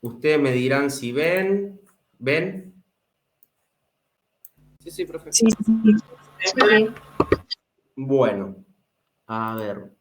Ustedes me dirán si ven. ¿Ven? Sí, profe. Sí, sí, sí. Bueno, a ver.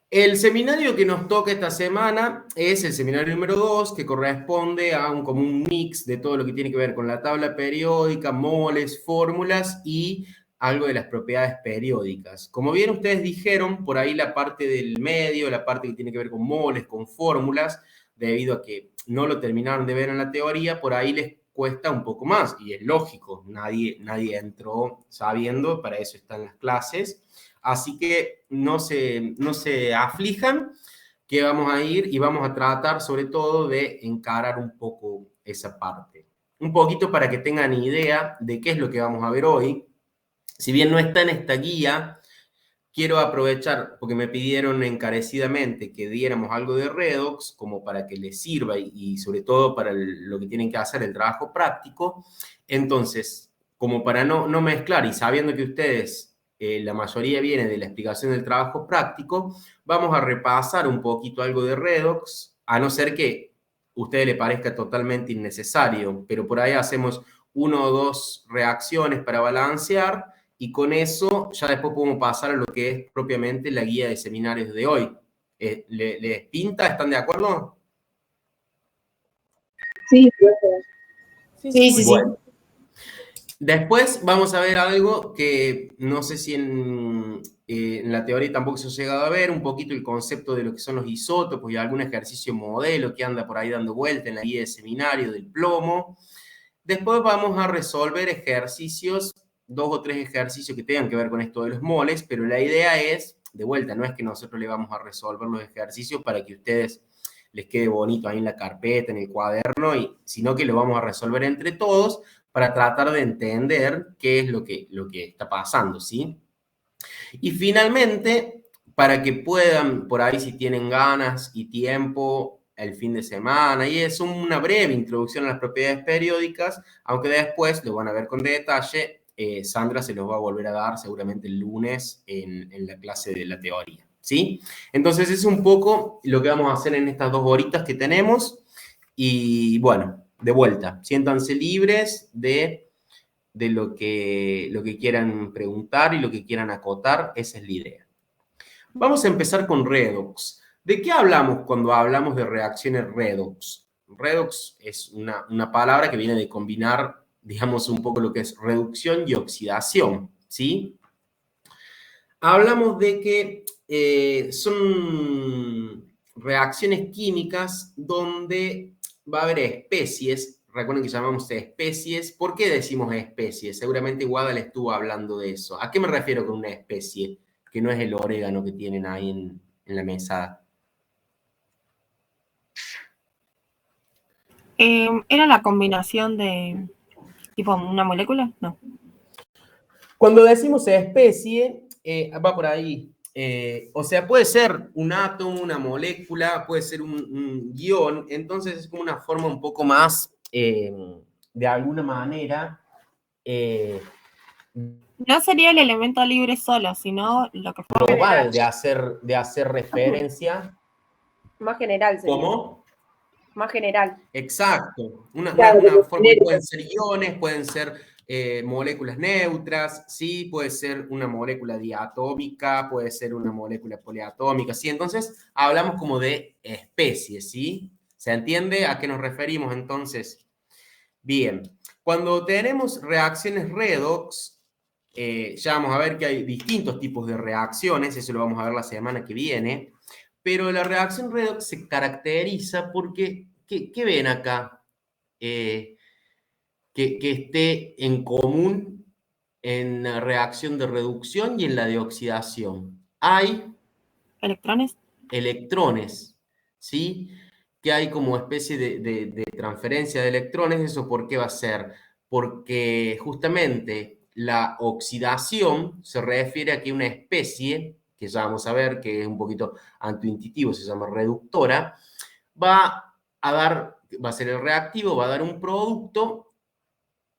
El seminario que nos toca esta semana es el seminario número 2, que corresponde a como un mix de todo lo que tiene que ver con la tabla periódica, moles, fórmulas y algo de las propiedades periódicas. Como bien ustedes dijeron, por ahí la parte del medio, la parte que tiene que ver con moles, con fórmulas, debido a que no lo terminaron de ver en la teoría, por ahí les cuesta un poco más, y es lógico, nadie entró sabiendo, para eso están las clases. Así que no se aflijan, que vamos a ir y vamos a tratar sobre todo de encarar un poco esa parte. Un poquito para que tengan idea de qué es lo que vamos a ver hoy. Si bien no está en esta guía, quiero aprovechar, porque me pidieron encarecidamente que diéramos algo de Redox, como para que les sirva y sobre todo para lo que tienen que hacer, el trabajo práctico. Entonces, como para no mezclar y sabiendo que ustedes, la mayoría viene de la explicación del trabajo práctico, vamos a repasar un poquito algo de Redox, a no ser que a ustedes le parezca totalmente innecesario, pero por ahí hacemos 1 o 2 reacciones para balancear y con eso ya después podemos pasar a lo que es propiamente la guía de seminarios de hoy. ¿Les pinta? ¿Están de acuerdo? Sí, Sí. Bueno. Después vamos a ver algo que no sé si en la teoría tampoco se ha llegado a ver, un poquito el concepto de lo que son los isótopos y algún ejercicio modelo que anda por ahí dando vuelta en la guía de seminario del plomo. Después vamos a resolver ejercicios, 2 o 3 ejercicios que tengan que ver con esto de los moles, pero la idea es, de vuelta, no es que nosotros le vamos a resolver los ejercicios para que a ustedes les quede bonito ahí en la carpeta, en el cuaderno, sino que lo vamos a resolver entre todos para tratar de entender qué es lo que está pasando, ¿sí? Y finalmente, para que puedan, por ahí si tienen ganas y tiempo, el fin de semana, y es una breve introducción a las propiedades periódicas, aunque después lo van a ver con detalle, Sandra se los va a volver a dar seguramente el lunes en la clase de la teoría, ¿sí? Entonces es un poco lo que vamos a hacer en estas 2 horitas que tenemos, y bueno, de vuelta, siéntanse libres de lo que quieran preguntar y lo que quieran acotar, esa es la idea. Vamos a empezar con redox. ¿De qué hablamos cuando hablamos de reacciones redox? Redox es una palabra que viene de combinar, digamos, un poco lo que es reducción y oxidación, ¿sí? Hablamos de que son reacciones químicas donde va a haber especies. Recuerden que llamamos especies. ¿Por qué decimos especies? Seguramente Guada le estuvo hablando de eso. ¿A qué me refiero con una especie? Que no es el orégano que tienen ahí en la mesa. ¿Era la combinación de tipo una molécula? No. Cuando decimos especie, va por ahí. O sea, puede ser un átomo, una molécula, puede ser un guión. Entonces es como una forma un poco más, de alguna manera, No sería el elemento libre solo, sino lo que fue global de hacer referencia. Más general sería. ¿Cómo? Más general. Exacto. Una Claro, forma, pueden ser iones, pueden ser moléculas neutras, sí, puede ser una molécula diatómica, puede ser una molécula poliatómica, sí. Entonces, hablamos como de especies, ¿sí? ¿Se entiende a qué nos referimos entonces? Bien. Cuando tenemos reacciones redox, ya vamos a ver que hay distintos tipos de reacciones, eso lo vamos a ver la semana que viene, pero la reacción redox se caracteriza porque, ¿qué ven acá? Que esté en común en la reacción de reducción y en la de oxidación. Hay electrones. Electrones, ¿sí? Que hay como especie de transferencia de electrones. ¿Eso por qué va a ser? Porque justamente la oxidación se refiere a que una especie, que ya vamos a ver que es un poquito antiintuitivo, se llama reductora, va a ser el reactivo, va a dar un producto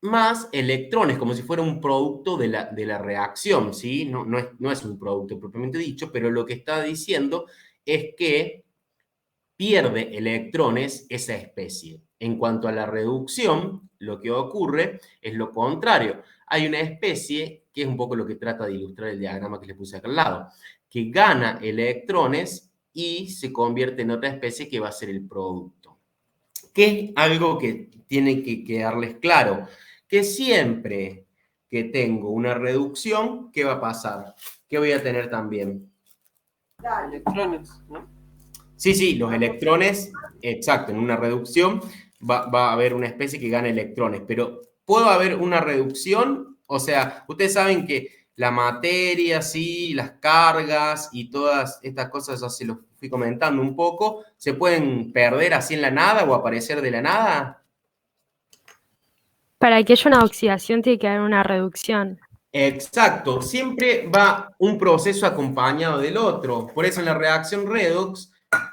más electrones, como si fuera un producto de la reacción, ¿sí? No es un producto propiamente dicho, pero lo que está diciendo es que pierde electrones esa especie. En cuanto a la reducción, lo que ocurre es lo contrario. Hay una especie, que es un poco lo que trata de ilustrar el diagrama que les puse acá al lado, que gana electrones y se convierte en otra especie que va a ser el producto. Que es algo que tiene que quedarles claro, que siempre que tengo una reducción, ¿qué va a pasar? ¿Qué voy a tener también? Electrones, ¿no? Sí, los electrones, exacto, en una reducción va a haber una especie que gana electrones, pero ¿puedo haber una reducción? O sea, ustedes saben que la materia, sí, las cargas y todas estas cosas, ya se los fui comentando un poco, ¿se pueden perder así en la nada o aparecer de la nada? Para que haya una oxidación tiene que haber una reducción. Exacto, siempre va un proceso acompañado del otro. Por eso en la reacción redox,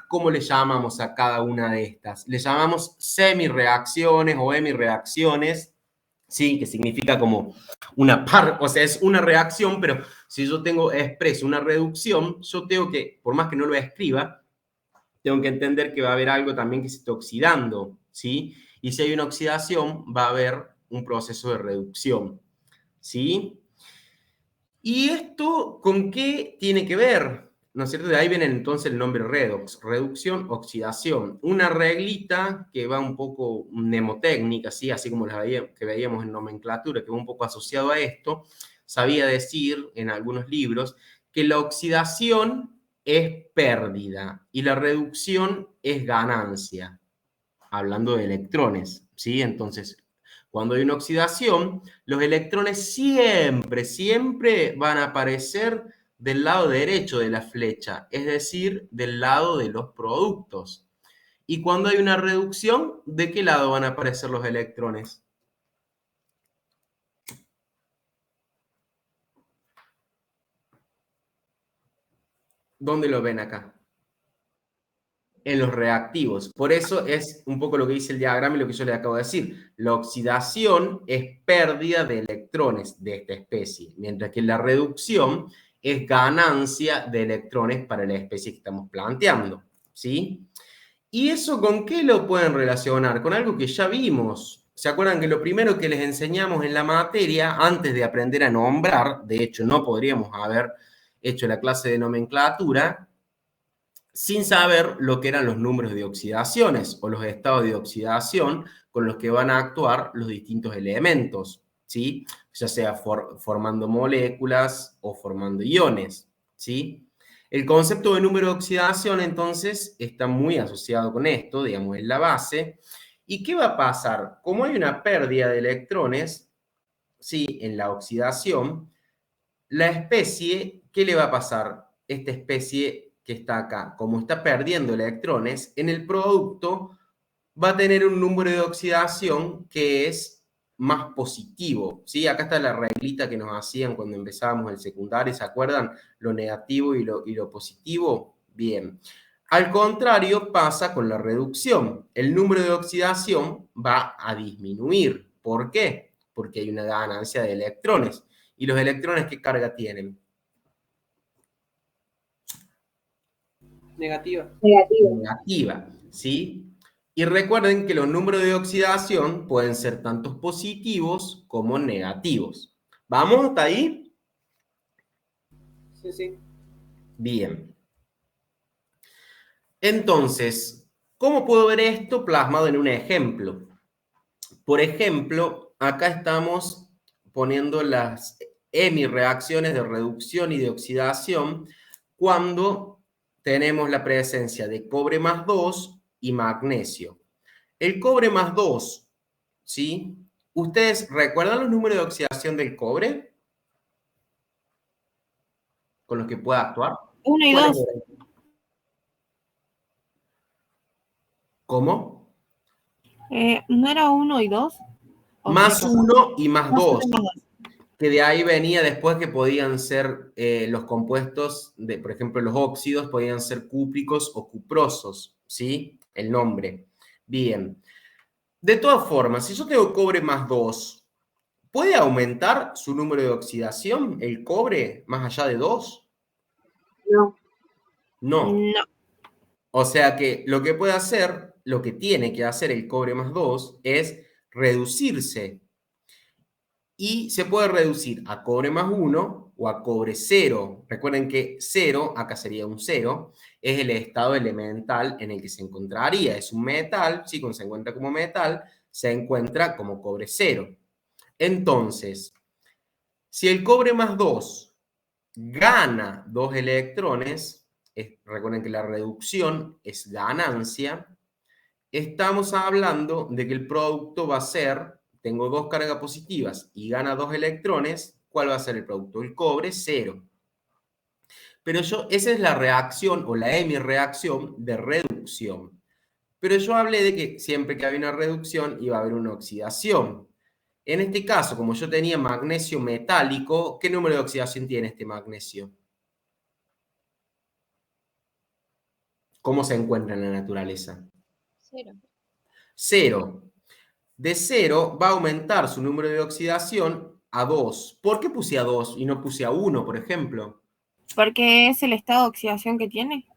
¿cómo le llamamos a cada una de estas? Le llamamos semireacciones o hemireacciones, ¿sí? Que significa como una o sea, es una reacción, pero si yo tengo expreso una reducción, yo tengo que, por más que no lo escriba, tengo que entender que va a haber algo también que se está oxidando, ¿sí? Y si hay una oxidación, va a haber un proceso de reducción, ¿sí? ¿Y esto con qué tiene que ver? ¿No es cierto? De ahí viene entonces el nombre redox, reducción, oxidación. Una reglita que va un poco mnemotécnica, ¿sí? Así como que veíamos en nomenclatura, que va un poco asociado a esto, sabía decir en algunos libros que la oxidación es pérdida y la reducción es ganancia, hablando de electrones, ¿sí? Entonces, cuando hay una oxidación, los electrones siempre van a aparecer del lado derecho de la flecha, es decir, del lado de los productos. Y cuando hay una reducción, ¿de qué lado van a aparecer los electrones? ¿Dónde lo ven acá? En los reactivos. Por eso es un poco lo que dice el diagrama y lo que yo le acabo de decir. La oxidación es pérdida de electrones de esta especie, mientras que la reducción es ganancia de electrones para la especie que estamos planteando, ¿sí? ¿Y eso con qué lo pueden relacionar? Con algo que ya vimos. ¿Se acuerdan que lo primero que les enseñamos en la materia, antes de aprender a nombrar, de hecho no podríamos haber hecho la clase de nomenclatura, sin saber lo que eran los números de oxidaciones o los estados de oxidación con los que van a actuar los distintos elementos, ¿sí? Ya sea formando moléculas o formando iones, ¿sí? El concepto de número de oxidación, entonces, está muy asociado con esto, digamos, es la base. ¿Y qué va a pasar? Como hay una pérdida de electrones, ¿sí? En la oxidación, la especie, ¿qué le va a pasar? Esta especie que está acá, como está perdiendo electrones, en el producto va a tener un número de oxidación que es más positivo, ¿sí? Acá está la reglita que nos hacían cuando empezábamos el secundario, ¿se acuerdan? Lo negativo y lo positivo. Bien. Al contrario, pasa con la reducción. El número de oxidación va a disminuir. ¿Por qué? Porque hay una ganancia de electrones. ¿Y los electrones qué carga tienen? Negativa. Negativa, ¿sí? Y recuerden que los números de oxidación pueden ser tanto positivos como negativos. ¿Vamos hasta ahí? Sí, sí. Bien. Entonces, ¿cómo puedo ver esto plasmado en un ejemplo? Por ejemplo, acá estamos poniendo las hemireacciones de reducción y de oxidación cuando tenemos la presencia de cobre más 2 y magnesio. El cobre más 2, ¿sí? ¿Ustedes recuerdan los números de oxidación del cobre con los que pueda actuar? 1 y 2. ¿Cómo? ¿No era 1 y 2? Más 1 y más 2. Más 2. Que de ahí venía después que podían ser los compuestos, por ejemplo, los óxidos podían ser cúpricos o cuprosos, ¿sí? El nombre. Bien. De todas formas, si yo tengo cobre más 2, ¿puede aumentar su número de oxidación el cobre más allá de 2? No. No. No. O sea que lo que puede hacer, lo que tiene que hacer el cobre más 2 es reducirse. Y se puede reducir a cobre más 1 o a cobre 0. Recuerden que 0, acá sería un 0, es el estado elemental en el que se encontraría. Es un metal, sí, cuando se encuentra como metal, se encuentra como cobre 0. Entonces, si el cobre más 2 gana 2 electrones, recuerden que la reducción es ganancia, estamos hablando de que el producto va a ser, tengo 2 cargas positivas y gana 2 electrones, ¿cuál va a ser el producto? El cobre, 0. Pero esa es la reacción o la hemirreacción de reducción. Pero yo hablé de que siempre que había una reducción iba a haber una oxidación. En este caso, como yo tenía magnesio metálico, ¿qué número de oxidación tiene este magnesio? ¿Cómo se encuentra en la naturaleza? 0. 0. De 0 va a aumentar su número de oxidación a 2. ¿Por qué puse a 2 y no puse a 1, por ejemplo? Porque es el estado de oxidación que tiene.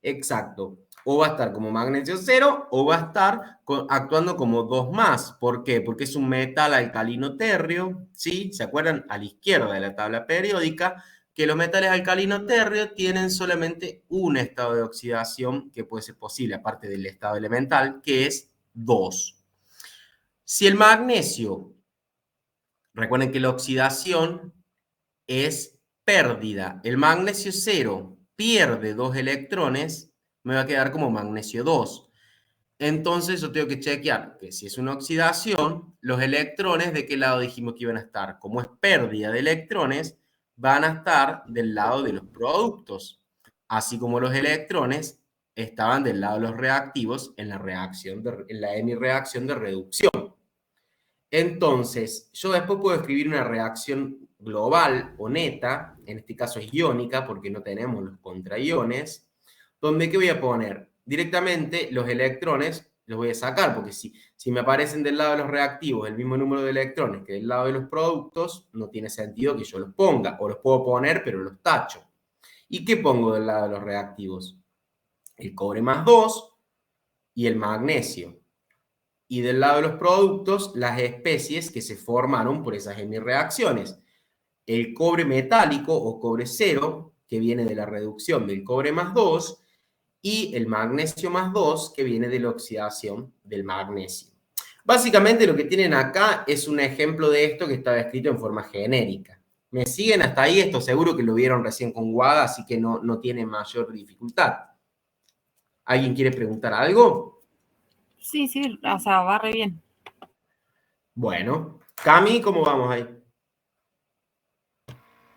Exacto. O va a estar como magnesio 0 o va a estar actuando como 2 más. ¿Por qué? Porque es un metal alcalino térreo, ¿sí? ¿Se acuerdan? A la izquierda de la tabla periódica, que los metales alcalino térreo tienen solamente un estado de oxidación que puede ser posible, aparte del estado elemental, que es 2. Si el magnesio, recuerden que la oxidación es pérdida. El magnesio 0 pierde 2 electrones, me va a quedar como magnesio 2. Entonces yo tengo que chequear que si es una oxidación, los electrones, ¿de qué lado dijimos que iban a estar? Como es pérdida de electrones, van a estar del lado de los productos, así como los electrones estaban del lado de los reactivos en la hemirreacción de reducción. Entonces, yo después puedo escribir una reacción global o neta, en este caso es iónica porque no tenemos los contraiones, donde ¿qué voy a poner? Directamente los electrones los voy a sacar, porque si me aparecen del lado de los reactivos el mismo número de electrones que del lado de los productos, no tiene sentido que yo los ponga, o los puedo poner pero los tacho. ¿Y qué pongo del lado de los reactivos? El cobre más 2 y el magnesio. Y del lado de los productos, las especies que se formaron por esas hemirreacciones. El cobre metálico o cobre 0, que viene de la reducción del cobre más 2, y el magnesio más 2, que viene de la oxidación del magnesio. Básicamente lo que tienen acá es un ejemplo de esto que estaba escrito en forma genérica. ¿Me siguen hasta ahí? Esto seguro que lo vieron recién con Guada, así que no tiene mayor dificultad. ¿Alguien quiere preguntar algo? Sí, sí, o sea, va re bien. Bueno, Cami, ¿cómo vamos ahí?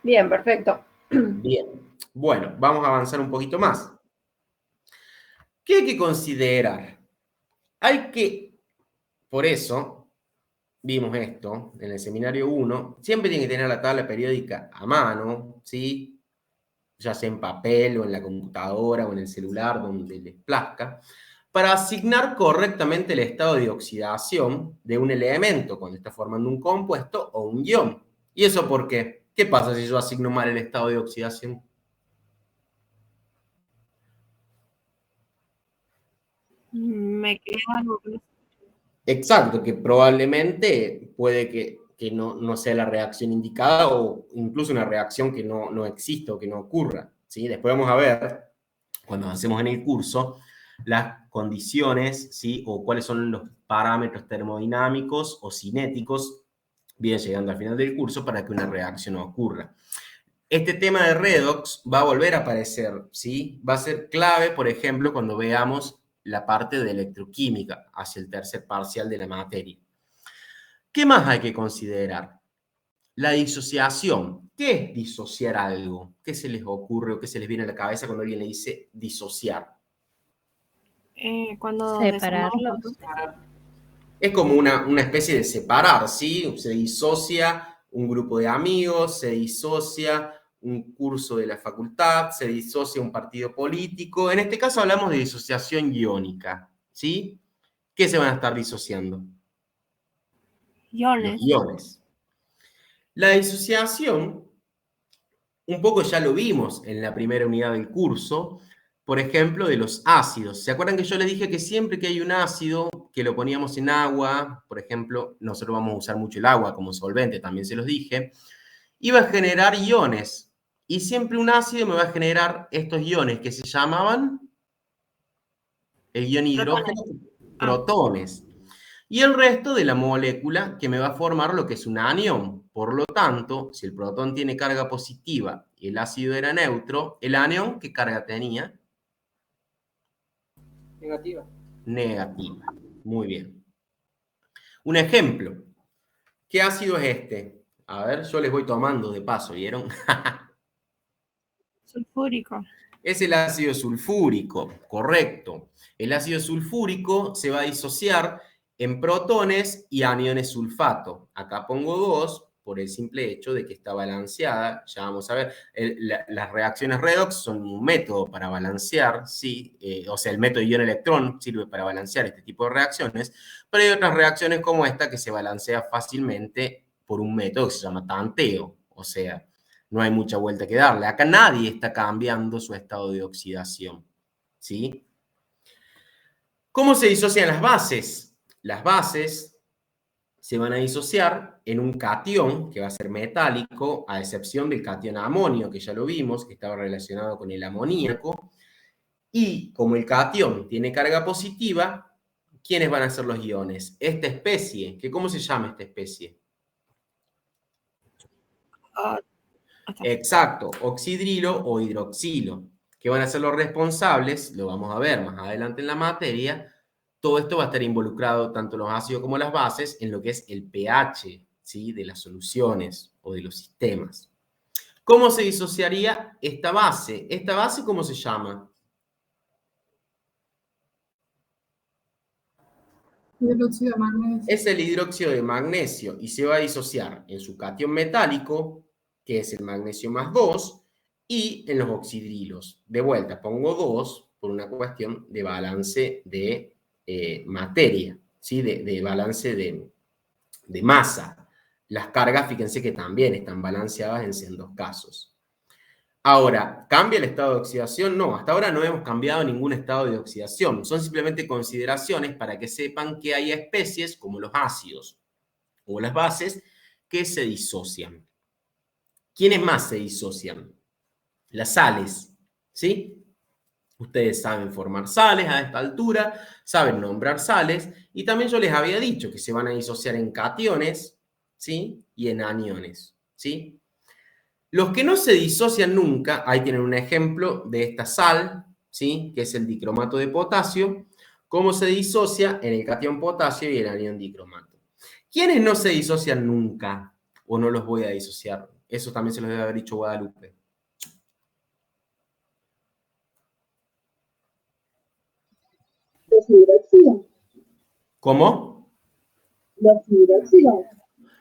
Bien, perfecto. Bien. Bueno, vamos a avanzar un poquito más. ¿Qué hay que considerar? Por eso, vimos esto en el seminario 1, siempre tienen que tener la tabla periódica a mano, ¿sí? Ya sea en papel o en la computadora o en el celular, donde les plazca, para asignar correctamente el estado de oxidación de un elemento cuando está formando un compuesto o un ion. ¿Y eso por qué? ¿Qué pasa si yo asigno mal el estado de oxidación? Me queda algo que no- Exacto, que probablemente puede que no sea la reacción indicada o incluso una reacción que no exista o que no ocurra, ¿sí? Después vamos a ver, cuando avancemos en el curso, las condiciones, ¿sí? O cuáles son los parámetros termodinámicos o cinéticos, bien llegando al final del curso, para que una reacción ocurra. Este tema de redox va a volver a aparecer, ¿sí? Va a ser clave, por ejemplo, cuando veamos la parte de electroquímica hacia el tercer parcial de la materia. ¿Qué más hay que considerar? La disociación. ¿Qué es disociar algo? ¿Qué se les ocurre o qué se les viene a la cabeza cuando alguien le dice disociar? Cuando Separarlos. desarmamos- Es como una especie de separar, ¿sí? Se disocia un grupo de amigos, se disocia un curso de la facultad, se disocia un partido político. En este caso hablamos de disociación iónica, ¿sí? ¿Qué se van a estar disociando? Los iones. iones. La disociación, un poco ya lo vimos en la primera unidad del curso, por ejemplo, de los ácidos. ¿Se acuerdan que yo les dije que siempre que hay un ácido, que lo poníamos en agua, por ejemplo, nosotros vamos a usar mucho el agua como solvente, también se los dije, iba a generar iones. Y siempre un ácido me va a generar estos iones que se llamaban el ion hidrógeno, protones. Y el resto de la molécula que me va a formar lo que es un anión. Por lo tanto, si el protón tiene carga positiva y el ácido era neutro, el anión, ¿qué carga tenía? Negativa. Negativa. Muy bien. Un ejemplo. ¿Qué ácido es este? A ver, yo les voy tomando de paso, ¿vieron? Sulfúrico. Es el ácido sulfúrico, correcto. El ácido sulfúrico se va a disociar en protones y aniones sulfato. Acá pongo 2 por el simple hecho de que está balanceada. Ya vamos a ver, las reacciones redox son un método para balancear, ¿sí? O sea, el método ion-electrón sirve para balancear este tipo de reacciones, pero hay otras reacciones como esta que se balancea fácilmente por un método que se llama tanteo, o sea, no hay mucha vuelta que darle. Acá nadie está cambiando su estado de oxidación, ¿sí? ¿Cómo se disocian las bases? Las bases se van a disociar en un catión, que va a ser metálico, a excepción del catión amonio, que ya lo vimos, que estaba relacionado con el amoníaco. Y como el catión tiene carga positiva, ¿quiénes van a ser los iones? Esta especie, ¿cómo se llama esta especie? Exacto, oxidrilo o hidroxilo, que van a ser los responsables, lo vamos a ver más adelante en la materia. Todo esto va a estar involucrado, tanto los ácidos como las bases, en lo que es el pH, ¿sí? De las soluciones o de los sistemas. ¿Cómo se disociaría esta base? ¿Esta base cómo se llama? Hidróxido de magnesio. Es el hidróxido de magnesio y se va a disociar en su catión metálico, que es el magnesio más 2, y en los oxidrilos. De vuelta, pongo 2 por una cuestión de balance de materia, ¿sí? De balance de masa. Las cargas, fíjense que también están balanceadas en dos casos. Ahora, ¿cambia el estado de oxidación? No, hasta ahora no hemos cambiado ningún estado de oxidación. Son simplemente consideraciones para que sepan que hay especies, como los ácidos o las bases, que se disocian. ¿Quiénes más se disocian? Las sales, ¿sí? Ustedes saben formar sales a esta altura, saben nombrar sales, y también yo les había dicho que se van a disociar en cationes, ¿sí? Y en aniones, ¿sí? Los que no se disocian nunca, ahí tienen un ejemplo de esta sal, ¿sí? Que es el dicromato de potasio, cómo se disocia en el catión potasio y el anión dicromato. ¿Quiénes no se disocian nunca o no los voy a disociar? Eso también se los debe haber dicho Guadalupe. Los hidróxidos. ¿Cómo? Los hidróxidos.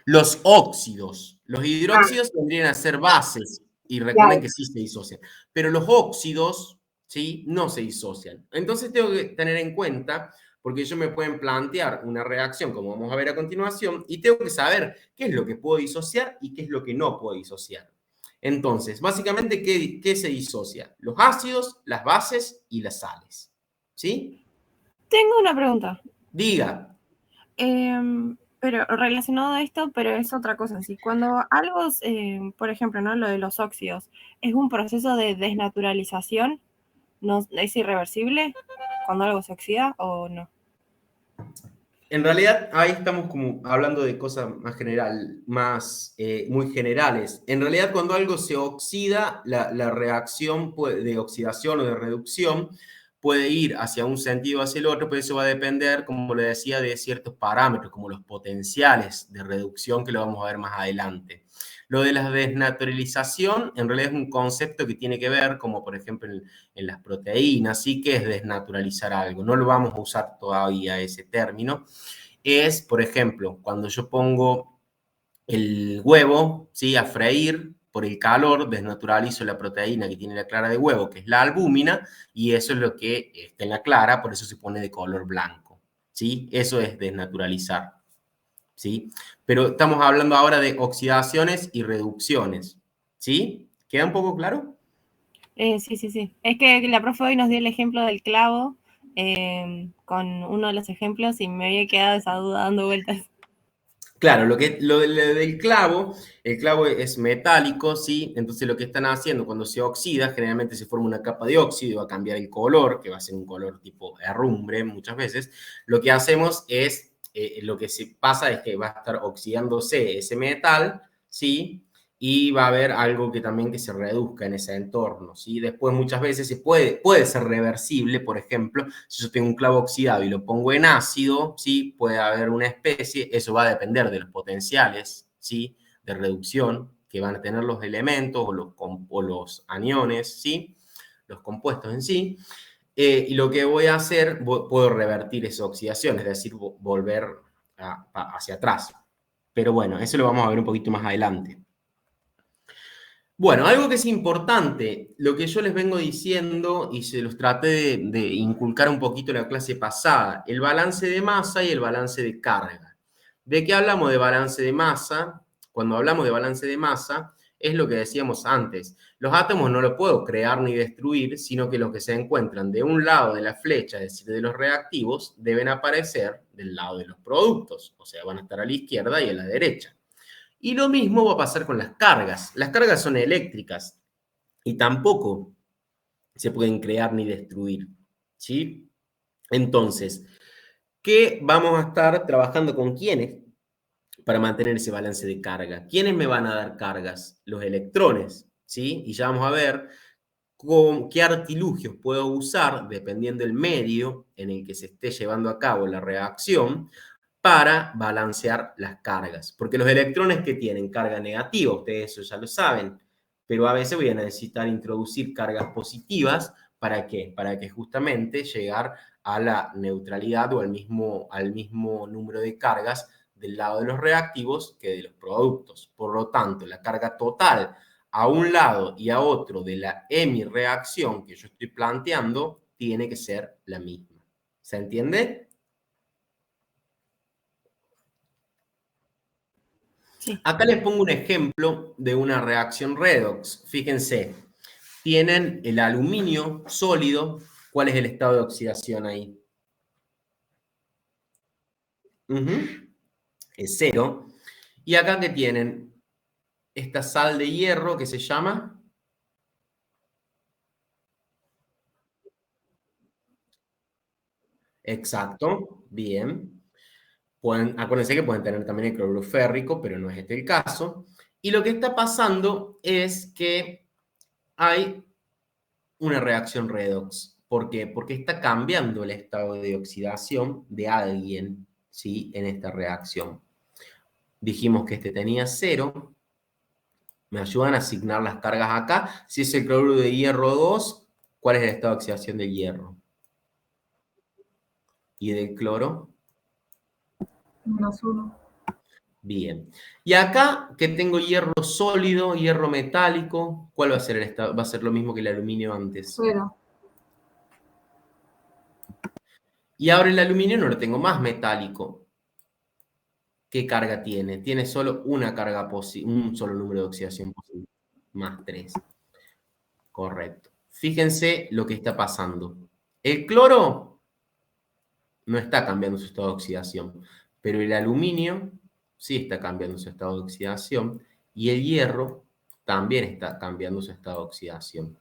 Los óxidos. Los hidróxidos tendrían a ser bases y recuerden que sí se disocian. Pero los óxidos, ¿sí? No se disocian. Entonces tengo que tener en cuenta, porque ellos me pueden plantear una reacción, como vamos a ver a continuación, y tengo que saber qué es lo que puedo disociar y qué es lo que no puedo disociar. Entonces, básicamente, ¿qué se disocia? Los ácidos, las bases y las sales. ¿Sí? Tengo una pregunta. Diga. Pero relacionado a esto, pero es otra cosa. ¿Sí? Cuando algo, por ejemplo, ¿no? Lo de los óxidos, ¿es un proceso de desnaturalización? ¿No es irreversible cuando algo se oxida o no? En realidad, ahí estamos como hablando de cosas más general, muy generales. En realidad, cuando algo se oxida, la reacción de oxidación o de reducción puede ir hacia un sentido o hacia el otro, pero eso va a depender, como le decía, de ciertos parámetros, como los potenciales de reducción, que lo vamos a ver más adelante. Lo de la desnaturalización, en realidad es un concepto que tiene que ver, como por ejemplo en las proteínas, ¿sí? Que es desnaturalizar algo. No lo vamos a usar todavía ese término. Es, por ejemplo, cuando yo pongo el huevo, ¿sí? A freír, por el calor, desnaturalizo la proteína que tiene la clara de huevo, que es la albúmina, y eso es lo que está en la clara, por eso se pone de color blanco, ¿sí? Eso es desnaturalizar, ¿sí? Pero estamos hablando ahora de oxidaciones y reducciones, ¿sí? ¿Queda un poco claro? Sí, sí, sí. Es que la profe hoy nos dio el ejemplo del clavo con uno de los ejemplos y me había quedado esa duda dando vueltas. Claro, lo del clavo, el clavo es metálico, ¿sí? Entonces lo que están haciendo cuando se oxida, generalmente se forma una capa de óxido y va a cambiar el color, que va a ser un color tipo herrumbre muchas veces. Lo que hacemos es, lo que se pasa es que va a estar oxidándose ese metal, ¿sí? Y va a haber algo que también que se reduzca en ese entorno, ¿sí? Después muchas veces puede ser reversible, por ejemplo, si yo tengo un clavo oxidado y lo pongo en ácido, ¿sí? Puede haber una especie, eso va a depender de los potenciales, ¿sí? De reducción que van a tener los elementos o los aniones, ¿sí? Los compuestos en sí. Y lo que voy a hacer, puedo revertir esa oxidación, es decir, volver hacia atrás. Pero bueno, eso lo vamos a ver un poquito más adelante. Bueno, algo que es importante, lo que yo les vengo diciendo y se los traté de inculcar un poquito en la clase pasada, el balance de masa y el balance de carga. ¿De qué hablamos de balance de masa? Cuando hablamos de balance de masa, es lo que decíamos antes. Los átomos no los puedo crear ni destruir, sino que los que se encuentran de un lado de la flecha, es decir, de los reactivos, deben aparecer del lado de los productos. O sea, van a estar a la izquierda y a la derecha. Y lo mismo va a pasar con las cargas. Las cargas son eléctricas y tampoco se pueden crear ni destruir, ¿sí? Entonces, ¿qué vamos a estar trabajando con quiénes para mantener ese balance de carga? ¿Quiénes me van a dar cargas? Los electrones, ¿sí? Y ya vamos a ver con qué artilugios puedo usar, dependiendo del medio en el que se esté llevando a cabo la reacción, para balancear las cargas. Porque los electrones que tienen carga negativa, ustedes eso ya lo saben, pero a veces voy a necesitar introducir cargas positivas. ¿Para qué? Para que justamente llegar a la neutralidad o al mismo número de cargas del lado de los reactivos que de los productos. Por lo tanto, la carga total a un lado y a otro de la hemireacción que yo estoy planteando tiene que ser la misma. ¿Se entiende? Sí. Acá les pongo un ejemplo de una reacción redox. Fíjense, tienen el aluminio sólido. ¿Cuál es el estado de oxidación ahí? Es 0. Y acá que tienen esta sal de hierro que se llama exacto, bien. Acuérdense que pueden tener también el cloruro férrico, pero no es este el caso. Y lo que está pasando es que hay una reacción redox. ¿Por qué? Porque está cambiando el estado de oxidación de alguien, ¿sí? En esta reacción. Dijimos que este tenía 0. Me ayudan a asignar las cargas acá. Si es el cloruro de hierro 2, ¿cuál es el estado de oxidación del hierro? ¿Y del cloro? -1. Bien. Y acá que tengo hierro sólido, hierro metálico, ¿cuál va a ser el estado? Va a ser lo mismo que el aluminio antes. 0. Y ahora el aluminio no lo tengo más metálico. ¿Qué carga tiene? Tiene solo una carga posible, un solo número de oxidación posible, más 3. Correcto. Fíjense lo que está pasando. El cloro no está cambiando su estado de oxidación, pero el aluminio sí está cambiando su estado de oxidación y el hierro también está cambiando su estado de oxidación.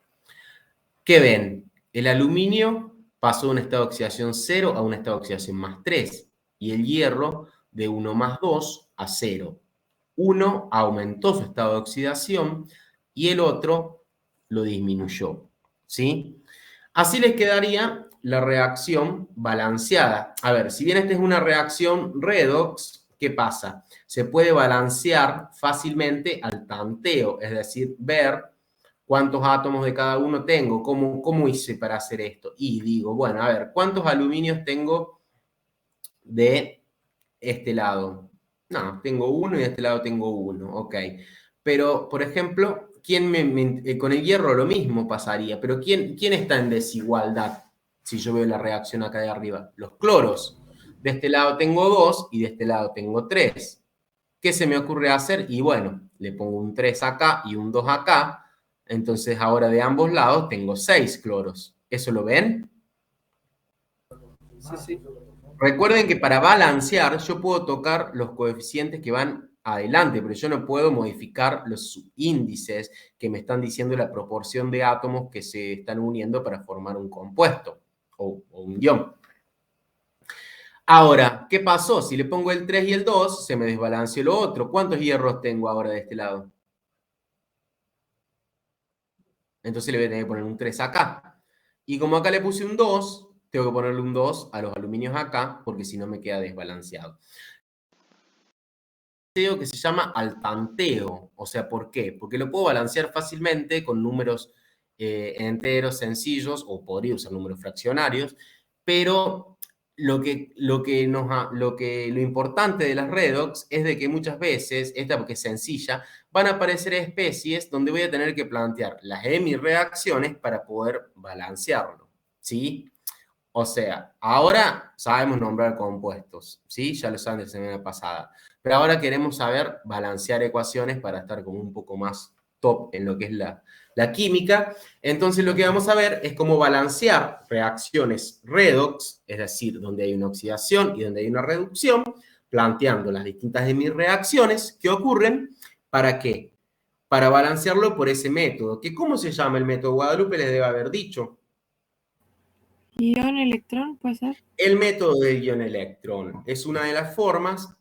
¿Qué ven? El aluminio pasó de un estado de oxidación 0 a un estado de oxidación más 3 y el hierro de 1 más 2 a 0. Uno aumentó su estado de oxidación y el otro lo disminuyó, ¿sí? Así les quedaría la reacción balanceada. A ver, si bien esta es una reacción redox, ¿qué pasa? Se puede balancear fácilmente al tanteo, es decir, ver cuántos átomos de cada uno tengo, cómo hice para hacer esto. Y digo, bueno, a ver, ¿cuántos aluminios tengo de este lado? No, tengo 1 y de este lado tengo 1, ok. Pero, por ejemplo, con el hierro lo mismo pasaría, pero ¿quién está en desigualdad? Si yo veo la reacción acá de arriba. Los cloros. De este lado tengo 2 y de este lado tengo 3. ¿Qué se me ocurre hacer? Y bueno, le pongo un 3 acá y un 2 acá. Entonces ahora de ambos lados tengo 6 cloros. ¿Eso lo ven? Sí, sí. Recuerden que para balancear yo puedo tocar los coeficientes que van adelante, pero yo no puedo modificar los subíndices que me están diciendo la proporción de átomos que se están uniendo para formar un compuesto o un ion. Ahora, ¿qué pasó? Si le pongo el 3 y el 2, se me desbalanceó lo otro. ¿Cuántos hierros tengo ahora de este lado? Entonces le voy a tener que poner un 3 acá. Y como acá le puse un 2, tengo que ponerle un 2 a los aluminios acá, porque si no me queda desbalanceado. Que se llama al tanteo. O sea, ¿por qué? Porque lo puedo balancear fácilmente con números enteros, sencillos, o podría usar números fraccionarios, pero lo importante de las redox es de que muchas veces, esta porque es sencilla, van a aparecer especies donde voy a tener que plantear las hemireacciones para poder balancearlo, ¿sí? O sea, ahora sabemos nombrar compuestos, ¿sí? Ya lo saben de la semana pasada. Pero ahora queremos saber balancear ecuaciones para estar como un poco más top en lo que es la química. Entonces lo que vamos a ver es cómo balancear reacciones redox, es decir, donde hay una oxidación y donde hay una reducción, planteando las distintas hemireacciones que ocurren. ¿Para qué? Para balancearlo por ese método. ¿Que ¿Cómo se llama el método? Guadalupe les debe haber dicho. Ion electrón, ¿puede ser? El método del ion electrón es una de las formas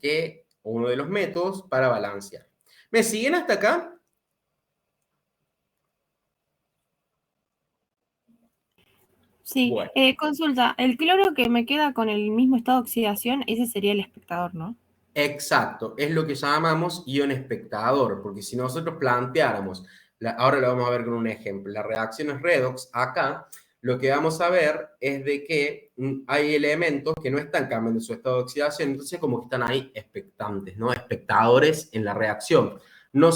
o uno de los métodos para balancear. ¿Me siguen hasta acá? Sí. Bueno, Consulta, el cloro que me queda con el mismo estado de oxidación, ese sería el espectador, ¿no? exacto. Es lo que llamamos ion espectador, porque si nosotros planteáramos, ahora lo vamos a ver con un ejemplo, las reacciones redox acá, lo que vamos a ver es de que hay elementos que no están cambiando su estado de oxidación, entonces como que están ahí expectantes, ¿no? Espectadores en la reacción. No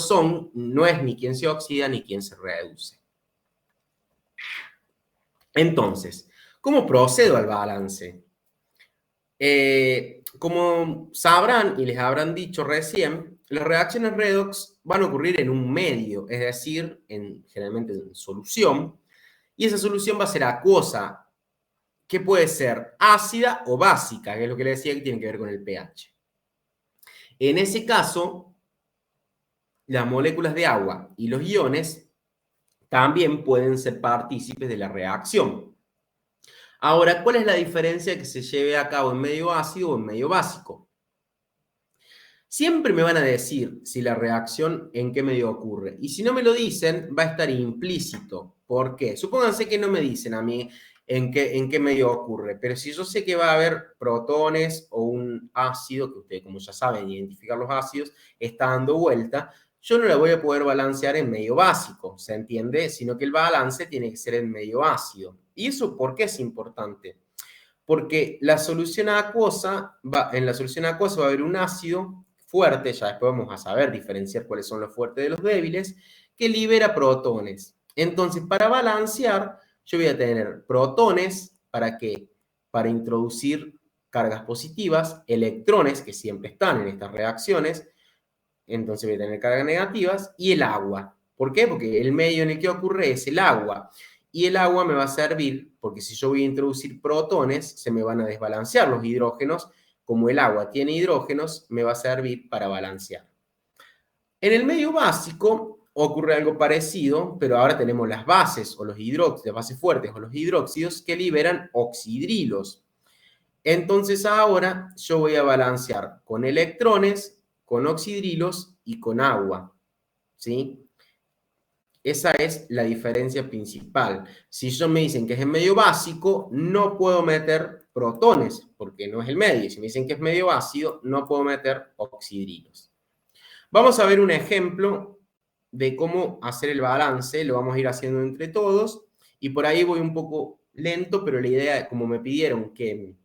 es ni quien se oxida ni quien se reduce. Entonces, ¿cómo procedo al balance? Como sabrán y les habrán dicho recién, las reacciones redox van a ocurrir en un medio, es decir, generalmente en solución, y esa solución va a ser acuosa, que puede ser ácida o básica, que es lo que les decía que tiene que ver con el pH. En ese caso, las moléculas de agua y los iones también pueden ser partícipes de la reacción. Ahora, ¿cuál es la diferencia que se lleve a cabo en medio ácido o en medio básico? Siempre me van a decir si la reacción en qué medio ocurre. Y si no me lo dicen, va a estar implícito. ¿Por qué? Supónganse que no me dicen a mí en qué medio ocurre. Pero si yo sé que va a haber protones o un ácido, que ustedes como ya saben identificar los ácidos, está dando vuelta, yo no la voy a poder balancear en medio básico, ¿se entiende? Sino que el balance tiene que ser en medio ácido. ¿Y eso por qué es importante? Porque en la solución acuosa va a haber un ácido fuerte, ya después vamos a saber diferenciar cuáles son los fuertes de los débiles, que libera protones. Entonces, para balancear, yo voy a tener protones, ¿para qué? Para introducir cargas positivas, electrones, que siempre están en estas reacciones, entonces voy a tener cargas negativas, y el agua. ¿Por qué? Porque el medio en el que ocurre es el agua. Y el agua me va a servir, porque si yo voy a introducir protones, se me van a desbalancear los hidrógenos. Como el agua tiene hidrógenos, me va a servir para balancear. En el medio básico ocurre algo parecido, pero ahora tenemos las bases o los hidróxidos, las bases fuertes o los hidróxidos que liberan oxidrilos. Entonces ahora yo voy a balancear con electrones, con oxidrilos y con agua, ¿sí? Esa es la diferencia principal. Si ellos me dicen que es en medio básico, no puedo meter protones, porque no es el medio. Si me dicen que es medio ácido, no puedo meter oxidrilos. Vamos a ver un ejemplo de cómo hacer el balance. Lo vamos a ir haciendo entre todos. Y por ahí voy un poco lento, pero la idea, como me pidieron que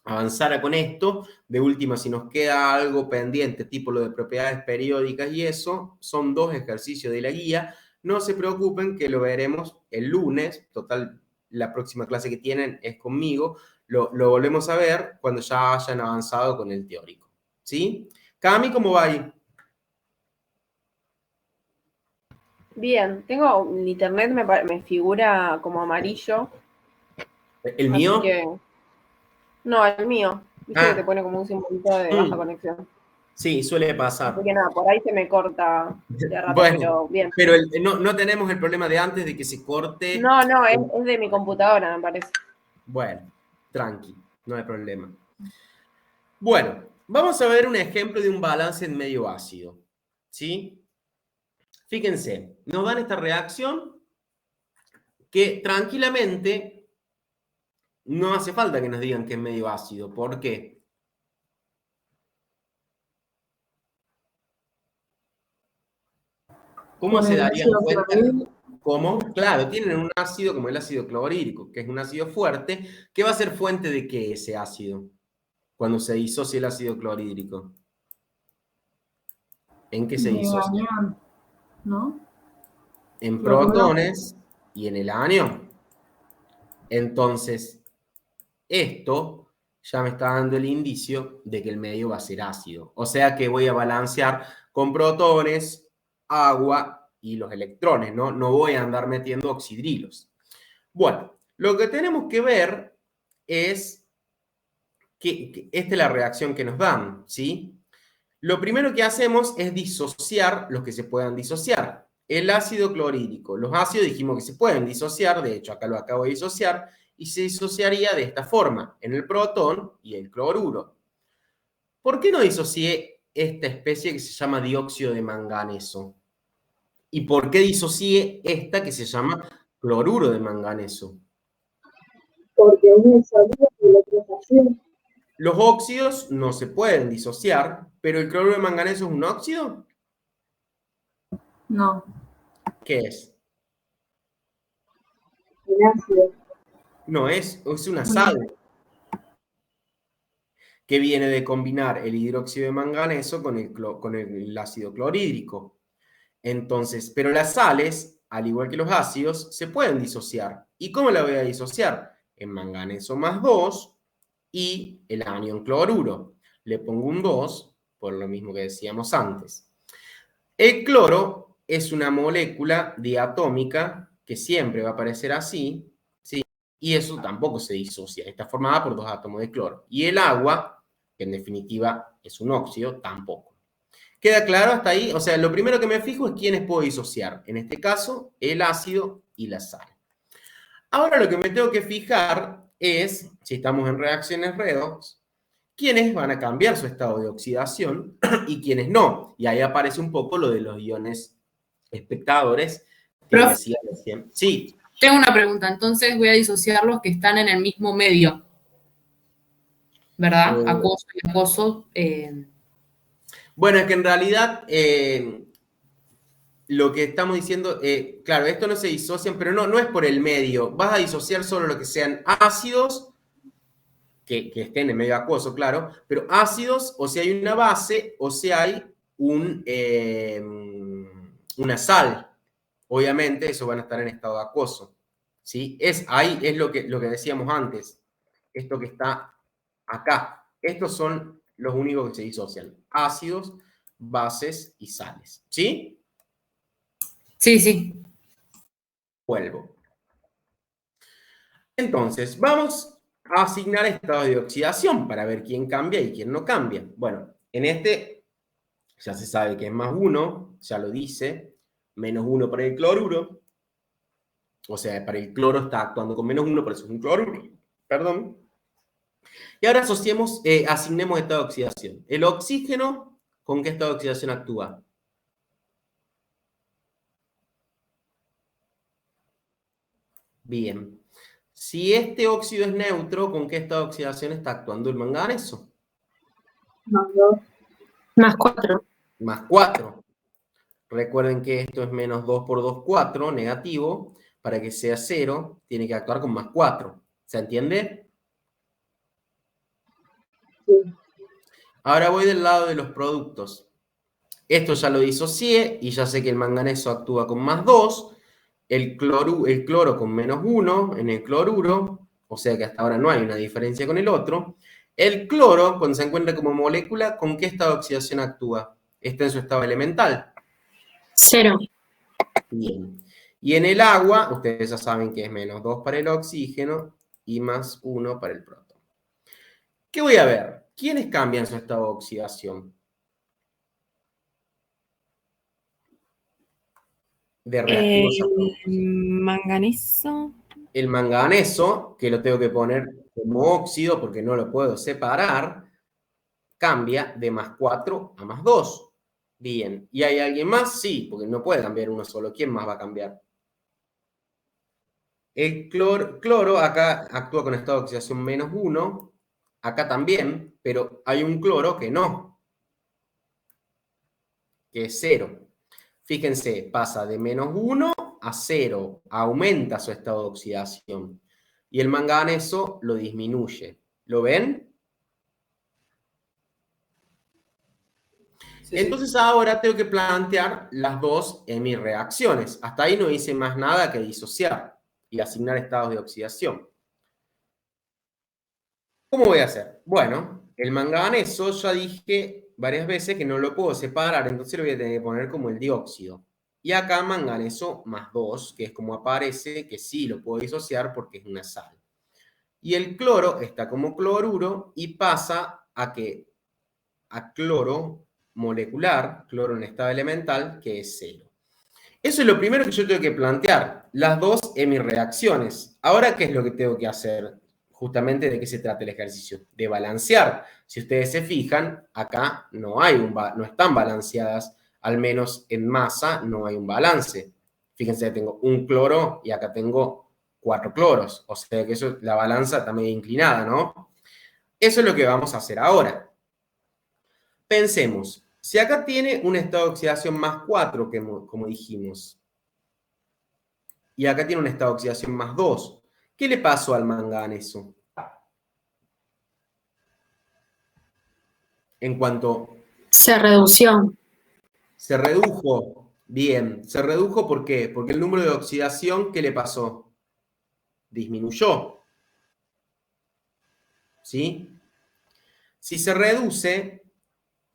avanzara con esto, de última, si nos queda algo pendiente, tipo lo de propiedades periódicas y eso, son 2 ejercicios de la guía. No se preocupen que lo veremos el lunes. Total, la próxima clase que tienen es conmigo. Lo volvemos a ver cuando ya hayan avanzado con el teórico. ¿Sí? Cami, ¿cómo va ahí? Bien, tengo en internet, me figura como amarillo. ¿El Así mío? que. No, el mío. Viste que te Ah, pone como un simbolito de baja conexión. sí, suele Así pasar. que nada, por ahí se me corta de rato, Bueno, pero bien. pero no tenemos el problema de antes de que se corte. No, es de mi computadora, me parece. Bueno, tranqui, no hay problema. Bueno, vamos a ver un ejemplo de un balance en medio ácido. ¿Sí? Fíjense, nos dan esta reacción que tranquilamente no hace falta que nos digan que es medio ácido. ¿Por qué? ¿Cómo Con se el darían ácido cuenta? clorhídrico. ¿Cómo? Claro, tienen un ácido como el ácido clorhídrico, que es un ácido fuerte, que va a ser fuente de qué ese ácido, cuando se disocia el ácido clorhídrico. ¿En qué se De disocia? anión, ¿no? En Cloruro. protones y en el anión. Entonces, esto ya me está dando el indicio de que el medio va a ser ácido. O sea que voy a balancear con protones, agua y los electrones, ¿no? No voy a andar metiendo oxidrilos. Bueno, lo que tenemos que ver es que esta es la reacción que nos dan, ¿sí? Lo primero que hacemos es disociar los que se puedan disociar. El ácido clorhídrico. Los ácidos dijimos que se pueden disociar, de hecho acá lo acabo de disociar, y se disociaría de esta forma, en el protón y el cloruro. ¿Por qué no disocié esta especie que se llama dióxido de manganeso? ¿Y por qué disocié esta que se llama cloruro de manganeso? Porque uno es sólido y el otro es ácido. Los óxidos no se pueden disociar, pero el cloruro de manganeso es un óxido. No, ¿Qué es? el ácido. No, es una sal que viene de combinar el hidróxido de manganeso con el ácido clorhídrico. Entonces, pero las sales, al igual que los ácidos, se pueden disociar. ¿Y cómo la voy a disociar? En manganeso más 2 y el anión cloruro. Le pongo un 2 por lo mismo que decíamos antes. El cloro es una molécula diatómica que siempre va a aparecer así, ¿sí? Y eso tampoco se disocia. Está formada por 2 átomos de cloro. Y el agua, que en definitiva es un óxido, tampoco. ¿Queda claro hasta ahí? O sea, lo primero que me fijo es quiénes puedo disociar. En este caso, el ácido y la sal. Ahora lo que me tengo que fijar es, si estamos en reacciones redox, quiénes van a cambiar su estado de oxidación y quiénes no. Y ahí aparece un poco lo de los iones espectadores que Profe, decía recién. Sí, tengo una pregunta. Entonces voy a disociar los que están en el mismo medio, ¿verdad? Acuoso y acuoso. bueno, es que en realidad lo que estamos diciendo, claro, esto no se disocian, pero no es por el medio. Vas a disociar solo lo que sean ácidos, que estén en medio acuoso, claro, pero ácidos, o si hay una base, o si hay una sal. Obviamente, eso van a estar en estado acuoso. ¿Sí? Ahí es lo que decíamos antes. Esto que está acá. Estos son los únicos que se disocian. Ácidos, bases y sales. ¿Sí? Sí, sí. Vuelvo. Entonces, vamos a asignar estados de oxidación para ver quién cambia y quién no cambia. Bueno, en este ya se sabe que es más 1, ya lo dice, menos 1 para el cloruro. O sea, para el cloro está actuando con menos 1, por eso es un cloruro. Perdón. Y ahora asignemos estado de oxidación. El oxígeno, ¿con qué estado de oxidación actúa? Bien. Si este óxido es neutro, ¿con qué estado de oxidación está actuando el manganeso? Más 2. Más 4. Más 4. Recuerden que esto es menos 2 por 2, 4, negativo. Para que sea 0, tiene que actuar con más 4. ¿Se entiende? Sí. Ahora voy del lado de los productos. Esto ya lo disocié y ya sé que el manganeso actúa con más 2. El cloro con menos 1 en el cloruro. O sea que hasta ahora no hay una diferencia con el otro. El cloro, cuando se encuentra como molécula, ¿con qué estado de oxidación actúa? Está en su estado elemental. 0. Bien. Y en el agua, ustedes ya saben que es -2 para el oxígeno y +1 para el protón. ¿Qué voy a ver? ¿Quiénes cambian su estado de oxidación? De reactivos a Manganeso. el manganeso, que lo tengo que poner como óxido porque no lo puedo separar, cambia de +4 a +2. Bien. ¿Y hay alguien más? Sí, porque no puede cambiar uno solo. ¿Quién más va a cambiar? El cloro acá actúa con estado de oxidación -1. Acá también, pero hay un cloro que no, que es 0. Fíjense, pasa de -1 a 0, aumenta su estado de oxidación. Y el manganeso lo disminuye. ¿Lo ven? Sí, Entonces ahora tengo que plantear las dos hemireacciones. Hasta ahí no hice más nada que disociar y asignar estados de oxidación. ¿Cómo voy a hacer? Bueno, el manganeso ya dije varias veces que no lo puedo separar, entonces lo voy a tener que poner como el dióxido. Y acá manganeso +2, que es como aparece, que sí lo puedo disociar porque es una sal. Y el cloro está como cloruro y pasa a cloro molecular, cloro en estado elemental, que es 0. Eso es lo primero que yo tengo que plantear, las dos hemireacciones. Ahora, ¿qué es lo que tengo que hacer? Justamente de qué se trata el ejercicio, de balancear. Si ustedes se fijan, acá no están balanceadas, al menos en masa no hay un balance. Fíjense, tengo un cloro y acá tengo 4 cloros, o sea que eso, la balanza está medio inclinada, ¿no? Eso es lo que vamos a hacer ahora. Pensemos, si acá tiene un estado de oxidación +4, como dijimos, y acá tiene un estado de oxidación +2, ¿qué le pasó al manganeso? En cuanto Se redució. se redujo, bien, se redujo ¿por qué? Porque el número de oxidación, ¿qué le pasó? Disminuyó. ¿Sí? Si se reduce,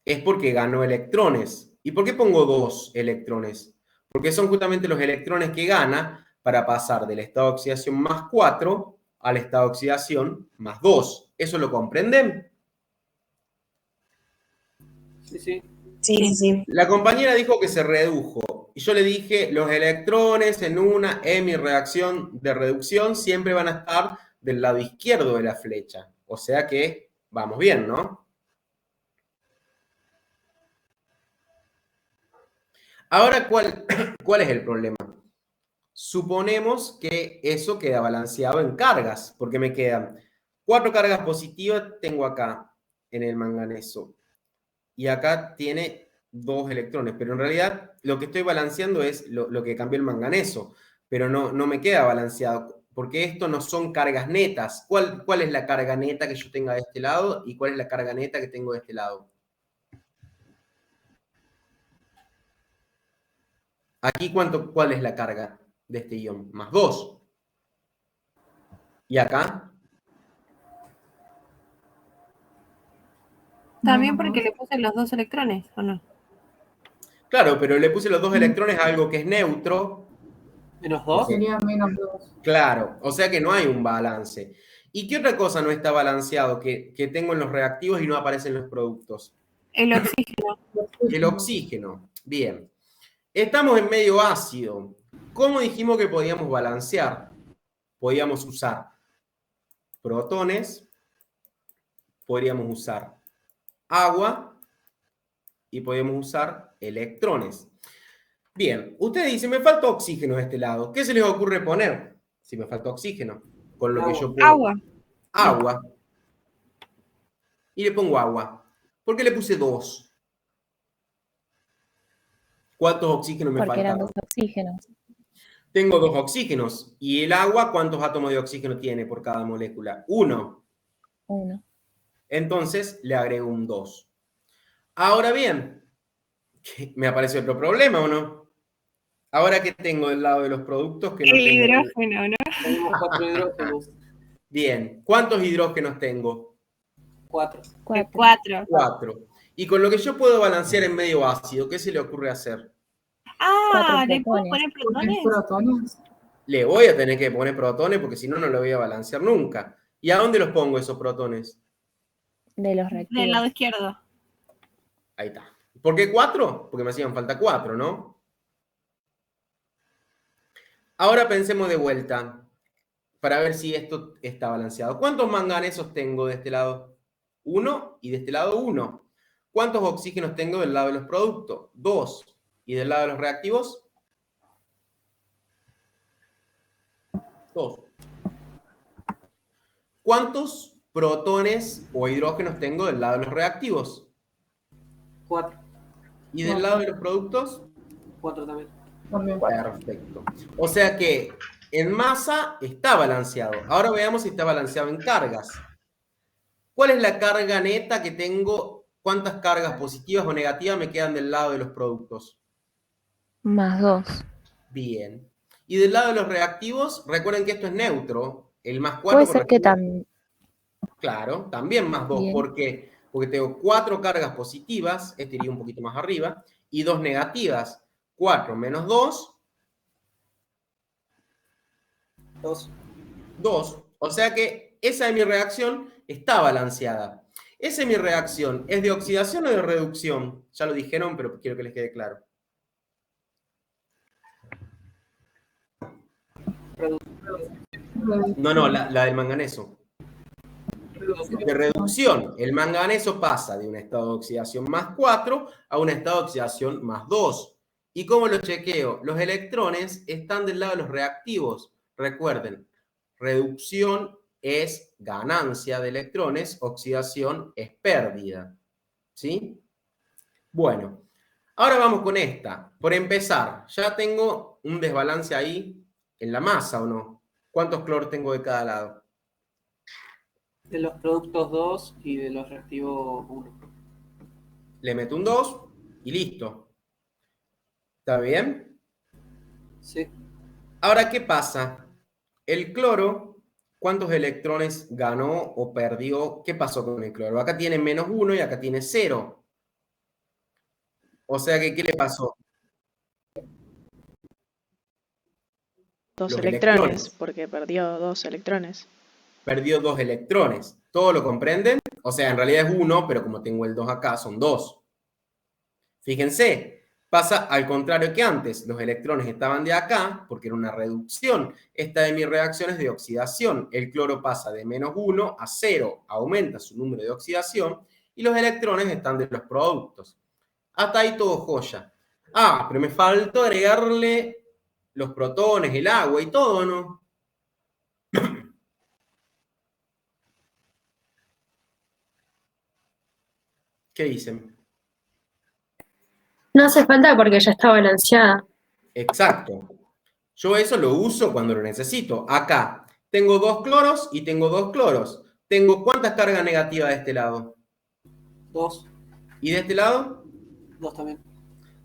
es porque ganó electrones. ¿Y por qué pongo 2 electrones? Porque son justamente los electrones que gana para pasar del estado de oxidación +4 al estado de oxidación +2. ¿Eso lo comprenden? sí, sí. Sí, sí. La compañera dijo que se redujo. Y yo le dije, los electrones en una hemireacción de reducción siempre van a estar del lado izquierdo de la flecha. O sea que vamos bien, ¿no? Ahora, ¿cuál es el problema? Suponemos que eso queda balanceado en cargas, porque me quedan 4 cargas positivas, tengo acá en el manganeso, y acá tiene 2 electrones, pero en realidad lo que estoy balanceando es lo que cambió el manganeso, pero no me queda balanceado, porque esto no son cargas netas. ¿Cuál es la carga neta que yo tenga de este lado y cuál es la carga neta que tengo de este lado? Aquí, ¿cuál es la carga de este ion? +2. ¿Y acá? También porque le puse los 2 electrones, ¿o no? Claro, pero le puse los 2 electrones a algo que es neutro. ¿-2? Sería -2. Claro, o sea que no hay un balance. ¿Y qué otra cosa no está balanceado que tengo en los reactivos y no aparece en los productos? El oxígeno. El oxígeno. Bien. Estamos en medio ácido. ¿Cómo dijimos que podíamos balancear? Podíamos usar protones, podríamos usar agua y podíamos usar electrones. Bien, ustedes dicen, me falta oxígeno de este lado. ¿Qué se les ocurre poner si me falta oxígeno? Con lo que yo puedo. Agua. Agua. Y le pongo agua. ¿Por qué le puse 2? ¿Cuántos oxígenos me Porque eran faltaron? 2 oxígenos. Tengo 2 oxígenos. ¿Y el agua cuántos átomos de oxígeno tiene por cada molécula? 1. 1. Entonces le agrego un 2. Ahora bien, me aparece otro problema, ¿o no? Ahora que tengo del lado de los productos que no El tengo. hidrógeno, ¿no? Tenemos 4 hidrógenos. Bien, ¿cuántos hidrógenos tengo? 4. 4. 4. Y con lo que yo puedo balancear en medio ácido, ¿qué se le ocurre hacer? Ah, 4 ¿le puedo protones. poner protones? protones. Le voy a tener que poner protones porque si no, no lo voy a balancear nunca. ¿Y a dónde los pongo esos protones? De los Del reactivos. lado izquierdo. Ahí está. ¿Por qué 4? Porque me hacían falta 4, ¿no? Ahora pensemos de vuelta para ver si esto está balanceado. ¿Cuántos manganesos tengo de este lado? 1 y de este lado 1. ¿Cuántos oxígenos tengo del lado de los productos? 2. ¿Y del lado de los reactivos? 2. ¿Cuántos protones o hidrógenos tengo del lado de los reactivos? 4. ¿Y del lado de los productos? 4 también. Perfecto. O sea que en masa está balanceado. Ahora veamos si está balanceado en cargas. ¿Cuál es la carga neta que tengo? ¿Cuántas cargas positivas o negativas me quedan del lado de los productos? +2. Bien. Y del lado de los reactivos, recuerden que esto es neutro. El +4 Puede ser que corresponde. también. Claro, también +2. Bien. ¿Por qué? Porque tengo 4 cargas positivas, este iría un poquito más arriba, y 2 negativas. 4 menos 2, 2. 2. O sea que esa de mi reacción está balanceada. ¿Esa de mi reacción es de oxidación o de reducción? Ya lo dijeron, pero quiero que les quede claro. No, la del manganeso. De reducción. El manganeso pasa de un estado de oxidación +4 a un estado de oxidación +2. ¿Y cómo lo chequeo? Los electrones están del lado de los reactivos. Recuerden, reducción es ganancia de electrones, oxidación es pérdida. ¿Sí? Bueno, ahora vamos con esta. Por empezar, ya tengo un desbalance ahí en la masa, ¿o no? ¿Cuántos cloros tengo de cada lado? De los productos 2 y de los reactivos 1. Le meto un 2 y listo. ¿Está bien? Sí. Ahora, ¿qué pasa? El cloro, ¿cuántos electrones ganó o perdió? ¿Qué pasó con el cloro? Acá tiene -1 y acá tiene 0. O sea que, ¿qué le pasó? Dos Los electrones, porque perdió 2 electrones. Perdió 2 electrones. ¿Todo lo comprenden? O sea, en realidad es 1, pero como tengo el 2 acá, son 2. Fíjense, pasa al contrario que antes. Los electrones estaban de acá, porque era una reducción. Esta de mi reacción es de oxidación. El cloro pasa de -1 a 0, aumenta su número de oxidación, y los electrones están de los productos. Hasta ahí todo joya. Ah, pero me faltó agregarle los protones, el agua y todo, ¿no? ¿Qué dicen? No hace falta porque ya está balanceada. Exacto. Yo eso lo uso cuando lo necesito. Acá tengo 2 cloros y tengo 2 cloros. Tengo ¿cuántas cargas negativas de este lado? 2. ¿Y de este lado? 2 también.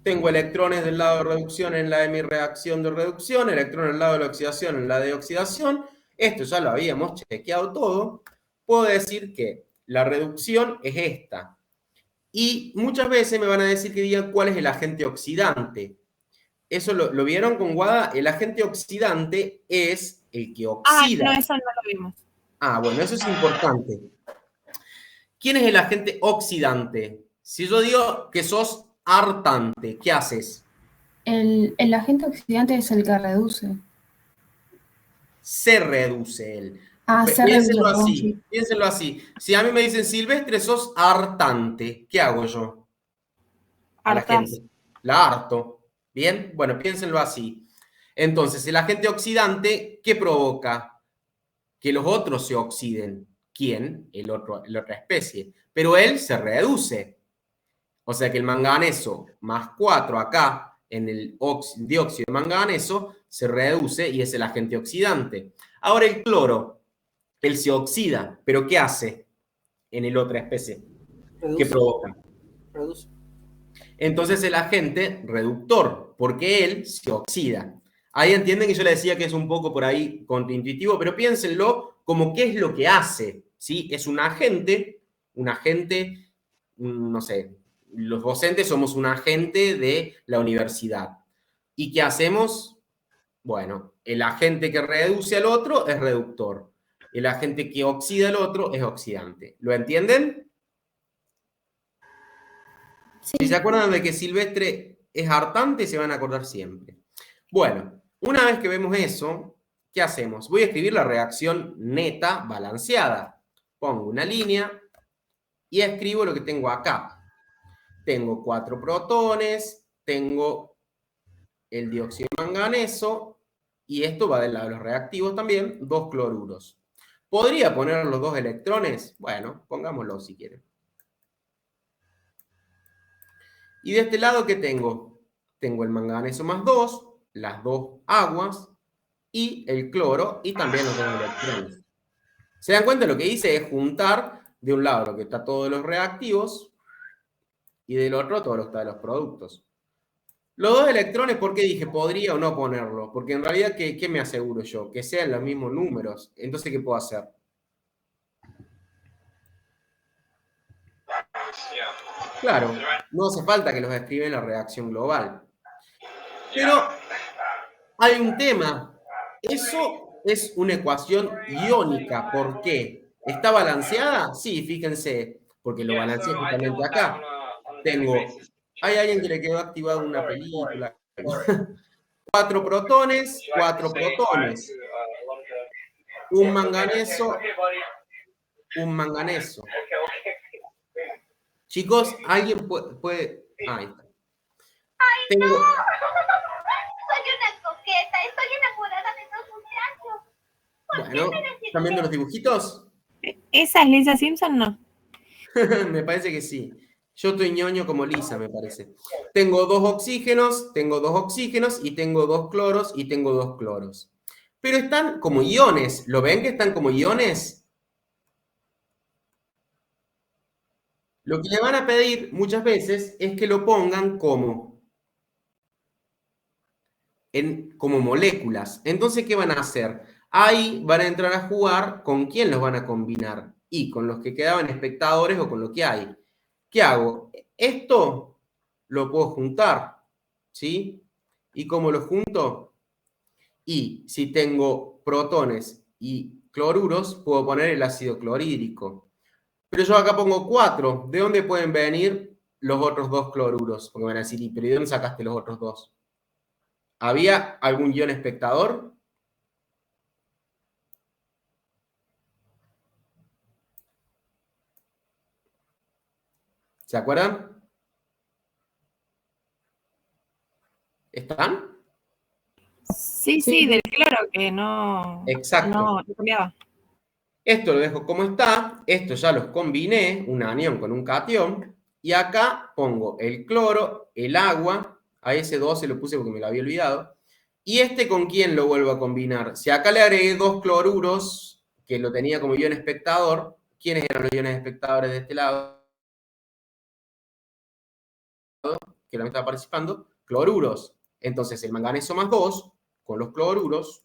Tengo electrones del lado de reducción en la de mi reacción de reducción, electrones del lado de la oxidación en la de oxidación. Esto ya lo habíamos chequeado todo. Puedo decir que la reducción es esta. Y muchas veces me van a decir que digan cuál es el agente oxidante. ¿Eso lo vieron con Guada? El agente oxidante es el que oxida. No, eso no lo vimos. Bueno, eso es importante. ¿Quién es el agente oxidante? Si yo digo que sos hartante, ¿qué haces? El agente oxidante es el que reduce. Se reduce él. Se Piénsenlo reduce, así, sí. piénsenlo así. Si a mí me dicen, Silvestre, sos hartante, ¿qué hago yo? A la Hartás. gente. La harto. ¿Bien? Bueno, piénsenlo así. Entonces, el agente oxidante, ¿qué provoca? Que los otros se oxiden. ¿Quién? La otra especie. Pero él se reduce. O sea que el manganeso +4 acá, en el dióxido de manganeso, se reduce y es el agente oxidante. Ahora el cloro, él se oxida. ¿Pero qué hace en el otra especie? Reduce. ¿Qué provoca? Reduce. Entonces el agente reductor, porque él se oxida. Ahí entienden que yo le decía que es un poco por ahí contraintuitivo, pero piénsenlo como qué es lo que hace, ¿sí? Es un agente, no sé, los docentes somos un agente de la universidad. ¿Y qué hacemos? Bueno, el agente que reduce al otro es reductor. El agente que oxida al otro es oxidante. ¿Lo entienden? Si se acuerdan de que Silvestre es hartante, se van a acordar siempre. Bueno, una vez que vemos eso, ¿qué hacemos? Voy a escribir la reacción neta balanceada. Pongo una línea y escribo lo que tengo acá. Tengo 4 protones, tengo el dióxido de manganeso, y esto va del lado de los reactivos también, 2 cloruros. ¿Podría poner los 2 electrones? Bueno, pongámoslo si quieren. Y de este lado, ¿qué tengo? Tengo el manganeso más 2, las 2 aguas, y el cloro, y también los 2 electrones. ¿Se dan cuenta? Lo que hice es juntar de un lado lo que está todo de los reactivos, y del otro todo lo que está de los productos. Los 2 electrones, ¿por qué dije podría o no ponerlo? Porque en realidad, ¿qué me aseguro yo? Que sean los mismos números. Entonces, ¿qué puedo hacer? Claro, no hace falta que los escriba en la reacción global. Pero hay un tema. Eso es una ecuación iónica. ¿Por qué? ¿Está balanceada? Sí, fíjense, porque lo balanceé justamente acá. Hay alguien que le quedó activado una película. 4 protones, 4 protones. Un manganeso, un manganeso. Chicos, ¿alguien puede? Ahí está. Soy una coqueta, estoy enamorada de esos muchachos. Bueno, ¿están viendo los dibujitos? ¿Esa es Lisa Simpson? No. Me parece que sí. Yo estoy ñoño como Lisa, me parece. Tengo 2 oxígenos, y tengo 2 cloros, y tengo 2 cloros. Pero están como iones. ¿Lo ven que están como iones? Lo que le van a pedir muchas veces es que lo pongan como moléculas. Entonces, ¿qué van a hacer? Ahí van a entrar a jugar con quién los van a combinar. Y con los que quedaban espectadores o con lo que hay. ¿Qué hago? Esto lo puedo juntar, ¿sí? ¿Y cómo lo junto? Y si tengo protones y cloruros, puedo poner el ácido clorhídrico. Pero yo acá pongo 4. ¿De dónde pueden venir los otros 2 cloruros? Porque van a decir, ¿pero de dónde sacaste los otros 2? ¿Había algún ion espectador? ¿Se acuerdan? ¿Están? Sí, del cloro que no. Exacto. No cambiaba. Esto lo dejo como está. Esto ya los combiné, un anión con un catión. Y acá pongo el cloro, el agua. A ese 2 se lo puse porque me lo había olvidado. ¿Y este con quién lo vuelvo a combinar? Si acá le agregué 2 cloruros, que lo tenía como ion espectador, ¿quiénes eran los iones espectadores de este lado? Que también estaba participando, cloruros. Entonces el manganeso más 2, con los cloruros,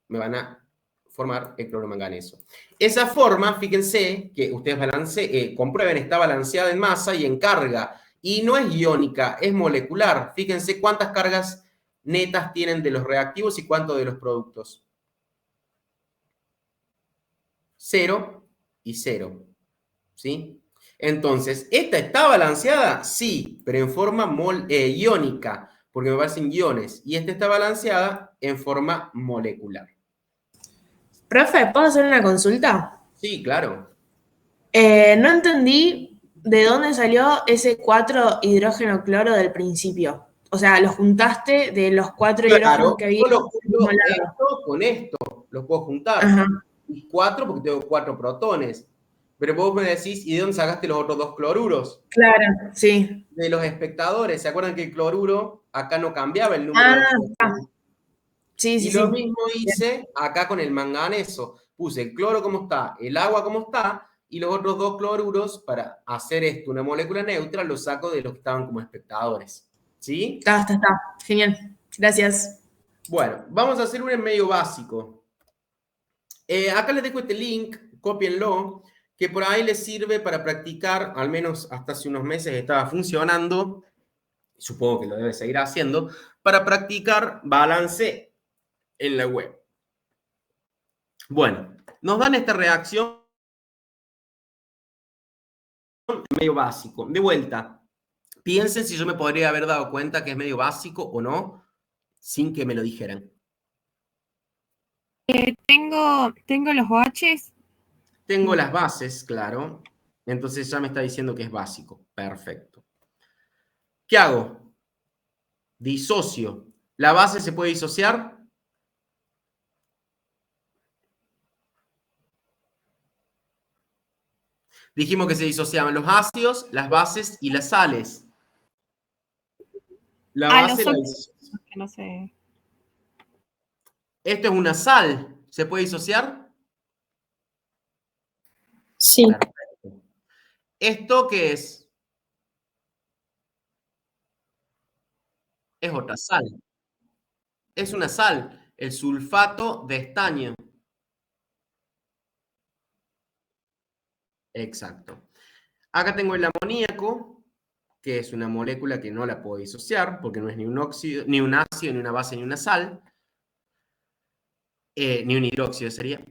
me van a formar el cloromanganeso. Esa forma, fíjense, que ustedes comprueben, está balanceada en masa y en carga. Y no es iónica, es molecular. Fíjense cuántas cargas netas tienen de los reactivos y cuánto de los productos. 0 y 0. ¿Sí? Entonces, ¿esta está balanceada? Sí, pero en forma iónica, porque me parecen iones. Y esta está balanceada en forma molecular. Profe, ¿puedo hacer una consulta? Sí, claro. No entendí de dónde salió ese 4 hidrógeno cloro del principio. O sea, lo juntaste de los 4 hidrógenos que había. Yo lo junto esto con esto, los puedo juntar. Ajá. Y 4 porque tengo 4 protones. Pero vos me decís, ¿y de dónde sacaste los otros 2 cloruros? Claro, sí. De los espectadores. ¿Se acuerdan que el cloruro acá no cambiaba el número de protones? Sí, y lo mismo hice acá con el manganeso. Puse el cloro como está, el agua como está, y los otros 2 cloruros, para hacer esto una molécula neutra, los saco de los que estaban como espectadores. ¿Sí? Está. Genial. Gracias. Bueno, vamos a hacer un en medio básico. Acá les dejo este link, cópienlo, que por ahí les sirve para practicar, al menos hasta hace unos meses estaba funcionando, supongo que lo debe seguir haciendo, para practicar balance en la web. Bueno, nos dan esta reacción medio básico. De vuelta, piensen si yo me podría haber dado cuenta que es medio básico o no, sin que me lo dijeran. Tengo los OHs. Tengo las bases, claro. Entonces ya me está diciendo que es básico. Perfecto. ¿Qué hago? Disocio. ¿La base se puede disociar? Dijimos que se disociaban los ácidos, las bases y las sales. La base la disocio. No sé. Esto es una sal. ¿Se puede disociar? Sí. Perfecto. ¿Esto qué es? Es otra sal. Es una sal, el sulfato de estaño. Exacto. Acá tengo el amoníaco, que es una molécula que no la puedo disociar, porque no es ni un óxido, ni un ácido, ni una base, ni una sal. Ni un hidróxido sería.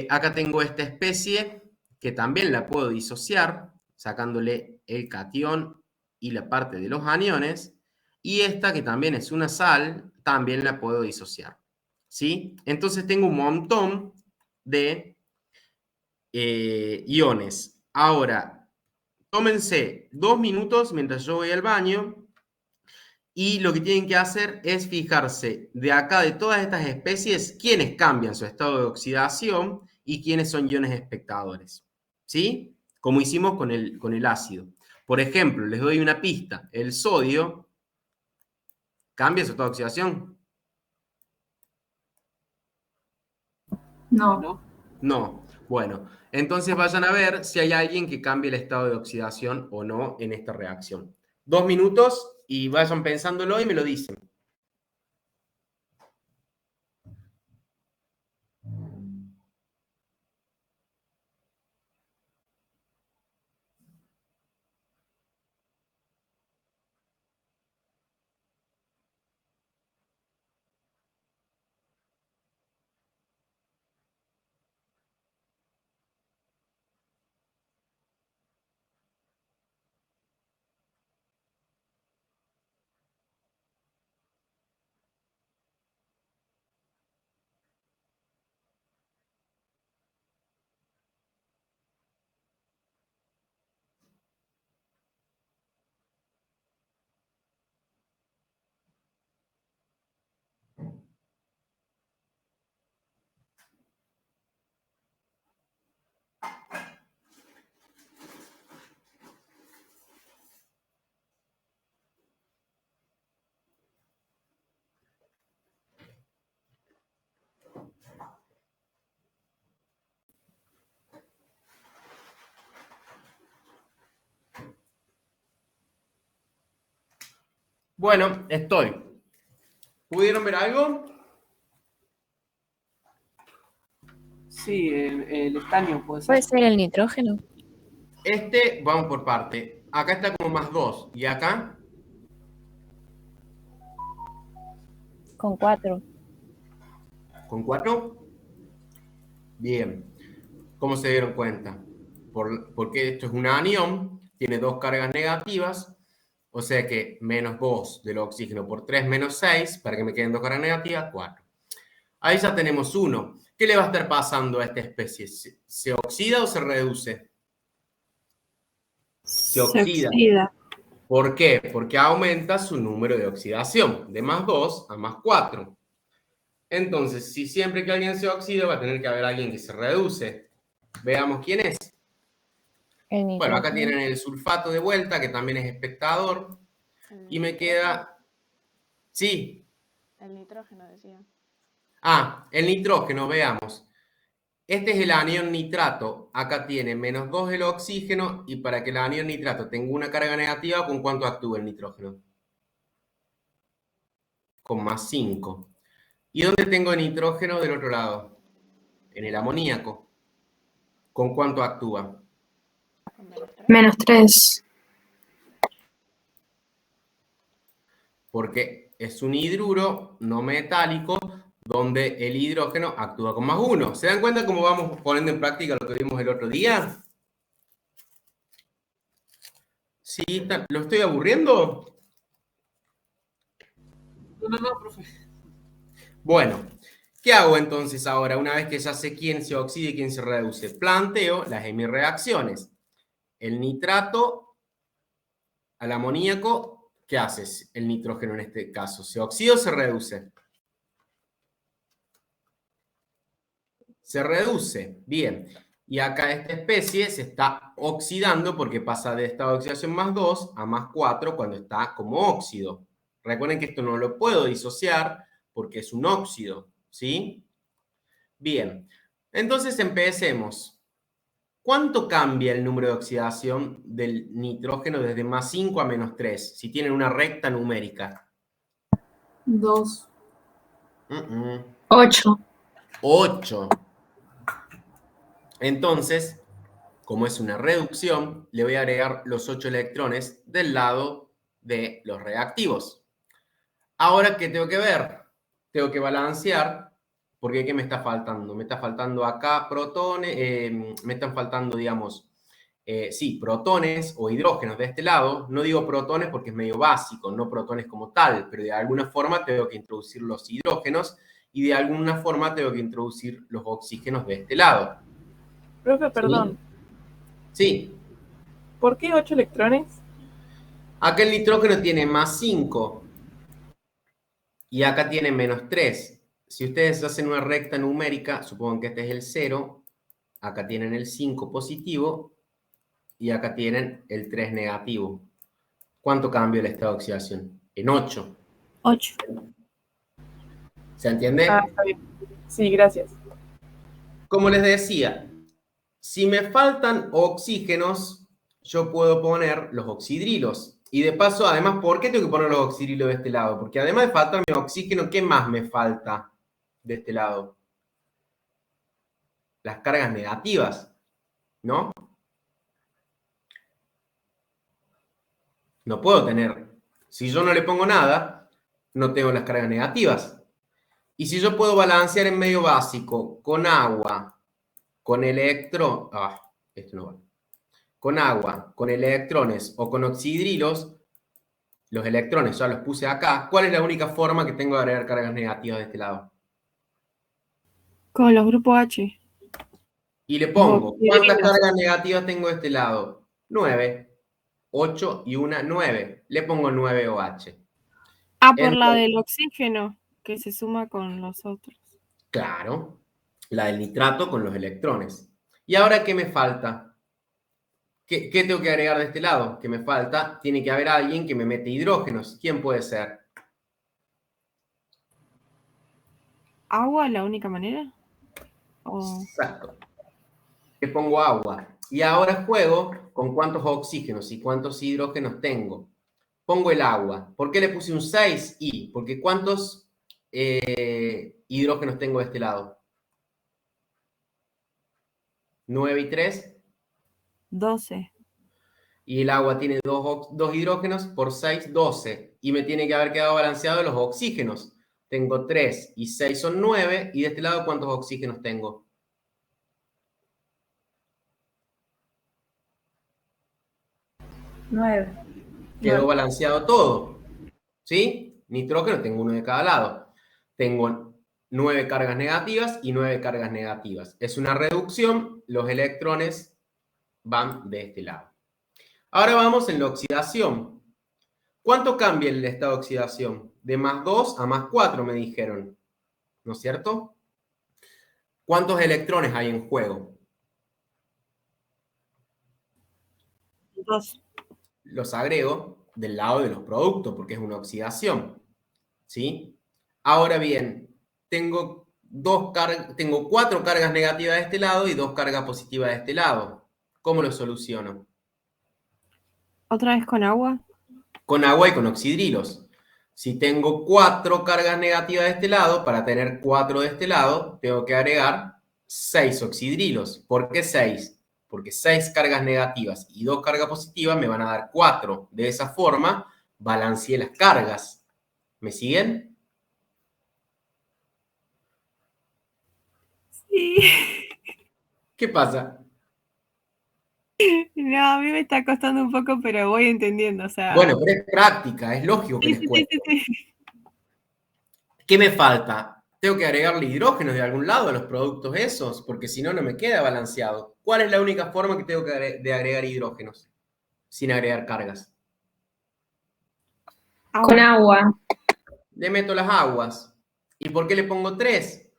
Acá tengo esta especie, que también la puedo disociar, sacándole el catión y la parte de los aniones. Y esta, que también es una sal, también la puedo disociar. ¿Sí? Entonces tengo un montón de iones. Ahora, tómense 2 minutos mientras yo voy al baño y lo que tienen que hacer es fijarse de acá, de todas estas especies, quiénes cambian su estado de oxidación y quiénes son iones espectadores. ¿Sí? Como hicimos con el ácido. Por ejemplo, les doy una pista. El sodio cambia su estado de oxidación. No. No. Bueno, entonces vayan a ver si hay alguien que cambie el estado de oxidación o no en esta reacción. 2 minutos y vayan pensándolo y me lo dicen. Bueno, estoy. ¿Pudieron ver algo? Sí, el estaño puede ser. ¿Puede ser el nitrógeno? Vamos por parte. Acá está como más 2. ¿Y acá? Con 4. ¿Con 4? Bien. ¿Cómo se dieron cuenta? Porque esto es un anión, tiene 2 cargas negativas, o sea que menos 2 del oxígeno por 3 menos 6, para que me queden 2 cargas negativas, 4. Ahí ya tenemos 1. ¿Qué le va a estar pasando a esta especie? ¿Se oxida o se reduce? Se oxida. ¿Por qué? Porque aumenta su número de oxidación, de más 2 a más 4. Entonces, si siempre que alguien se oxida, va a tener que haber alguien que se reduce. Veamos quién es. Bueno, acá tienen el sulfato de vuelta, que también es espectador. Y me queda... Sí. El nitrógeno, decía. Ah, el nitrógeno, veamos. Este es el anión nitrato. Acá tiene menos 2 el oxígeno. Y para que el anión nitrato tenga una carga negativa, ¿con cuánto actúa el nitrógeno? Con más 5. ¿Y dónde tengo el nitrógeno del otro lado? En el amoníaco. ¿Con cuánto actúa? -3. porque es un hidruro no metálico donde el hidrógeno actúa con +1. ¿Se dan cuenta cómo vamos poniendo en práctica lo que vimos el otro día? ¿Sí? ¿Lo estoy aburriendo? No, profe. Bueno, ¿qué hago entonces ahora? Una vez que ya sé quién se oxida y quién se reduce, planteo las de mis reacciones. El nitrato al amoníaco, ¿qué haces? El nitrógeno en este caso, ¿se oxida o se reduce? Se reduce, bien. Y acá esta especie se está oxidando porque pasa de estado de oxidación +2 a +4 cuando está como óxido. Recuerden que esto no lo puedo disociar porque es un óxido, ¿sí? Bien, entonces empecemos. ¿Cuánto cambia el número de oxidación del nitrógeno desde +5 a -3? Si tienen una recta numérica. 2. 8. 8. Entonces, como es una reducción, le voy a agregar los 8 electrones del lado de los reactivos. Ahora, ¿qué tengo que ver? Tengo que balancear, porque ¿qué me está faltando? Me está faltando acá protones, me están faltando, digamos, sí, protones o hidrógenos de este lado. No digo protones porque es medio básico, no protones como tal, pero de alguna forma tengo que introducir los hidrógenos y de alguna forma tengo que introducir los oxígenos de este lado. Profe, perdón. Sí. ¿Por qué 8 electrones? Acá el nitrógeno tiene +5 y acá tiene -3. Si ustedes hacen una recta numérica, supongo que este es el 0, acá tienen el 5 positivo y acá tienen el 3 negativo. ¿Cuánto cambia el estado de oxidación? En 8. 8. ¿Se entiende? Ah, está bien. Sí, gracias. Como les decía, si me faltan oxígenos, yo puedo poner los oxidrilos. Y de paso, además, ¿por qué tengo que poner los oxidrilos de este lado? Porque además de faltarme oxígeno, ¿qué más me falta de este lado? Las cargas negativas, ¿no? No puedo tener. Si yo no le pongo nada, no tengo las cargas negativas. Y si yo puedo balancear en medio básico con agua, con electro... esto no va. Con agua, con electrones o con oxidrilos, los electrones ya los puse acá. ¿Cuál es la única forma que tengo de agregar cargas negativas de este lado? Con los grupos H. Y le pongo, ¿cuántas Oxidrilos. cargas negativas tengo de este lado? 9. 8 y 1, 9. Le pongo 9 OH. Ah, por la Entonces, del oxígeno, que se suma con los otros. claro, la del nitrato con los electrones. ¿Y ahora qué me falta? ¿Qué tengo que agregar de este lado? ¿Qué me falta? Tiene que haber alguien que me mete hidrógenos. ¿Quién puede ser? ¿Agua es la única manera? ¿O... Exacto. Le pongo agua. Y ahora juego con cuántos oxígenos y cuántos hidrógenos tengo. Pongo el agua. ¿Por qué le puse un 6? Porque ¿cuántos hidrógenos tengo de este lado? 9 y 3. 12. Y el agua tiene 2 hidrógenos por 6, 12. Y me tiene que haber quedado balanceado los oxígenos. Tengo 3 y 6 son 9. Y de este lado, ¿cuántos oxígenos tengo? 9. Quedó balanceado todo. ¿Sí? Nitrógeno tengo uno de cada lado. Tengo 9 cargas negativas y 9 cargas negativas. Es una reducción. Los electrones van de este lado. Ahora vamos en la oxidación. ¿Cuánto cambia el estado de oxidación? De +2 a +4 me dijeron. ¿No es cierto? ¿Cuántos electrones hay en juego? 2. Los agrego del lado de los productos porque es una oxidación. ¿Sí? Ahora bien, tengo 4 cargas negativas de este lado y 2 cargas positivas de este lado. ¿Cómo lo soluciono? ¿Otra vez con agua? Con agua y con oxidrilos. Si tengo 4 cargas negativas de este lado, para tener 4 de este lado, tengo que agregar 6 oxidrilos. ¿Por qué 6? Porque 6 cargas negativas y 2 cargas positivas me van a dar 4. De esa forma, balanceé las cargas. ¿Me siguen? Sí. ¿Qué pasa? No, a mí me está costando un poco, pero voy entendiendo, o sea. Bueno, pero es práctica, es lógico que Sí, les sí, cueste. sí, sí. ¿Qué me falta? Tengo que agregarle hidrógenos de algún lado a los productos esos, porque si no, no me queda balanceado. ¿Cuál es la única forma que tengo de agregar hidrógenos sin agregar cargas? Con agua. Le meto las aguas. ¿Y por qué le pongo 3?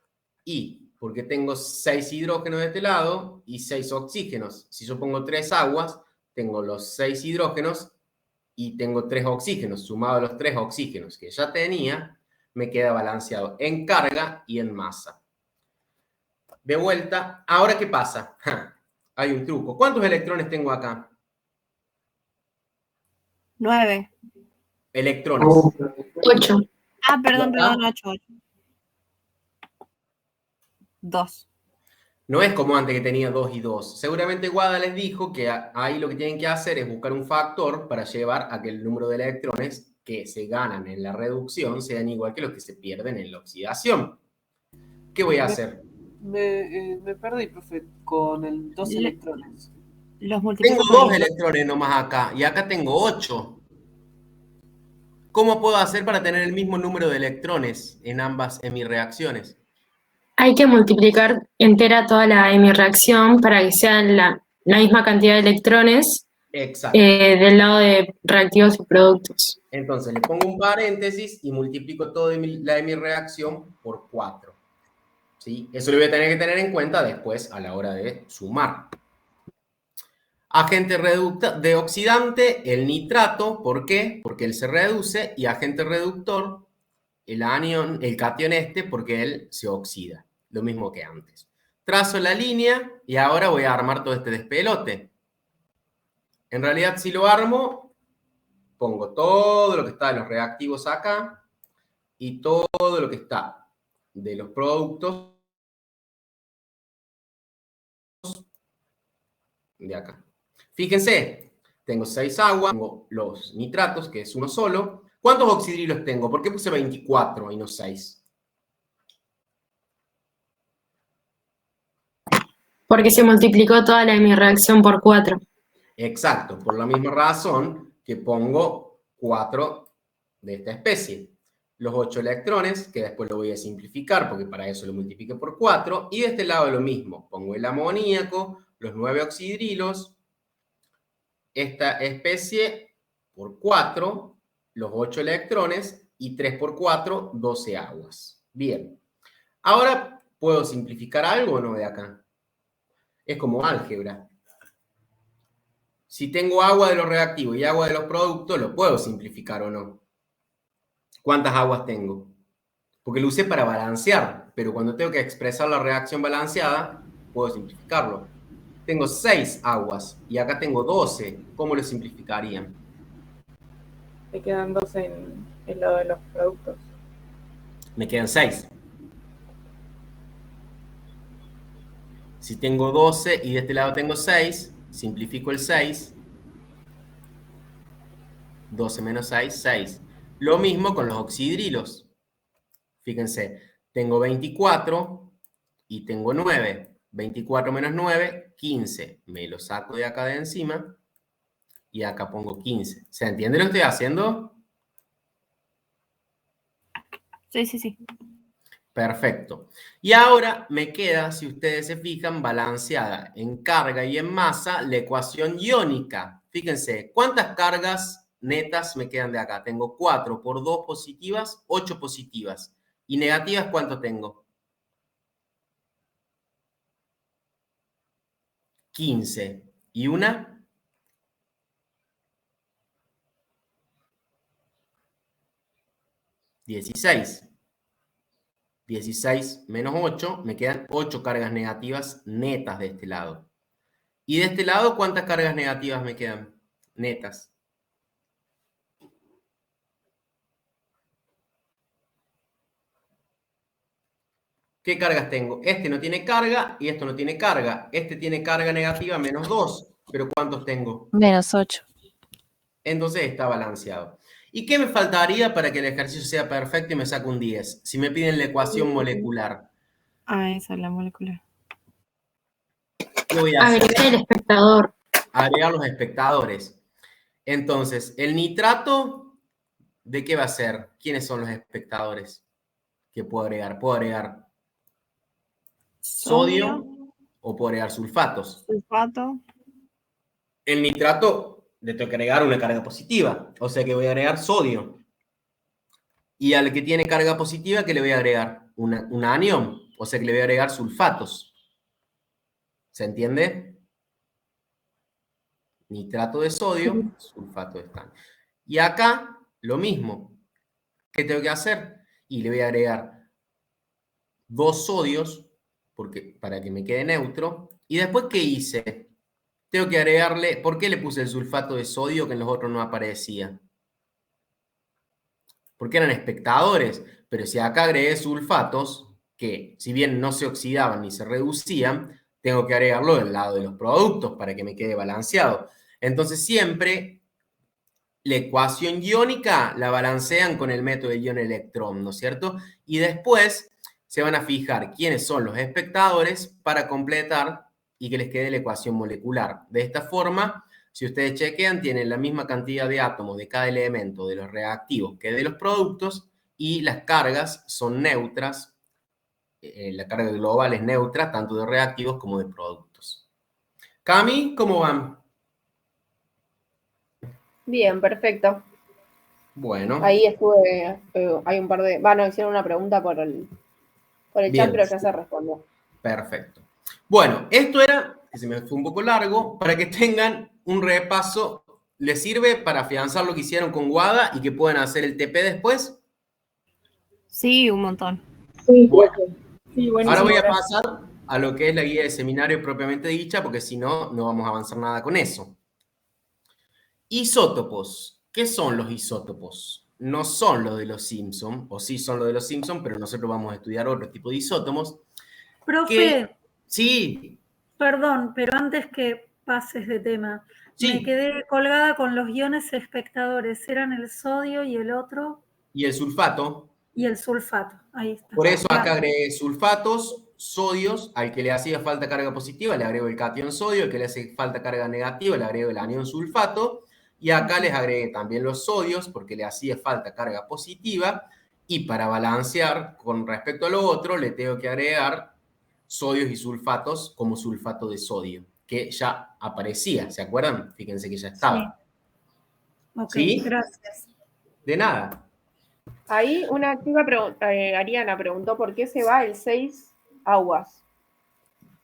Y porque tengo 6 hidrógenos de este lado y 6 oxígenos. Si yo pongo 3 aguas, tengo los 6 hidrógenos y tengo 3 oxígenos. Sumado a los 3 oxígenos que ya tenía, me queda balanceado en carga y en masa. De vuelta, ¿ahora qué pasa? Hay un truco. ¿Cuántos electrones tengo acá? 9. Electrones. 8. Ah, perdón, ¿Y acá? perdón, 8. 2. No es como antes que tenía 2 y 2. Seguramente Guada les dijo que ahí lo que tienen que hacer es buscar un factor para llevar a que el número de electrones que se ganan en la reducción sean igual que los que se pierden en la oxidación. ¿Qué voy a hacer? Me perdí, profe, con el 2 electrones. Los multiplico Tengo por 2 electrones nomás acá y acá tengo 8. ¿Cómo puedo hacer para tener el mismo número de electrones en mis reacciones? Hay que multiplicar entera toda la hemireacción para que sean la misma cantidad de electrones Exacto. del lado de reactivos y productos. Entonces le pongo un paréntesis y multiplico toda la hemireacción por 4. ¿Sí? Eso lo voy a tener que tener en cuenta después a la hora de sumar. Agente de oxidante, el nitrato. ¿Por qué? Porque él se reduce. Y agente reductor, el anión, el catión porque él se oxida. Lo mismo que antes. Trazo la línea y ahora voy a armar todo este despelote. En realidad, si lo armo, pongo todo lo que está de los reactivos acá y todo lo que está de los productos de acá. Fíjense, tengo 6 aguas, tengo los nitratos, que es uno solo. ¿Cuántos oxidrilos tengo? ¿Por qué puse 24 y no 6? Porque se multiplicó toda la hemireacción por 4. Exacto, por la misma razón que pongo 4 de esta especie. Los 8 electrones, que después lo voy a simplificar, porque para eso lo multipliqué por 4. Y de este lado lo mismo, pongo el amoníaco, los 9 oxidrilos, esta especie por 4, los 8 electrones, y 3 por 4, 12 aguas. Bien. Ahora, ¿puedo simplificar algo o no de acá? Es como álgebra. Si tengo agua de los reactivos y agua de los productos, ¿lo puedo simplificar o no? ¿Cuántas aguas tengo? Porque lo usé para balancear, pero cuando tengo que expresar la reacción balanceada, puedo simplificarlo. Tengo 6 aguas y acá tengo 12. ¿Cómo lo simplificarían? Te quedan 2 en el lado de los productos. Me quedan 6. Si tengo 12 y de este lado tengo 6, simplifico el 6. 12 menos 6, 6. Lo mismo con los oxidrilos. Fíjense, tengo 24 y tengo 9. 24 menos 9, 15. Me lo saco de acá de encima y acá pongo 15. ¿Se entiende lo que estoy haciendo? Sí, sí, sí. Perfecto. Y ahora me queda, si ustedes se fijan, balanceada en carga y en masa la ecuación iónica. Fíjense, ¿cuántas cargas netas me quedan de acá? Tengo 4 por 2 positivas, 8 positivas. ¿Y negativas cuánto tengo? 15. ¿Y una? 16. 16 menos 8, me quedan 8 cargas negativas netas de este lado. ¿Y de este lado cuántas cargas negativas me quedan netas? ¿Qué cargas tengo? Este no tiene carga y esto no tiene carga. Este tiene carga negativa menos 2. ¿Pero cuántos tengo? Menos 8. Entonces está balanceado. ¿Y qué me faltaría para que el ejercicio sea perfecto y me saque un 10? Si me piden la ecuación molecular. Ah, esa es la molecular. ¿Qué voy a hacer? Agregar el espectador. Agregar los espectadores. Entonces, el nitrato, ¿de qué va a ser? ¿Quiénes son los espectadores que puedo agregar? Puedo agregar sodio o puedo agregar sulfatos. Sulfato. El nitrato le tengo que agregar una carga positiva, o sea que voy a agregar sodio. Y al que tiene carga positiva, ¿qué le voy a agregar? Un anión, o sea que le voy a agregar sulfatos. ¿Se entiende? Nitrato de sodio, sulfato de estaño. Y acá, lo mismo. ¿Qué tengo que hacer? Y le voy a agregar 2 sodios, para que me quede neutro. Y después, ¿qué hice? Tengo que agregarle... ¿Por qué le puse el sulfato de sodio que en los otros no aparecía? Porque eran espectadores. Pero si acá agregué sulfatos, que si bien no se oxidaban ni se reducían, tengo que agregarlo del lado de los productos para que me quede balanceado. Entonces siempre la ecuación iónica la balancean con el método de ion-electrón, ¿no es cierto? Y después se van a fijar quiénes son los espectadores para completar y que les quede la ecuación molecular. De esta forma, si ustedes chequean, tienen la misma cantidad de átomos de cada elemento de los reactivos que de los productos y las cargas son neutras. La carga global es neutra, tanto de reactivos como de productos. Cami, ¿cómo van? Bien, perfecto. Bueno. Ahí estuve, hay un par de... Bueno, hicieron una pregunta por el chat, Bien. pero ya se respondió. Perfecto. Bueno, esto era, que se me fue un poco largo, para que tengan un repaso. ¿Les sirve para afianzar lo que hicieron con WADA y que puedan hacer el TP después? Sí, un montón. Sí, Bueno. Sí, buenísimo. Ahora voy a gracias. pasar a lo que es la guía de seminario propiamente dicha, porque si no, no vamos a avanzar nada con eso. Isótopos. ¿Qué son los isótopos? No son los de los Simpson, o sí son los de los Simpson, pero nosotros vamos a estudiar otro tipo de isótopos. Profe, Sí, perdón, pero antes que pases de tema, sí. me quedé colgada con los iones espectadores. Eran el sodio y el otro, Y el sulfato. y el sulfato. Ahí está. Por eso acá Gracias. agregué sulfatos, sodios, al que le hacía falta carga positiva le agrego el catión sodio, al que le hace falta carga negativa le agrego el anión sulfato, y acá les agregué también los sodios porque le hacía falta carga positiva, y para balancear con respecto a lo otro le tengo que agregar sodios y sulfatos como sulfato de sodio, que ya aparecía, ¿se acuerdan? Fíjense que ya estaba. Ok, ¿Sí? gracias. De nada. Ahí una chica, Ariana, preguntó por qué se va el 6 aguas.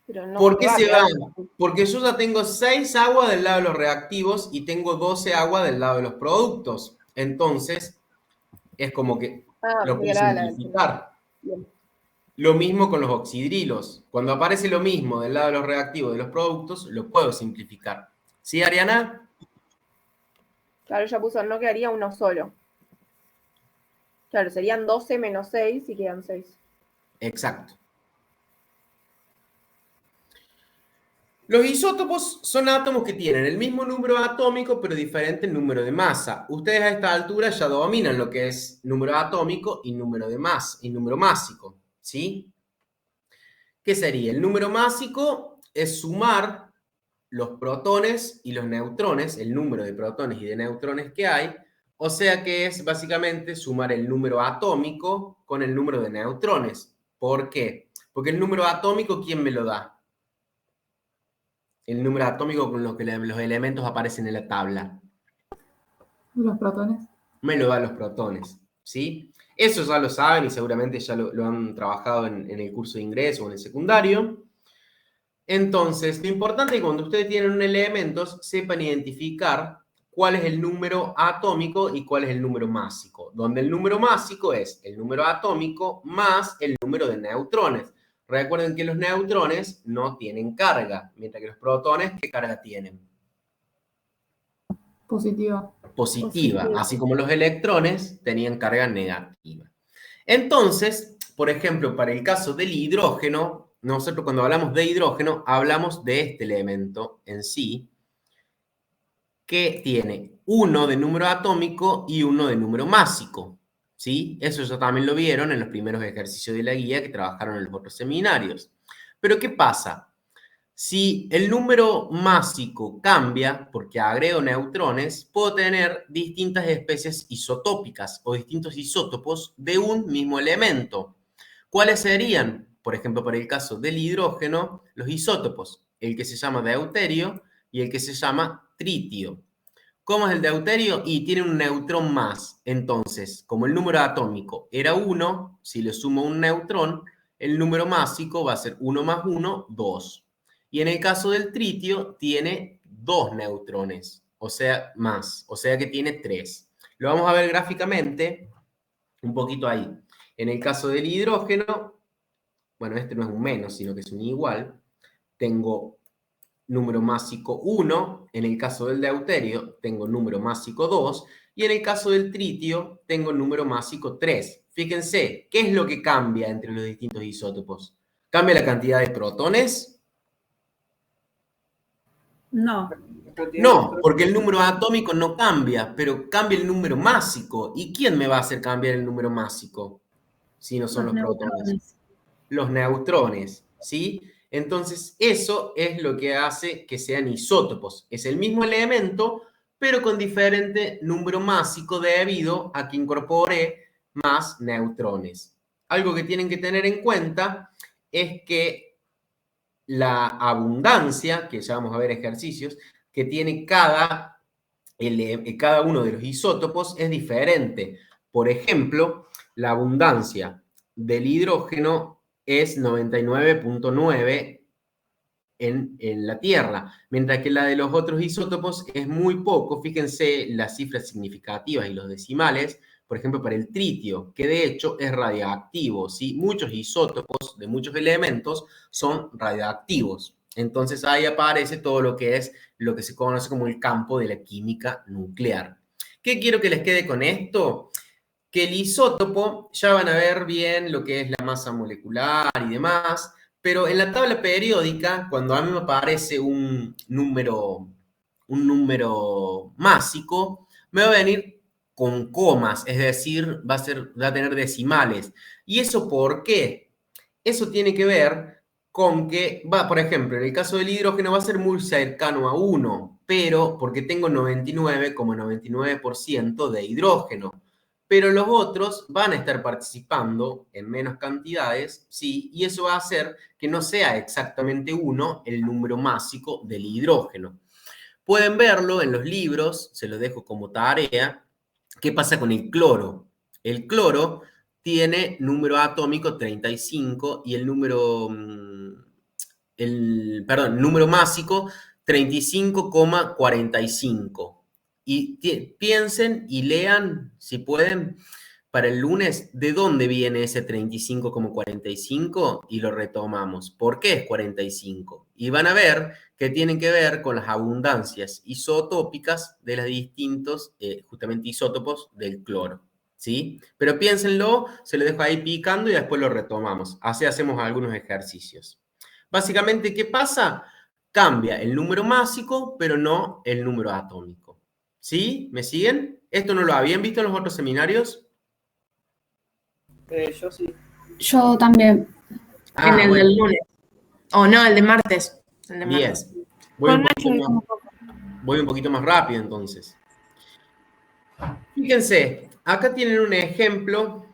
Pero no ¿Por qué va a se quedar- van? Porque yo ya tengo 6 aguas del lado de los reactivos y tengo 12 aguas del lado de los productos. Entonces, es como que lo pensé que puedo era la- simplificar. Bien. Lo mismo con los oxidrilos. Cuando aparece lo mismo del lado de los reactivos de los productos, lo puedo simplificar. ¿Sí, Ariana? Claro, ella puso, no quedaría uno solo. Claro, serían 12 menos 6 y quedan 6. Exacto. Los isótopos son átomos que tienen el mismo número atómico, pero diferente número de masa. Ustedes a esta altura ya dominan lo que es número atómico y número de masa, y número másico, ¿sí? ¿Qué sería? El número másico es sumar los protones y los neutrones, el número de protones y de neutrones que hay, o sea que es básicamente sumar el número atómico con el número de neutrones. ¿Por qué? Porque el número atómico, ¿quién me lo da? El número atómico con lo que los elementos aparecen en la tabla. Los protones. Me lo dan los protones, ¿sí? Eso ya lo saben y seguramente ya lo han trabajado en el curso de ingreso o en el secundario. Entonces, lo importante es que cuando ustedes tienen un elemento, sepan identificar cuál es el número atómico y cuál es el número másico. Donde el número másico es el número atómico más el número de neutrones. Recuerden que los neutrones no tienen carga, mientras que los protones, ¿qué carga tienen? Positiva. Positiva, así como los electrones tenían carga negativa. Entonces, por ejemplo, para el caso del hidrógeno, nosotros cuando hablamos de hidrógeno, hablamos de este elemento en sí, que tiene uno de número atómico y uno de número másico, ¿sí? Eso ya también lo vieron en los primeros ejercicios de la guía que trabajaron en los otros seminarios. Pero ¿qué pasa? Si el número másico cambia porque agrego neutrones, puedo tener distintas especies isotópicas o distintos isótopos de un mismo elemento. ¿Cuáles serían? Por ejemplo, para el caso del hidrógeno, los isótopos, el que se llama deuterio y el que se llama tritio. ¿Cómo es el deuterio? Y tiene un neutrón más. Entonces, como el número atómico era 1, si le sumo un neutrón, el número másico va a ser 1 más 1, 2. Y en el caso del tritio, tiene 2 neutrones, o sea, más. O sea que tiene 3. Lo vamos a ver gráficamente un poquito ahí. En el caso del hidrógeno, bueno, este no es un menos, sino que es un igual. Tengo número másico 1, en el caso del deuterio tengo número másico 2, y en el caso del tritio tengo número másico 3. Fíjense, ¿qué es lo que cambia entre los distintos isótopos? ¿Cambia la cantidad de protones? No. No, porque el número atómico no cambia, pero cambia el número másico. ¿Y quién me va a hacer cambiar el número másico? Si no son los protones. Los neutrones, ¿sí? Entonces, eso es lo que hace que sean isótopos. Es el mismo elemento, pero con diferente número másico debido a que incorporé más neutrones. Algo que tienen que tener en cuenta es que la abundancia, que ya vamos a ver ejercicios, que tiene cada uno de los isótopos es diferente. Por ejemplo, la abundancia del hidrógeno es 99.9 en la Tierra, mientras que la de los otros isótopos es muy poco. Fíjense las cifras significativas y los decimales, por ejemplo, para el tritio, que de hecho es radioactivo, ¿sí? Muchos isótopos de muchos elementos son radioactivos. Entonces ahí aparece todo lo que es lo que se conoce como el campo de la química nuclear. ¿Qué quiero que les quede con esto? Que el isótopo, ya van a ver bien lo que es la masa molecular y demás, pero en la tabla periódica, cuando a mí me aparece un número másico, me va a venir con comas, es decir, va a tener decimales. ¿Y eso por qué? Eso tiene que ver con que, por ejemplo, en el caso del hidrógeno va a ser muy cercano a 1, pero porque tengo 99,99% de hidrógeno. Pero los otros van a estar participando en menos cantidades, ¿sí? Y eso va a hacer que no sea exactamente 1 el número másico del hidrógeno. Pueden verlo en los libros, se los dejo como tarea. ¿Qué pasa con el cloro? El cloro tiene número atómico 35 y el número másico 35,45. Y piensen y lean, si pueden, para el lunes, ¿de dónde viene ese 35,45? Y lo retomamos. ¿Por qué es 45? Y van a ver que tienen que ver con las abundancias isotópicas de los distintos, justamente isótopos del cloro, ¿sí? Pero piénsenlo, se lo dejo ahí picando y después lo retomamos. Así hacemos algunos ejercicios. Básicamente, ¿qué pasa? Cambia el número másico, pero no el número atómico. ¿Sí? ¿Me siguen? ¿Esto no lo habían visto en los otros seminarios? Yo sí. Yo también. En el del lunes. O no, el de martes. El de Bien. martes. Voy un poquito más rápido entonces. Fíjense, acá tienen un ejemplo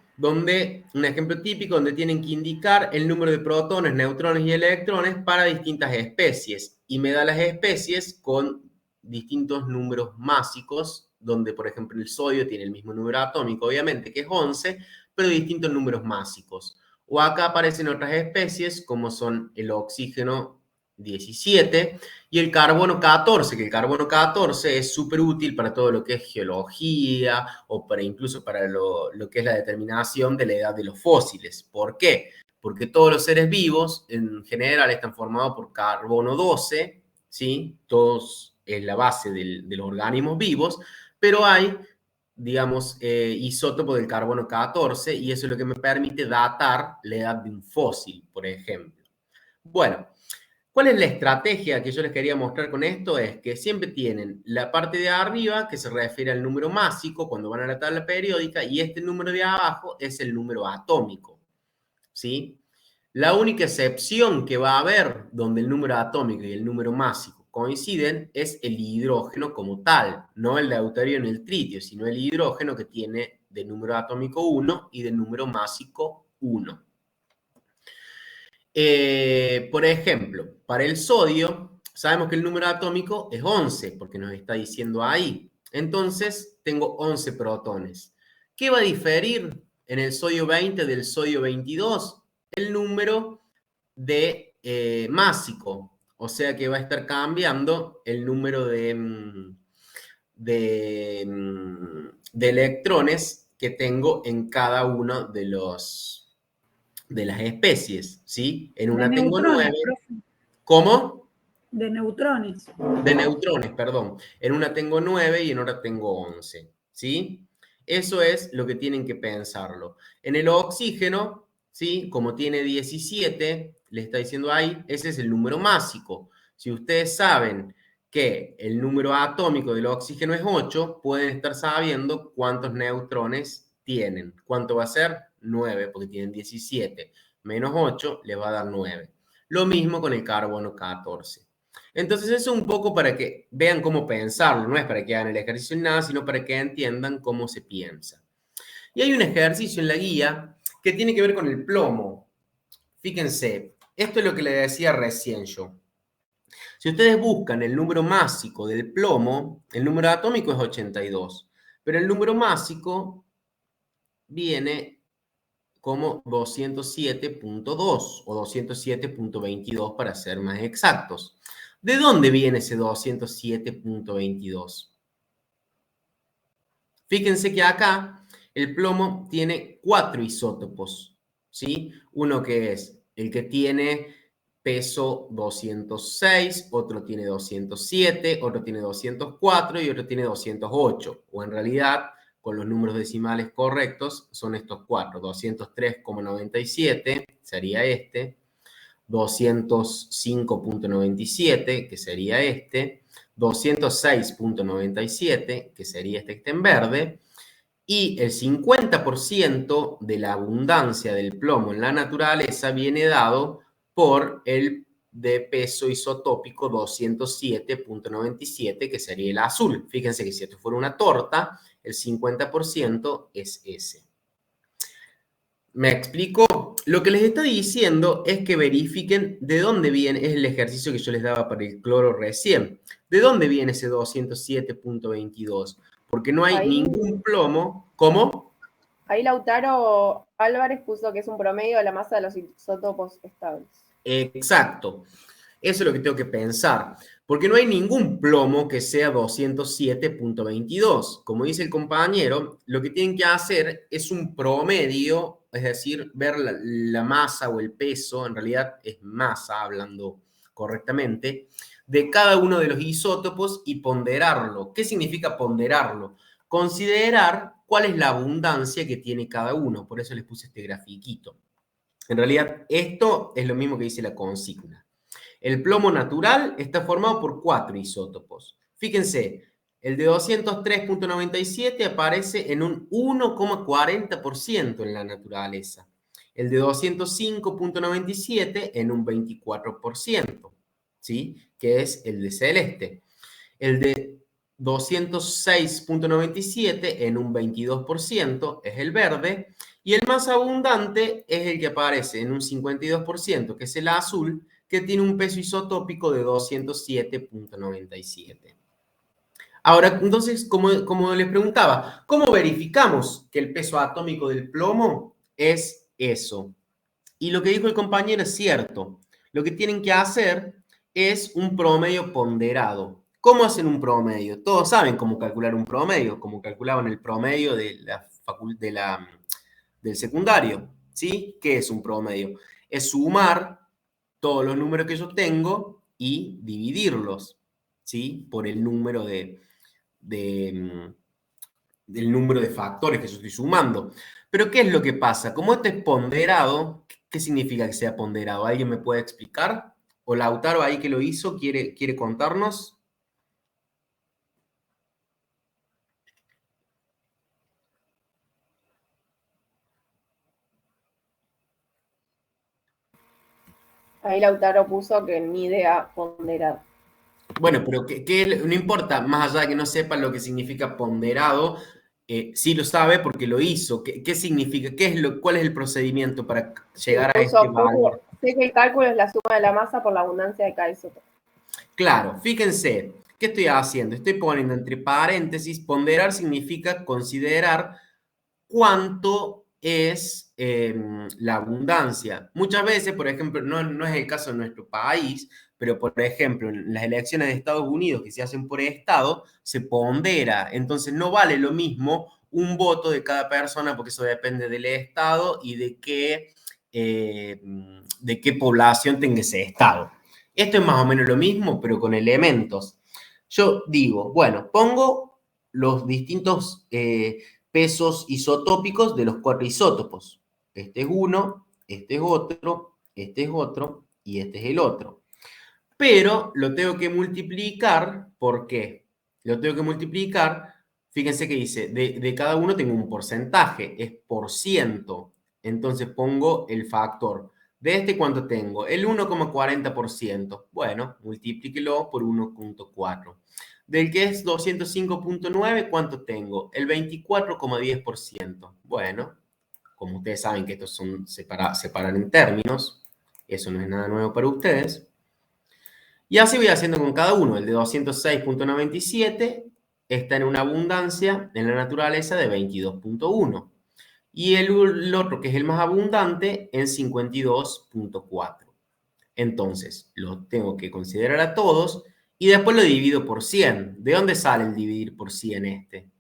típico donde tienen que indicar el número de protones, neutrones y electrones para distintas especies. Y me da las especies con distintos números másicos, donde por ejemplo el sodio tiene el mismo número atómico, obviamente, que es 11, pero distintos números másicos. O acá aparecen otras especies, como son el oxígeno 17 y el carbono 14, que el carbono 14 es súper útil para todo lo que es geología o incluso para lo que es la determinación de la edad de los fósiles. ¿Por qué? Porque todos los seres vivos en general están formados por carbono 12, ¿sí? Todos es la base de los organismos vivos, pero hay, digamos, isótopos del carbono 14 y eso es lo que me permite datar la edad de un fósil, por ejemplo. Bueno, ¿Cuál es la estrategia que yo les quería mostrar con esto? Es que siempre tienen la parte de arriba, que se refiere al número másico cuando van a la tabla periódica, y este número de abajo es el número atómico, ¿sí? La única excepción que va a haber donde el número atómico y el número másico coinciden es el hidrógeno como tal, no el deuterio ni el tritio, sino el hidrógeno que tiene de número atómico 1 y de número másico 1. Por ejemplo, para el sodio, sabemos que el número atómico es 11, porque nos está diciendo ahí. Entonces, tengo 11 protones. ¿Qué va a diferir en el sodio 20 del sodio 22? El número de másico. O sea que va a estar cambiando el número de electrones que tengo en cada uno de las especies, ¿sí? En una tengo 9. ¿Cómo? De neutrones. De neutrones, perdón. En una tengo 9 y en otra tengo 11, ¿sí? Eso es lo que tienen que pensarlo. En el oxígeno, ¿sí? Como tiene 17, le está diciendo ahí, ese es el número másico. Si ustedes saben que el número atómico del oxígeno es 8, pueden estar sabiendo cuántos neutrones tienen. ¿Cuánto va a ser? 9, porque tienen 17. Menos 8 les va a dar 9. Lo mismo con el carbono 14. Entonces eso es un poco para que vean cómo pensarlo. No es para que hagan el ejercicio ni nada, sino para que entiendan cómo se piensa. Y hay un ejercicio en la guía que tiene que ver con el plomo. Fíjense, esto es lo que les decía recién yo. Si ustedes buscan el número másico del plomo, el número atómico es 82, pero el número másico viene como 207.2 o 207.22 para ser más exactos. ¿De dónde viene ese 207.22? Fíjense que acá el plomo tiene 4 isótopos, ¿sí? Uno que es el que tiene peso 206, otro tiene 207, otro tiene 204 y otro tiene 208. O en realidad, con los números decimales correctos, son estos 4. 203,97 sería este, 205.97, que sería este, 206.97, que sería este que está en verde, y el 50% de la abundancia del plomo en la naturaleza viene dado por el de peso isotópico 207.97, que sería el azul. Fíjense que si esto fuera una torta, el 50% es ese. ¿Me explico? Lo que les está diciendo es que verifiquen de dónde viene, es el ejercicio que yo les daba para el cloro recién. ¿De dónde viene ese 207.22? Porque no hay ningún plomo. ¿Cómo? Ahí Lautaro Álvarez puso que es un promedio de la masa de los isótopos estables. Exacto. Eso es lo que tengo que pensar. Porque no hay ningún plomo que sea 207.22. Como dice el compañero, lo que tienen que hacer es un promedio, es decir, ver la masa o el peso, en realidad es masa, hablando correctamente, de cada uno de los isótopos y ponderarlo. ¿Qué significa ponderarlo? Considerar cuál es la abundancia que tiene cada uno. Por eso les puse este grafiquito. En realidad, esto es lo mismo que dice la consigna. El plomo natural está formado por 4 isótopos. Fíjense, el de 203.97 aparece en un 1,40% en la naturaleza. El de 205.97 en un 24%, ¿sí? Que es el de celeste. El de 206.97 en un 22% es el verde. Y el más abundante es el que aparece en un 52%, que es el azul, que tiene un peso isotópico de 207.97. Ahora, entonces, como les preguntaba, ¿cómo verificamos que el peso atómico del plomo es eso? Y lo que dijo el compañero es cierto. Lo que tienen que hacer es un promedio ponderado. ¿Cómo hacen un promedio? Todos saben cómo calcular un promedio, como calculaban el promedio del secundario, ¿sí? ¿Qué es un promedio? Es sumar todos los números que yo tengo y dividirlos, ¿sí? Por el número del número de factores que yo estoy sumando. Pero ¿qué es lo que pasa? Como este es ponderado, ¿qué significa que sea ponderado? ¿Alguien me puede explicar? o Lautaro ahí que lo hizo, quiere contarnos. Ahí Lautaro puso que ni idea ponderado. Bueno, pero no importa, más allá de que no sepa lo que significa ponderado, sí lo sabe porque lo hizo. ¿Qué significa? ¿Cuál es el procedimiento para llegar a este valor? Sé que el cálculo es la suma de la masa por la abundancia de cada isótopo. Claro, fíjense, ¿qué estoy haciendo? Estoy poniendo entre paréntesis, ponderar significa considerar cuánto es la abundancia. Muchas veces, por ejemplo, no es el caso de nuestro país, pero por ejemplo, en las elecciones de Estados Unidos que se hacen por estado, se pondera. Entonces no vale lo mismo un voto de cada persona, porque eso depende del estado y de qué población tenga ese estado. Esto es más o menos lo mismo, pero con elementos. Yo digo, bueno, pongo los distintos pesos isotópicos de los 4 isótopos. Este es uno, este es otro y este es el otro. Pero lo tengo que multiplicar, ¿por qué? Lo tengo que multiplicar, fíjense que dice, de cada uno tengo un porcentaje, es por ciento. Entonces pongo el factor. ¿De este cuánto tengo? El 1,40%. Bueno, multiplíquelo por 1,4. Del que es 205,9, ¿cuánto tengo? El 24,10%. Bueno, como ustedes saben que estos son separan en términos, eso no es nada nuevo para ustedes. Y así voy haciendo con cada uno. El de 206,97 está en una abundancia en la naturaleza de 22,1. Y el otro, que es el más abundante, en 52,4. Entonces, lo tengo que considerar a todos y después lo divido por 100. ¿De dónde sale el dividir por 100 este?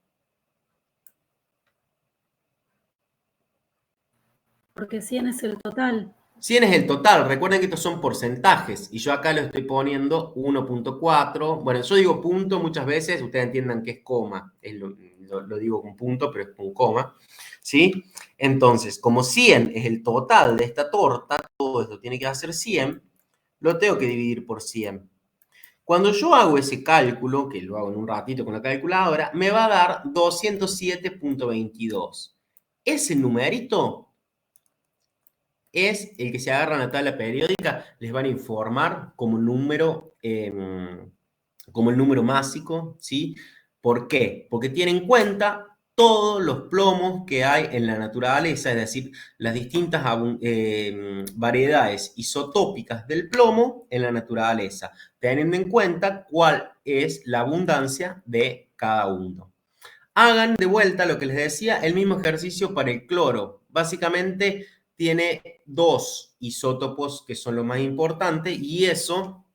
Porque 100 es el total. 100 es el total. Recuerden que estos son porcentajes y yo acá lo estoy poniendo 1,4. Bueno, yo digo punto muchas veces, ustedes entiendan que es coma. Lo digo con punto, pero es con coma. ¿Sí? Entonces, como 100 es el total de esta torta, todo esto tiene que hacer 100, lo tengo que dividir por 100. Cuando yo hago ese cálculo, que lo hago en un ratito con la calculadora, me va a dar 207,22. Ese numerito es el que se agarra en la tabla periódica, les van a informar como número, como el número másico, ¿sí? ¿Por qué? Porque tiene en cuenta todos los plomos que hay en la naturaleza, es decir, las distintas variedades isotópicas del plomo en la naturaleza, teniendo en cuenta cuál es la abundancia de cada uno. Hagan de vuelta lo que les decía, el mismo ejercicio para el cloro. Básicamente tiene 2 isótopos que son lo más importante y eso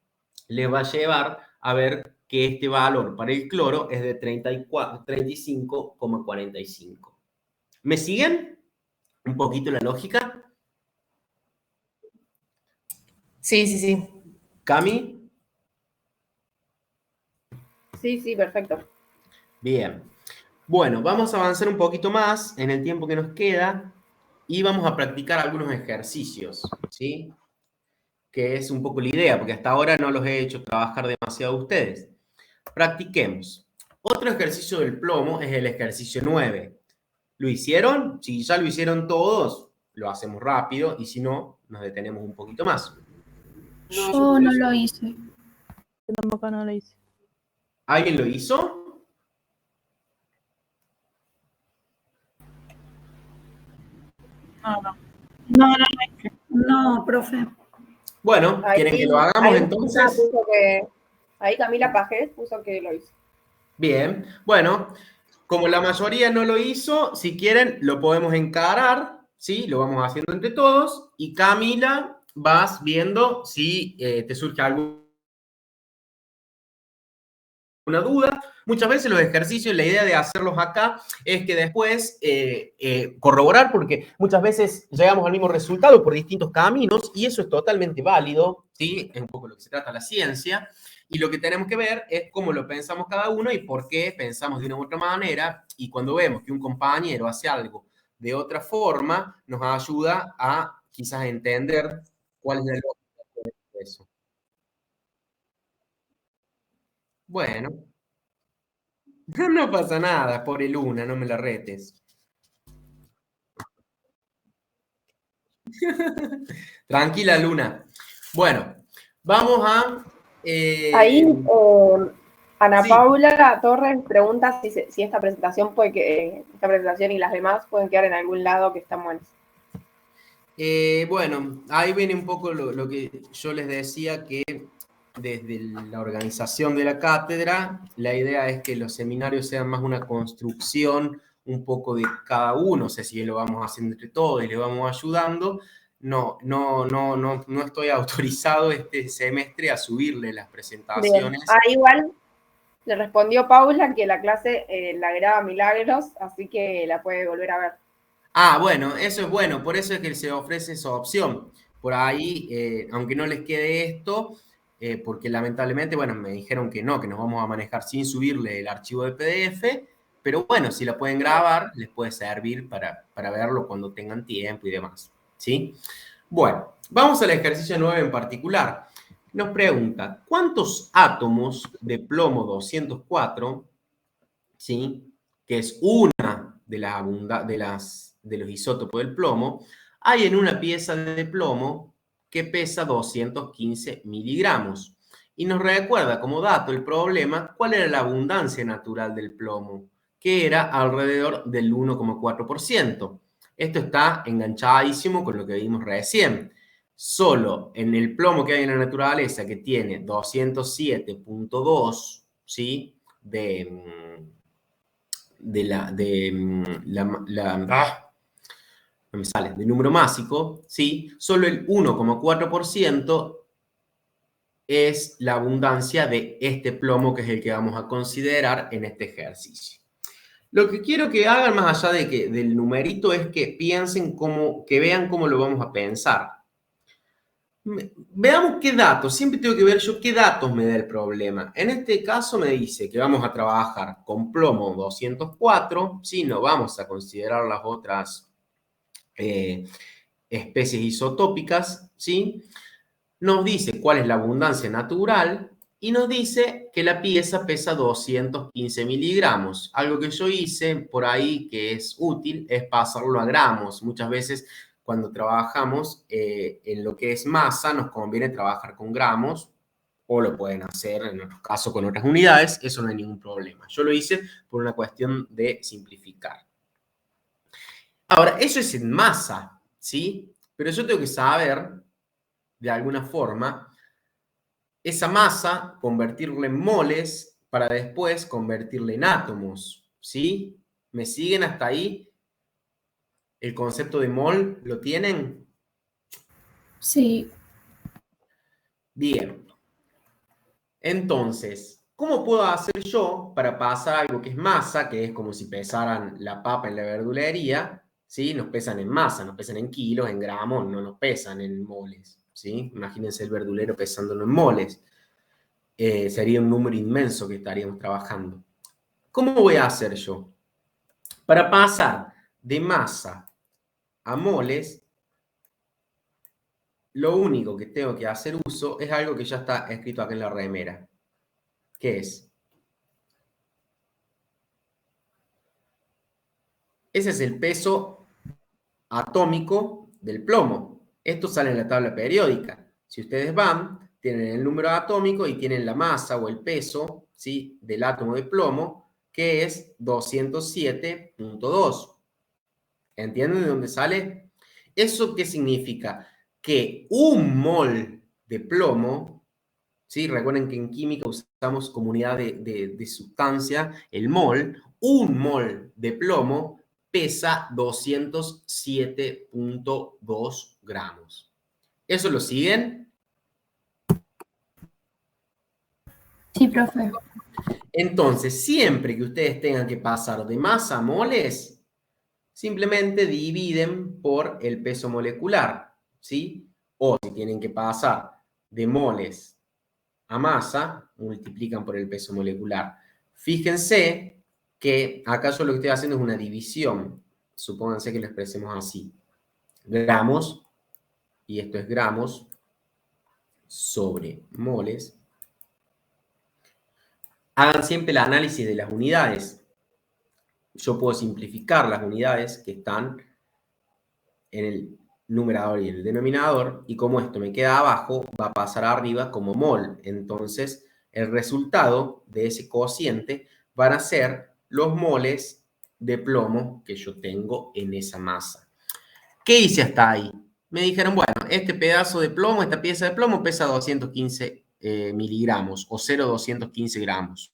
le va a llevar a ver que este valor para el cloro es de 35,45. ¿Me siguen? ¿Un poquito la lógica? Sí. ¿Cami? Sí, perfecto. Bien. Bueno, vamos a avanzar un poquito más en el tiempo que nos queda y vamos a practicar algunos ejercicios, ¿sí? Que es un poco la idea, porque hasta ahora no los he hecho trabajar demasiado a ustedes. Practiquemos. Otro ejercicio del plomo es el ejercicio 9. ¿Lo hicieron? Si ya lo hicieron todos, lo hacemos rápido y si no, nos detenemos un poquito más. Yo no lo hice. Yo tampoco no lo hice. ¿Alguien lo hizo? No, profe. Bueno, ¿quieren que lo hagamos entonces? Ahí Camila Pajés puso que lo hizo. Bien, bueno, como la mayoría no lo hizo, si quieren lo podemos encarar, ¿sí? Lo vamos haciendo entre todos y Camila vas viendo si te surge alguna duda. Muchas veces los ejercicios, la idea de hacerlos acá es que después corroborar, porque muchas veces llegamos al mismo resultado por distintos caminos y eso es totalmente válido, ¿sí? Es un poco lo que se trata la ciencia. Y lo que tenemos que ver es cómo lo pensamos cada uno y por qué pensamos de una u otra manera. Y cuando vemos que un compañero hace algo de otra forma, nos ayuda a quizás entender cuál es la lógica de eso. Bueno, no pasa nada, pobre Luna, no me la retes. Tranquila, Luna. Bueno, vamos a... Ahí Ana sí. Paula Torres pregunta si esta presentación puede que esta presentación y las demás pueden quedar en algún lado que están buenas. Bueno, ahí viene un poco lo que yo les decía, que desde la organización de la cátedra, la idea es que los seminarios sean más una construcción un poco de cada uno. O sea, si lo vamos haciendo entre todos y le vamos ayudando, no estoy autorizado este semestre a subirle las presentaciones. Bien. Igual le respondió Paula que la clase la graba Milagros, así que la puede volver a ver. Bueno, eso es bueno, por eso es que se ofrece esa opción. Por ahí, aunque no les quede esto, porque lamentablemente, bueno, me dijeron que no, que nos vamos a manejar sin subirle el archivo de PDF, pero bueno, si la pueden grabar, les puede servir para verlo cuando tengan tiempo y demás, ¿sí? Bueno, vamos al ejercicio 9 en particular. Nos pregunta, ¿cuántos átomos de plomo 204, ¿sí? Que es una de los isótopos del plomo, hay en una pieza de plomo que pesa 215 miligramos? Y nos recuerda como dato el problema cuál era la abundancia natural del plomo, que era alrededor del 1,4%. Esto está enganchadísimo con lo que vimos recién. Solo en el plomo que hay en la naturaleza, que tiene 207.2, ¿sí? No me sale, del número másico, ¿sí? Solo el 1,4% es la abundancia de este plomo, que es el que vamos a considerar en este ejercicio. Lo que quiero que hagan, más allá del numerito, es que piensen que vean cómo lo vamos a pensar. Veamos qué datos, siempre tengo que ver yo qué datos me da el problema. En este caso me dice que vamos a trabajar con plomo 204, ¿sí? No vamos a considerar las otras especies isotópicas, ¿sí? Nos dice cuál es la abundancia natural y nos dice que la pieza pesa 215 miligramos. Algo que yo hice por ahí que es útil es pasarlo a gramos. Muchas veces cuando trabajamos en lo que es masa, nos conviene trabajar con gramos, o lo pueden hacer en otros casos con otras unidades, eso no hay ningún problema. Yo lo hice por una cuestión de simplificar. Ahora, eso es en masa, ¿sí? Pero yo tengo que saber, de alguna forma, esa masa, convertirla en moles, para después convertirla en átomos, ¿sí? ¿Me siguen hasta ahí? ¿El concepto de mol lo tienen? Sí. Bien. Entonces, ¿cómo puedo hacer yo para pasar algo que es masa, que es como si pesaran la papa en la verdulería, ¿sí? Nos pesan en masa, nos pesan en kilos, en gramos, no nos pesan en moles, ¿sí? Imagínense el verdulero pesándolo en moles. Sería un número inmenso que estaríamos trabajando. ¿Cómo voy a hacer yo? Para pasar de masa a moles, lo único que tengo que hacer uso es algo que ya está escrito acá en la remera. ¿Qué es? Ese es el peso atómico del plomo. Esto sale en la tabla periódica. Si ustedes van, tienen el número atómico y tienen la masa o el peso, ¿sí?, del átomo de plomo, que es 207.2. ¿Entienden de dónde sale? ¿Eso qué significa? Que un mol de plomo, ¿sí? Recuerden que en química usamos como unidad de sustancia el mol. Un mol de plomo pesa 207.2 gramos. ¿Eso lo siguen? Sí, profe. Entonces, siempre que ustedes tengan que pasar de masa a moles, simplemente dividen por el peso molecular, ¿sí? O si tienen que pasar de moles a masa, multiplican por el peso molecular. Fíjense que acá yo lo que estoy haciendo es una división. Supónganse que lo expresemos así. Gramos, y esto es gramos, sobre moles. hagan siempre el análisis de las unidades. Yo puedo simplificar las unidades que están en el numerador y el denominador, y como esto me queda abajo, va a pasar arriba como mol. Entonces, el resultado de ese cociente van a ser los moles de plomo que yo tengo en esa masa. ¿Qué hice hasta ahí? Me dijeron, bueno, este pedazo de plomo, esta pieza de plomo pesa 215 miligramos o 0,215 gramos.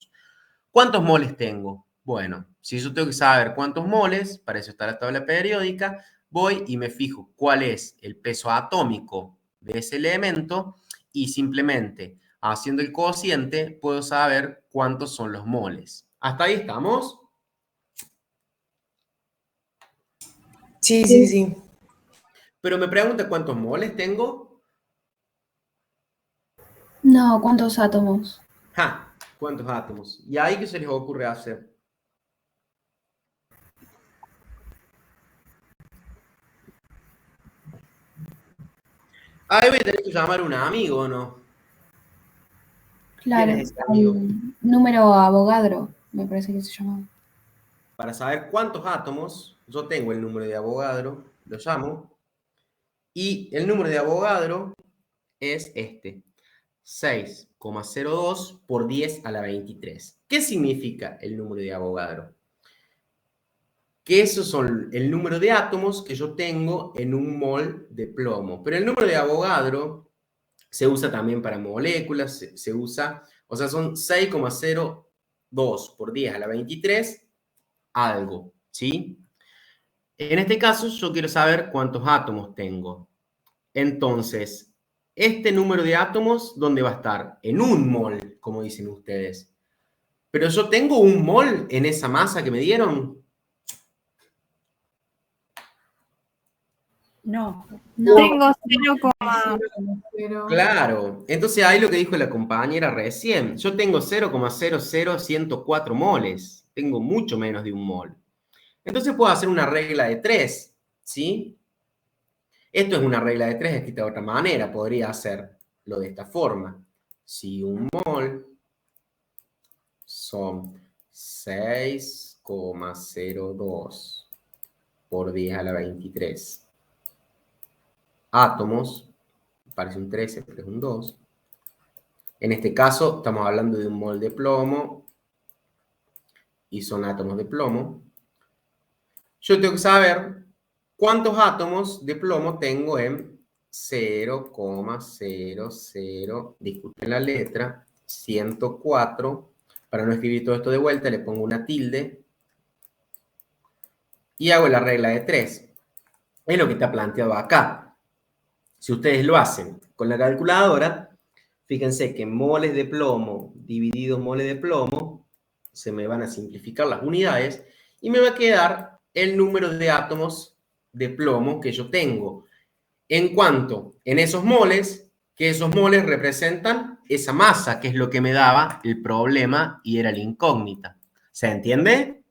¿Cuántos moles tengo? Bueno, si yo tengo que saber cuántos moles, para eso está la tabla periódica, voy y me fijo cuál es el peso atómico de ese elemento y simplemente haciendo el cociente puedo saber cuántos son los moles. ¿Hasta ahí estamos? Sí. Pero me pregunta cuántos moles tengo. No, ¿cuántos átomos? ¡Ja! ¿Cuántos átomos? ¿Y ahí qué se les ocurre hacer? Ahí voy a tener que llamar a un amigo, ¿o no? Claro, ¿Quién es ese amigo? número Avogadro, me parece que se llamaba. Para saber cuántos átomos, yo tengo el número de Avogadro, lo llamo, y el número de Avogadro es este, 6,02 por 10 a la 23. ¿Qué significa el número de Avogadro? Que esos son el número de átomos que yo tengo en un mol de plomo. Pero el número de Avogadro se usa también para moléculas, se usa, o sea, son 6,02 por 10 a la 23, algo, ¿sí? En este caso, yo quiero saber cuántos átomos tengo. Entonces, este número de átomos, ¿dónde va a estar? En un mol, como dicen ustedes. Pero yo tengo un mol en esa masa que me dieron. No. Tengo 0, Claro, entonces ahí lo que dijo la compañera recién, yo tengo 0,00104 moles, tengo mucho menos de un mol. Entonces puedo hacer una regla de 3, ¿sí? Esto es una regla de 3 escrita de otra manera, podría hacerlo de esta forma. Si un mol son 6,02 por 10 a la 23 átomos, parece un 13, pero es un 2. En este caso, estamos hablando de un mol de plomo y son átomos de plomo. Yo tengo que saber cuántos átomos de plomo tengo en 0,00, disculpen la letra, 104. Para no escribir todo esto de vuelta, le pongo una tilde y hago la regla de 3. Es lo que está planteado acá. Si ustedes lo hacen con la calculadora, fíjense que moles de plomo dividido moles de plomo, se me van a simplificar las unidades y me va a quedar el número de átomos de plomo que yo tengo. En cuanto en esos moles, que esos moles representan esa masa, que es lo que me daba el problema y era la incógnita. ¿Se entiende?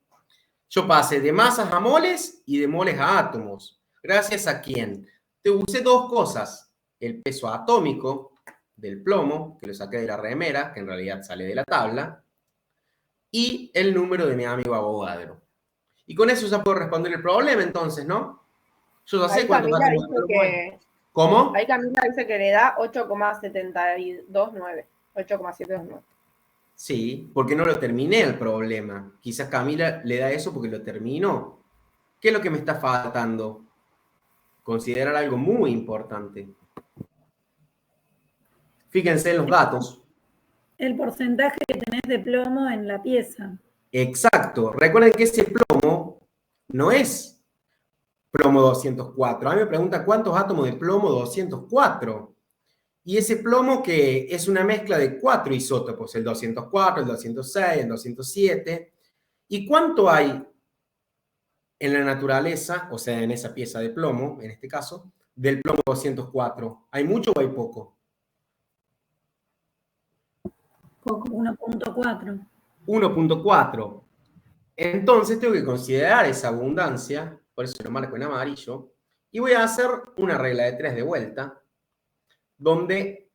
Yo pasé de masas a moles y de moles a átomos. ¿Gracias a quién? Te usé dos cosas. El peso atómico del plomo, que lo saqué de la remera, que en realidad sale de la tabla, y el número de mi amigo Avogadro. Y con eso ya puedo responder el problema, entonces, ¿no? Yo ya sé cuántos átomos de plomo hay. ¿Cómo? Ahí Camila dice que le da 8,729. 8,729. Sí, porque no lo terminé el problema. Quizás Camila le da eso porque lo terminó. ¿Qué es lo que me está faltando? Considerar algo muy importante. Fíjense en los datos. El porcentaje que tenés de plomo en la pieza. Exacto. Recuerden que ese plomo no es plomo 204. A mí me preguntan cuántos átomos de plomo 204. Y ese plomo que es una mezcla de 4 isótopos, el 204, el 206, el 207. ¿Y cuánto hay en la naturaleza, o sea, en esa pieza de plomo, en este caso, del plomo 204? ¿Hay mucho o hay poco? Poco, 1,4. 1,4. Entonces tengo que considerar esa abundancia, por eso lo marco en amarillo, y voy a hacer una regla de 3 de vuelta, donde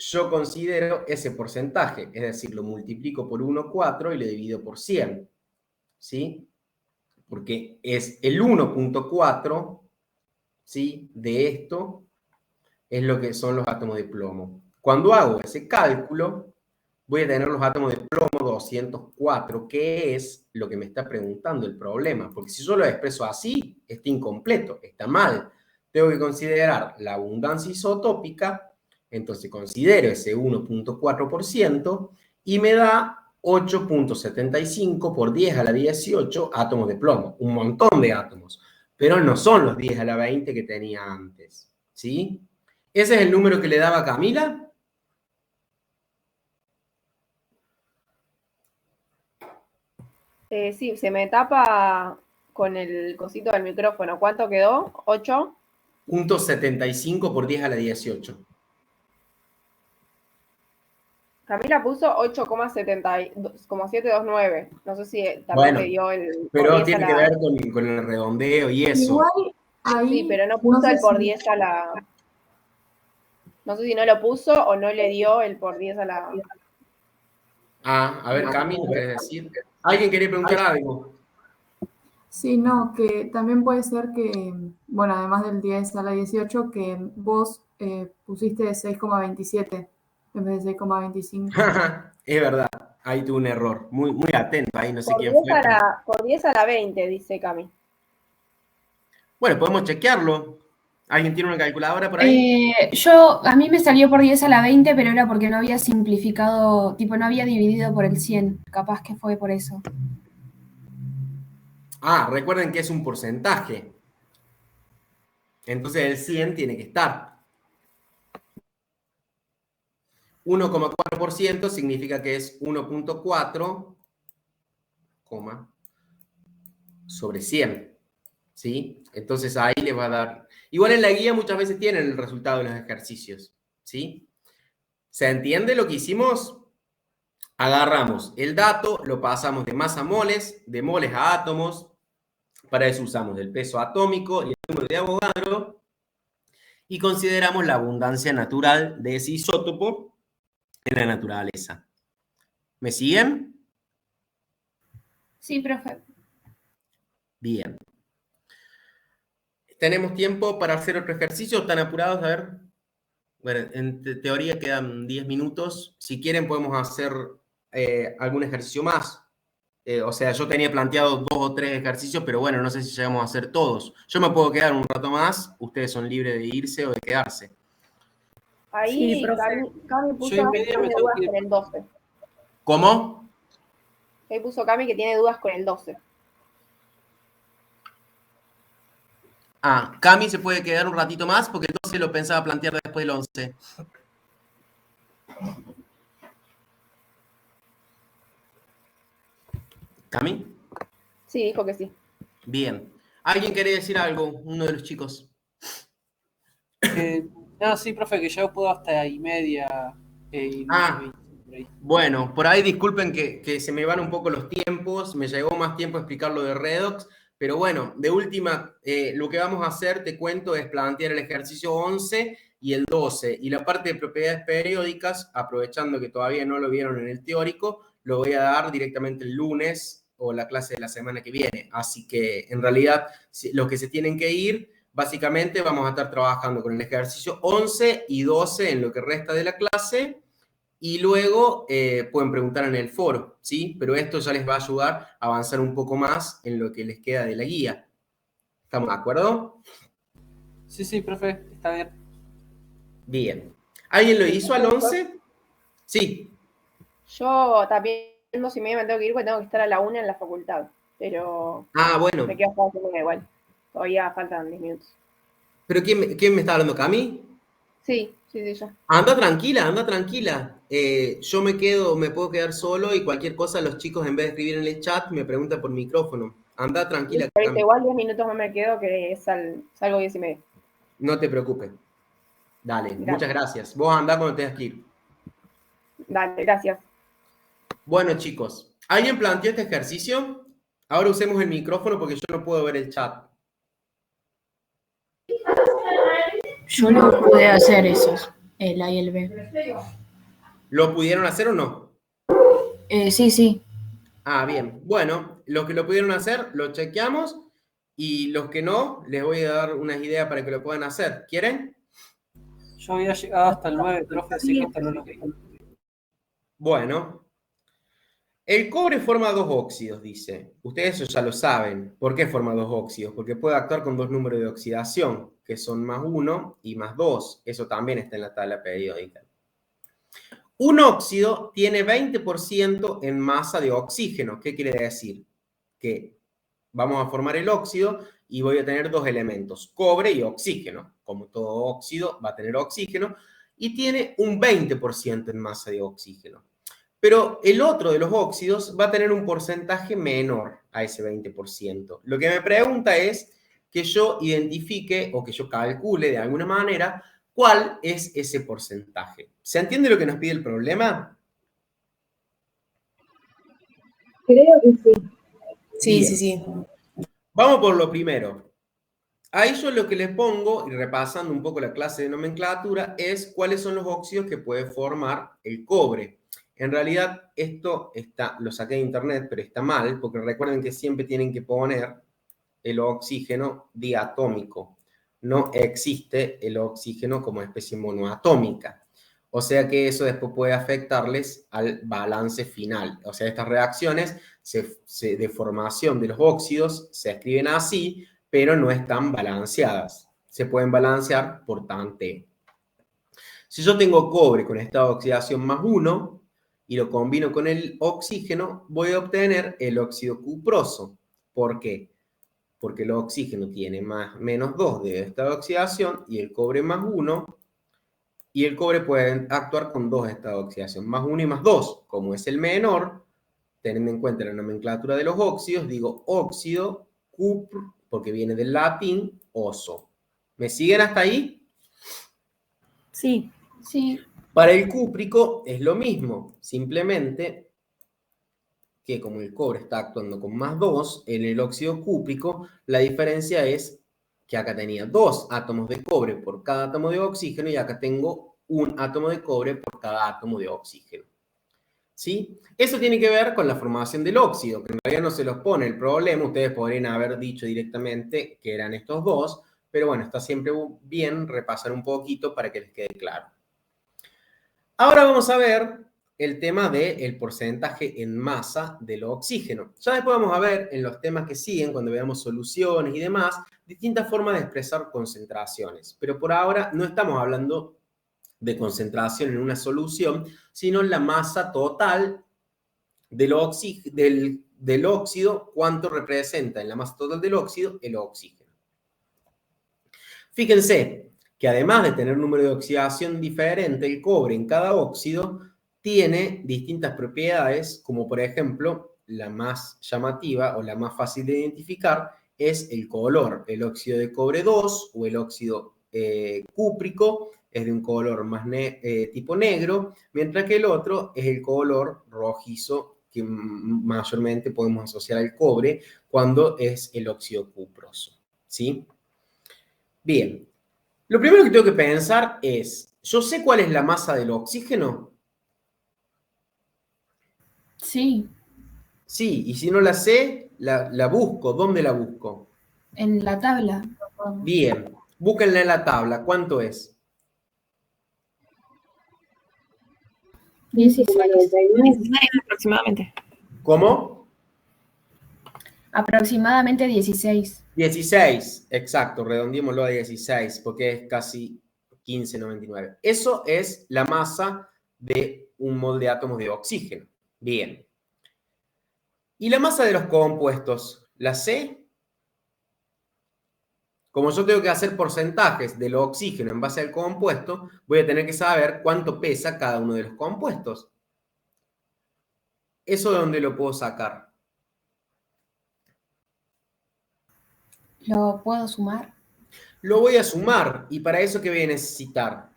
yo considero ese porcentaje, es decir, lo multiplico por 1,4 y lo divido por 100, ¿sí? Porque es el 1,4, ¿sí? De esto es lo que son los átomos de plomo. Cuando hago ese cálculo, voy a tener los átomos de plomo 204, que es lo que me está preguntando el problema. Porque si yo lo expreso así, está incompleto, está mal. Tengo que considerar la abundancia isotópica, entonces considero ese 1,4% y me da 8,75 por 10 a la 18 átomos de plomo. Un montón de átomos, pero no son los 10 a la 20 que tenía antes, ¿sí? ¿Ese es el número que le daba Camila? Sí, se me tapa con el cosito del micrófono. ¿Cuánto quedó? ¿8? 0,75 por 10 a la 18. Camila puso 8,729. No sé si también Bueno, le dio el... pero por 10 tiene a que la... ver con el redondeo y eso. Igual ahí. Sí, pero no puso no sé el por si- 10 a la... No sé si no lo puso o no le dio el por 10 a la... Ah, a ver, Cami, ¿qué querés decir? ¿Alguien quería preguntar algo? Sí, no, que también puede ser que, bueno, además del 10 a la 18, que vos pusiste 6,27 en vez de 6,25. Es verdad, ahí tuve un error. Muy, muy atento ahí, no sé Por quién 10 fue. a la, por 10 a la 20, dice Cami. Bueno, podemos chequearlo. ¿Alguien tiene una calculadora por ahí? A mí me salió por 10 a la 20, pero era porque no había simplificado, tipo, no había dividido por el 100. Capaz que fue por eso. Ah, recuerden que es un porcentaje. Entonces el 100 tiene que estar. 1,4% significa que es 1,4, sobre 100. ¿Sí? Entonces ahí le va a dar... Igual en la guía muchas veces tienen el resultado de los ejercicios. ¿Sí? ¿Se entiende lo que hicimos? Agarramos el dato, lo pasamos de masa a moles, de moles a átomos. Para eso usamos el peso atómico y el número de Avogadro. Y consideramos la abundancia natural de ese isótopo en la naturaleza. ¿Me siguen? Sí, profe. Bien. ¿Tenemos tiempo para hacer otro ejercicio? ¿Están apurados? A ver. Bueno, en teoría quedan 10 minutos. Si quieren podemos hacer algún ejercicio más. O sea, yo tenía planteado 2 o 3 ejercicios, pero bueno, no sé si llegamos a hacer todos. Yo me puedo quedar un rato más. Ustedes son libres de irse o de quedarse. Ahí Sí, profe. Cami puso Yo y que media me tiene tengo dudas que ir. con el 12. ¿Cómo? Ahí puso Cami que tiene dudas con el 12. Ah, Cami se puede quedar un ratito más porque el 12 lo pensaba plantear después del 11. ¿Cami? Sí, dijo que sí. Bien. ¿Alguien quiere decir algo? Uno de los chicos. No, sí, profe, que yo puedo hasta y media. Y Ah. por ahí. Bueno, por ahí disculpen que se me van un poco los tiempos, me llevó más tiempo explicar lo de Redox, pero bueno, de última, lo que vamos a hacer, te cuento, es plantear el ejercicio 11 y el 12, y la parte de propiedades periódicas, aprovechando que todavía no lo vieron en el teórico, lo voy a dar directamente el lunes o la clase de la semana que viene, así que en realidad los que se tienen que ir, básicamente vamos a estar trabajando con el ejercicio 11 y 12 en lo que resta de la clase. Y luego pueden preguntar en el foro, ¿sí? Pero esto ya les va a ayudar a avanzar un poco más en lo que les queda de la guía. ¿Estamos de acuerdo? Sí, sí, profe, está bien. Bien. ¿Alguien lo hizo al 11? Sí. Yo también 2:30 me tengo que ir porque tengo que estar a la 1 en la facultad. Pero Ah, bueno. me quedo hasta la 1 igual. Todavía faltan 10 minutos. ¿Pero quién me está hablando? ¿Cami? Sí, ya. Anda tranquila, anda tranquila. Yo me puedo quedar solo y cualquier cosa los chicos en vez de escribir en el chat me preguntan por micrófono. Anda tranquila. Ahorita igual 10 minutos más me quedo que salgo 10:30. No te preocupes. Dale, Gracias. muchas gracias. Vos andá cuando tengas que ir. Dale, gracias. Bueno, chicos, ¿alguien planteó este ejercicio? Ahora usemos el micrófono porque yo no puedo ver el chat. Yo no pude hacer esos. el A y el B. ¿Lo pudieron hacer o no? Sí, sí. Ah, bien. Bueno, los que lo pudieron hacer, lo chequeamos. Y los que no, les voy a dar unas ideas para que lo puedan hacer. ¿Quieren? Yo había llegado hasta el 9, profe, así que hasta no lo vi. Bueno. El cobre forma dos óxidos, dice. Ustedes eso ya lo saben. ¿Por qué forma dos óxidos? Porque puede actuar con dos números de oxidación, que son +1 y +2. Eso también está en la tabla periódica. Un óxido tiene 20% en masa de oxígeno. ¿Qué quiere decir? Que vamos a formar el óxido y voy a tener dos elementos, cobre y oxígeno. Como todo óxido va a tener oxígeno y tiene un 20% en masa de oxígeno. Pero el otro de los óxidos va a tener un porcentaje menor a ese 20%. Lo que me pregunta es que yo identifique o que yo calcule de alguna manera cuál es ese porcentaje. ¿Se entiende lo que nos pide el problema? Creo que sí. Sí, Bien. sí, sí. Vamos por lo primero. Ahí yo lo que les pongo, y repasando un poco la clase de nomenclatura, es cuáles son los óxidos que puede formar el cobre. En realidad, esto lo saqué de internet, pero está mal, porque recuerden que siempre tienen que poner el oxígeno diatómico. No existe el oxígeno como especie monoatómica. O sea que eso después puede afectarles al balance final. O sea, estas reacciones de formación de los óxidos se escriben así, pero no están balanceadas. Se pueden balancear por tanteo. Si yo tengo cobre con estado de oxidación +1 y lo combino con el oxígeno, voy a obtener el óxido cuproso. ¿Por qué? Porque el oxígeno tiene -2 de estado de oxidación y el cobre +1, y el cobre puede actuar con dos estados de oxidación, +1 y +2. Como es el menor, teniendo en cuenta la nomenclatura de los óxidos, digo óxido cupro, porque viene del latín oso. ¿Me siguen hasta ahí? Sí. Sí. Para el cúprico es lo mismo, simplemente que como el cobre está actuando con +2 en el óxido cúprico, la diferencia es que acá tenía 2 átomos de cobre por cada átomo de oxígeno y acá tengo un átomo de cobre por cada átomo de oxígeno. ¿Sí? Eso tiene que ver con la formación del óxido, que en realidad no se los pone el problema. Ustedes podrían haber dicho directamente que eran estos dos, pero bueno, está siempre bien repasar un poquito para que les quede claro. Ahora vamos a ver el tema del porcentaje en masa del oxígeno. Ya después vamos a ver en los temas que siguen, cuando veamos soluciones y demás, distintas formas de expresar concentraciones. Pero por ahora no estamos hablando de concentración en una solución, sino en la masa total del óxido, cuánto representa en la masa total del óxido el oxígeno. Fíjense que además de tener número de oxidación diferente, el cobre en cada óxido tiene distintas propiedades, como por ejemplo, la más llamativa o la más fácil de identificar es el color. El óxido de cobre 2 o el óxido cúprico es de un color más tipo negro, mientras que el otro es el color rojizo que mayormente podemos asociar al cobre cuando es el óxido cuproso, ¿sí? Bien, lo primero que tengo que pensar es, ¿yo sé cuál es la masa del oxígeno? Sí. Sí, y si no la sé, la busco. ¿Dónde la busco? En la tabla. Bien, búsquenla en la tabla. ¿Cuánto es? 16. 16 aproximadamente. ¿Cómo? Aproximadamente 16. 16, exacto, redondeémoslo a 16, porque es casi 15,99. Eso es la masa de un mol de átomos de oxígeno. Bien. ¿Y la masa de los compuestos? ¿La sé? Como yo tengo que hacer porcentajes del oxígeno en base al compuesto, voy a tener que saber cuánto pesa cada uno de los compuestos. ¿Eso de dónde lo puedo sacar? ¿Lo puedo sumar? Lo voy a sumar. ¿Y para eso qué voy a necesitar?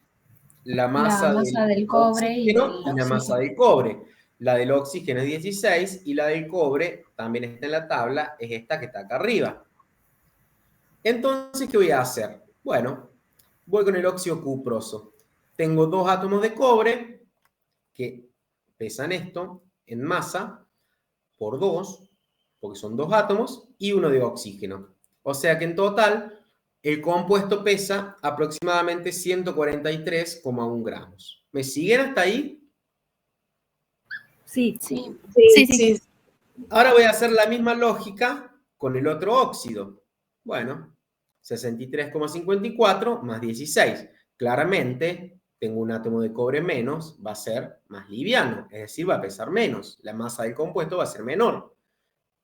La masa del cobre y oxígeno del y la masa del cobre. La del oxígeno es 16 y la del cobre también está en la tabla, es esta que está acá arriba. Entonces, ¿qué voy a hacer? Bueno, voy con el óxido cuproso. tengo 2 átomos de cobre que pesan esto en masa por 2, porque son 2 átomos, y 1 de oxígeno. O sea que en total el compuesto pesa aproximadamente 143,1 gramos. ¿Me siguen hasta ahí? Sí. Sí. Ahora voy a hacer la misma lógica con el otro óxido. Bueno, 63,54 más 16. Claramente, tengo un átomo de cobre menos, va a ser más liviano, es decir, va a pesar menos. La masa del compuesto va a ser menor.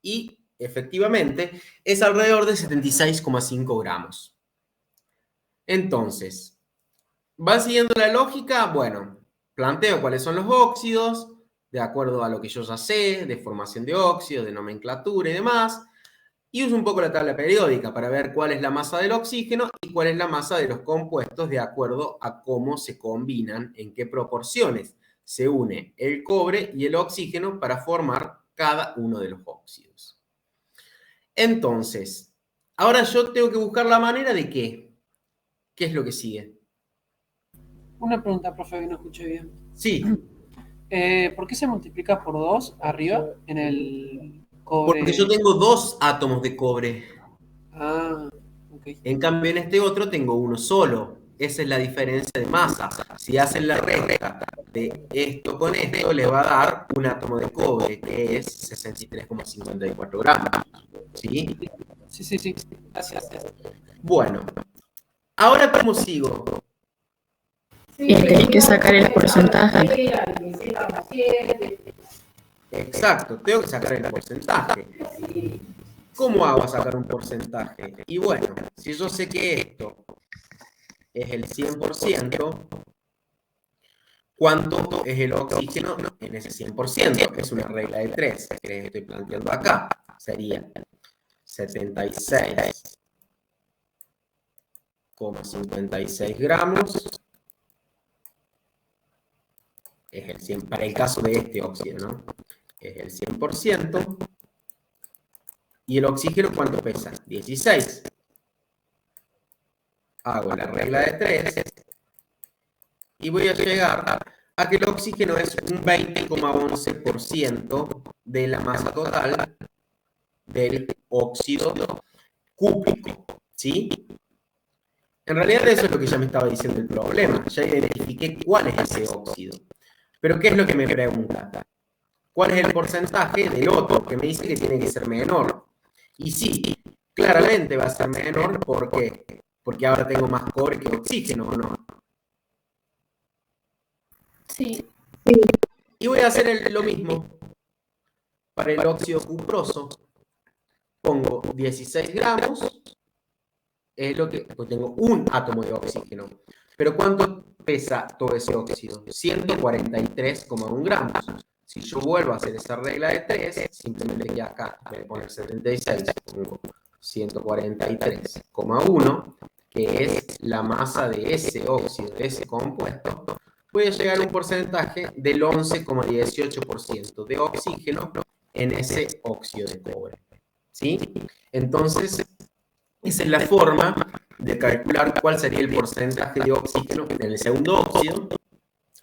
Y, efectivamente, es alrededor de 76,5 gramos. Entonces, ¿va siguiendo la lógica? Bueno, planteo cuáles son los óxidos, de acuerdo a lo que yo ya sé, de formación de óxidos, de nomenclatura y demás, y uso un poco la tabla periódica para ver cuál es la masa del oxígeno y cuál es la masa de los compuestos de acuerdo a cómo se combinan, en qué proporciones se une el cobre y el oxígeno para formar cada uno de los óxidos. Entonces, ahora yo tengo que buscar la manera de ¿qué? ¿Qué es lo que sigue? Una pregunta, profe, que no escuché bien. Sí. ¿Por qué se multiplica por 2 arriba en el cobre? Porque yo tengo 2 átomos de cobre. Ah, ok. En cambio, en este otro tengo uno solo. Esa es la diferencia de masa. Si hacen la resta de esto con esto, le va a dar un átomo de cobre, que es 63,54 gramos. ¿Sí? Sí. Gracias. Bueno, ahora ¿cómo sigo? Y tenés que sacar el porcentaje. Exacto, tengo que sacar el porcentaje. ¿Cómo hago a sacar un porcentaje? Y bueno, si yo sé que esto es el 100%, ¿cuánto es el oxígeno en ese 100%? Es una regla de 3 que estoy planteando acá. Sería 76,56 gramos. Es el 100, para el caso de este óxido, ¿no? Es el 100%. ¿Y el oxígeno cuánto pesa? 16. Hago la regla de 3 y voy a llegar a que el oxígeno es un 20,11% de la masa total del óxido cúbico, ¿sí? En realidad eso es lo que ya me estaba diciendo el problema. Ya identifiqué cuál es ese óxido. Pero ¿qué es lo que me pregunta? ¿Cuál es el porcentaje del otro? Que me dice que tiene que ser menor. Y sí, claramente va a ser menor. ¿Por qué? Porque ahora tengo más cobre que oxígeno, ¿o no? Sí. Y voy a hacer lo mismo para el óxido cuproso. Pongo 16 gramos. Es lo que pues tengo un átomo de oxígeno. Pero ¿cuánto pesa todo ese óxido? 143,1 gramos. Si yo vuelvo a hacer esa regla de 3, simplemente que acá voy a poner 76, pongo 143,1, que es la masa de ese óxido, de ese compuesto, voy a llegar a un porcentaje del 11,18% de oxígeno en ese óxido de cobre. ¿Sí? Entonces, esa es la forma de calcular cuál sería el porcentaje de oxígeno en el segundo óxido,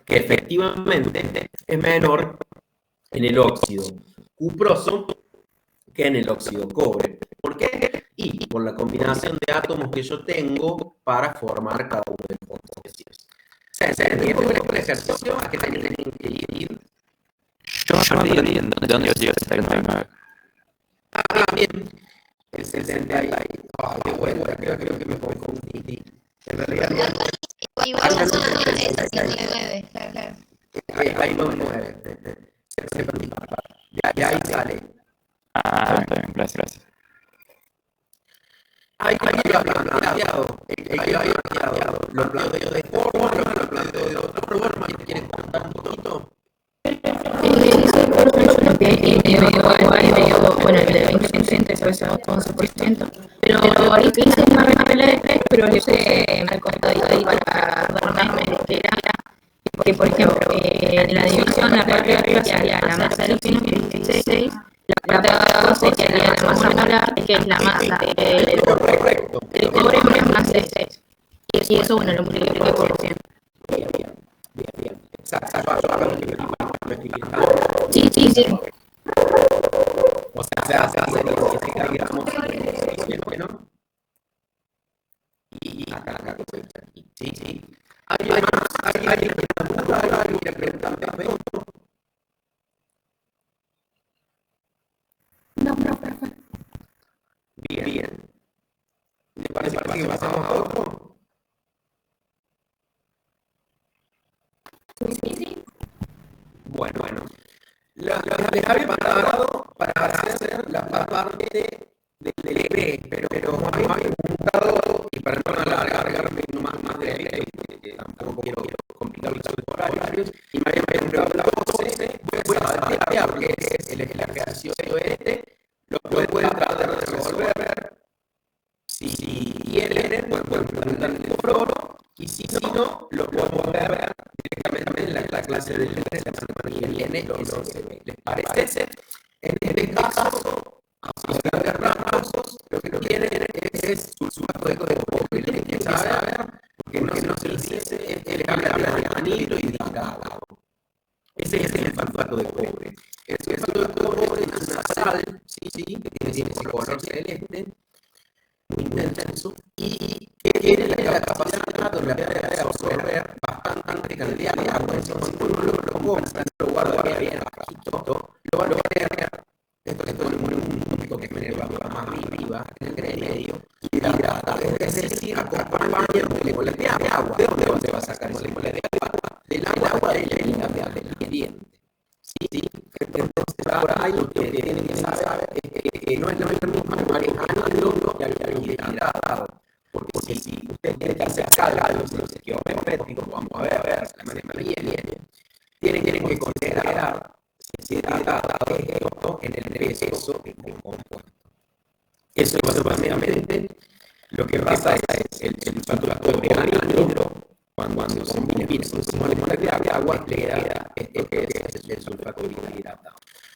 que efectivamente es menor en el óxido cuproso que en el óxido cobre. ¿Por qué? Y por la combinación de átomos que yo tengo para formar cada uno de los óxidos. ¿Se entiende el ejercicio a qué tienen que ir? Yo me perdí en dónde llega el 79. Ah, bien. El 60 ahí. Ah, de vuelta, creo que me confundí. En realidad no. Igual es 69, claro. Ahí no, 9. De ahí sale. Ah, está bien, gracias. Hay que lo planteado. Lo planteo de forma, lo planteo de otra forma. ¿Quieres contar un poquito? Bueno, el de 20% eso es 11%, pero el que hice una regla de 3, pero lo hice recostadito ahí para acordarme de que era, porque por ejemplo, la división, la parte de arriba sería la masa del oxígeno, que es 16, la parte de abajo sería la masa molar, que es la masa del cobre más 6. Y eso, bueno, lo multipliqué por 100. Bien. Exacto. Sí. O sea, se hace que digamos, bueno, y acá cosecha aquí. Sí. ¿Alguien quiere preguntarme? No, perfecto. Bien. ¿Le parece que pasamos a otro? Sí. Bueno. Les había preparado para hacer la parte del EP, pero como había preguntado, y para no alargarme más de ahí, que tampoco quiero complicar los horarios, y me habían preguntado la 12, voy a saltear que es el ejercicio lo pueden tratar de resolver. Si quieren, pueden preguntar en el foro, y si no, lo podemos ver directamente en la clase de la semana que viene, ¿les parece? En este caso, a ver rasgos, lo que quieren es sulfato de cobre, lo que tienen que saber, porque no se les dice, es que habla de anhidro hidratado. Ese es el sulfato de cobre. El sulfato de cobre es una sal, sí, que tiene ese color celeste, muy intenso, y que tiene la capacidad de absorber bastante cantidad de agua. Entonces, cuando uno lo compra, lo guarda bien abajito, lo va a ver, esto es un tópico que me va más arriba, en el medio, hidrata, es decir, acompaña el molécula de agua. ¿De dónde va a sacar esa molécula de agua? Del agua del ambiente. Sí. Entonces, ahora hay lo que tienen que saber es que no es lo mismo anhidro que hidratado. Porque si usted quiere que hacer cálculos estequiométricos, vamos a ver la manera bien, tienen que considerar si hidratado es esto en el peso del compuesto. Eso es básicamente lo que pasa es el sulfato de cobre anhidro. Cuando se combina con su molécula de agua, le da esto que es el sulfato hidratado.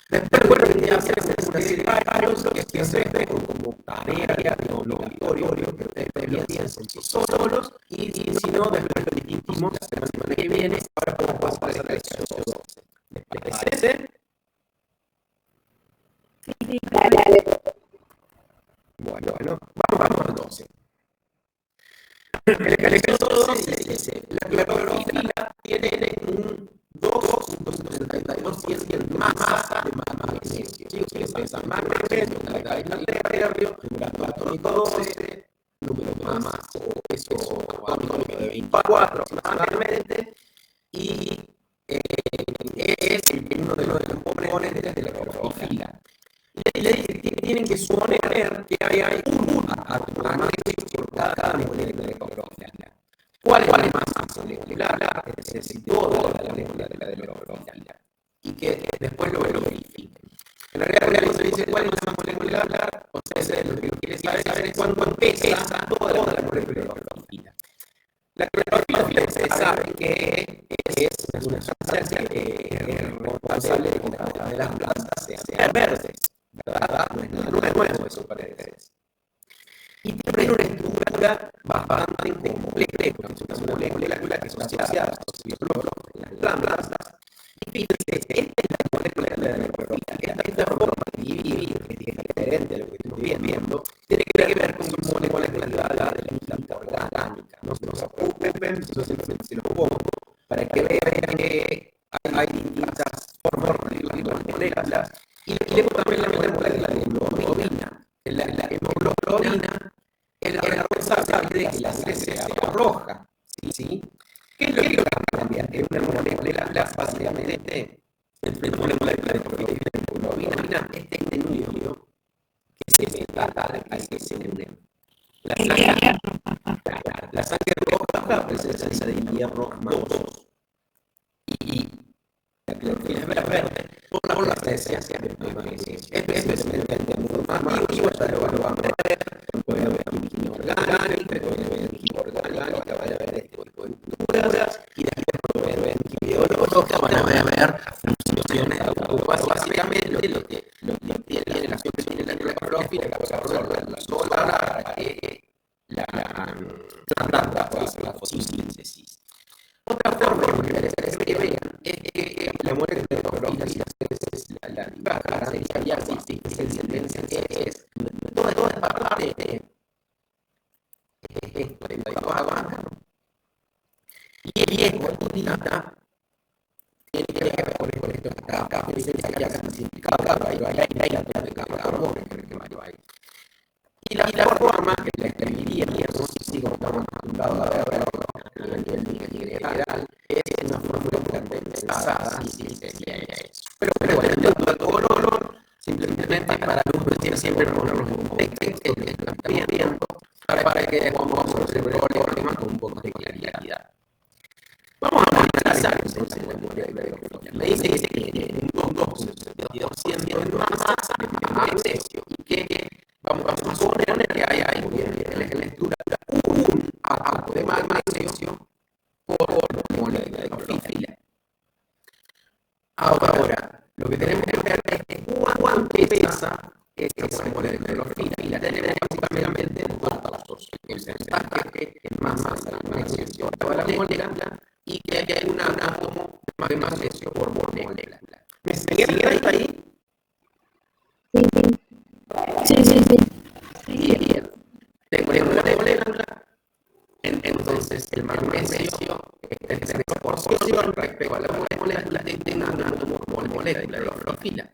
Después, bueno, ya se hacen una serie de cálculos que se ven como tarea no obligatorio, que ustedes lo piensan solos, y si no, después lo discutimos la semana que viene para poder pasar el ejercicio 12. ¿Les parece? Bueno, vamos al 12. El ejercicio 12 dice, la clorofila tiene un 2.62% más masa de magnesio. Si ustedes pesan magnesio, calidad de número atómico 12, número más o peso atómico de 24 aproximadamente, y es uno de los componentes de la clorofila. Y le dice que tienen que suponer que hay un átomo magnesio por cada molécula de clorofila. ¿Cuál es la masa molecular? Es decir, toda la molécula de la clorofila. Y que después lo verifiquen. En realidad, cuando se dice cuál es la masa molecular, o sea, lo que quiere saber es cuánto pesa toda la molécula de clorofila. La clorofila, ustedes saben que es una sustancia que es responsable de que las hojas de las plantas sean verdes. ¿Verdad? No es nuevo eso para ustedes. Y tiene una estructura bastante compleja, es una molécula que es asociada a los biólogos de las plantas. Y fíjense, esta es la molécula de la clorofila. Esta forma de dividir, que es diferente a lo que estamos viendo, tiene que ver con su molecularidad de la química orgánica. No se preocupen, yo simplemente se lo pongo para que vean que hay distintas formas de moléculas. Y luego también la molécula de la hemoglobina. La hemoglobina es la responsable de que la sangre sea roja. ¿Sí? ¿Qué es lo que cambia? Es una molécula básicamente entre una molécula de hemoglobina, este núcleo que se trata al que se une. La sangre roja la presencia de hierro más 2. Y la clorofila es verde por la presencia de magnesio. Especialmente muy informativo, ya lo vamos a ver. Pueden ver química orgánica, pueden ver química orgánica, van a ver este tipo de estructuras, y después pueden ver química biológica, van a ver funciones de agua. Básicamente lo que tiene la función de la clorofila es absorber la solar para que la planta pueda hacer la fotosíntesis. Otra entonces la baja sería así, es el tendencia que es toda esta parte de esto de la baja, y esta puntita tiene que ver con esto que está acá, que sería acá simplificado acá, ahí la de carbono, y la forma que la escribiríamos, si como estamos acostumbrados a ver a nivel general, es una fórmula condensada, y sería eso. Pero bueno, el color, simplemente para siempre ponerlos en un contexto que están viendo, para que después vamos a hacer el problema con un poco de claridad. Vamos a analizar entonces la modelo de Lockyer. Me dice que tiene un 2,72% de masa de magnesio y que vamos a suponer que hay en la estructura un átomo de magnesio por molécula de clorofila. Ahora, lo que tenemos que ver es cuánto pesa esa molécula de clorofila. Tenemos básicamente dos datos: el porcentaje que es más masa de magnesio por toda la molécula y que hay un átomo de magnesio por molécula. ¿Me siguen ahí? Sí. Bien. Tengo la molécula, entonces el magnesio es en proporción respecto a la molécula que tenga un átomo por molécula de clorofila.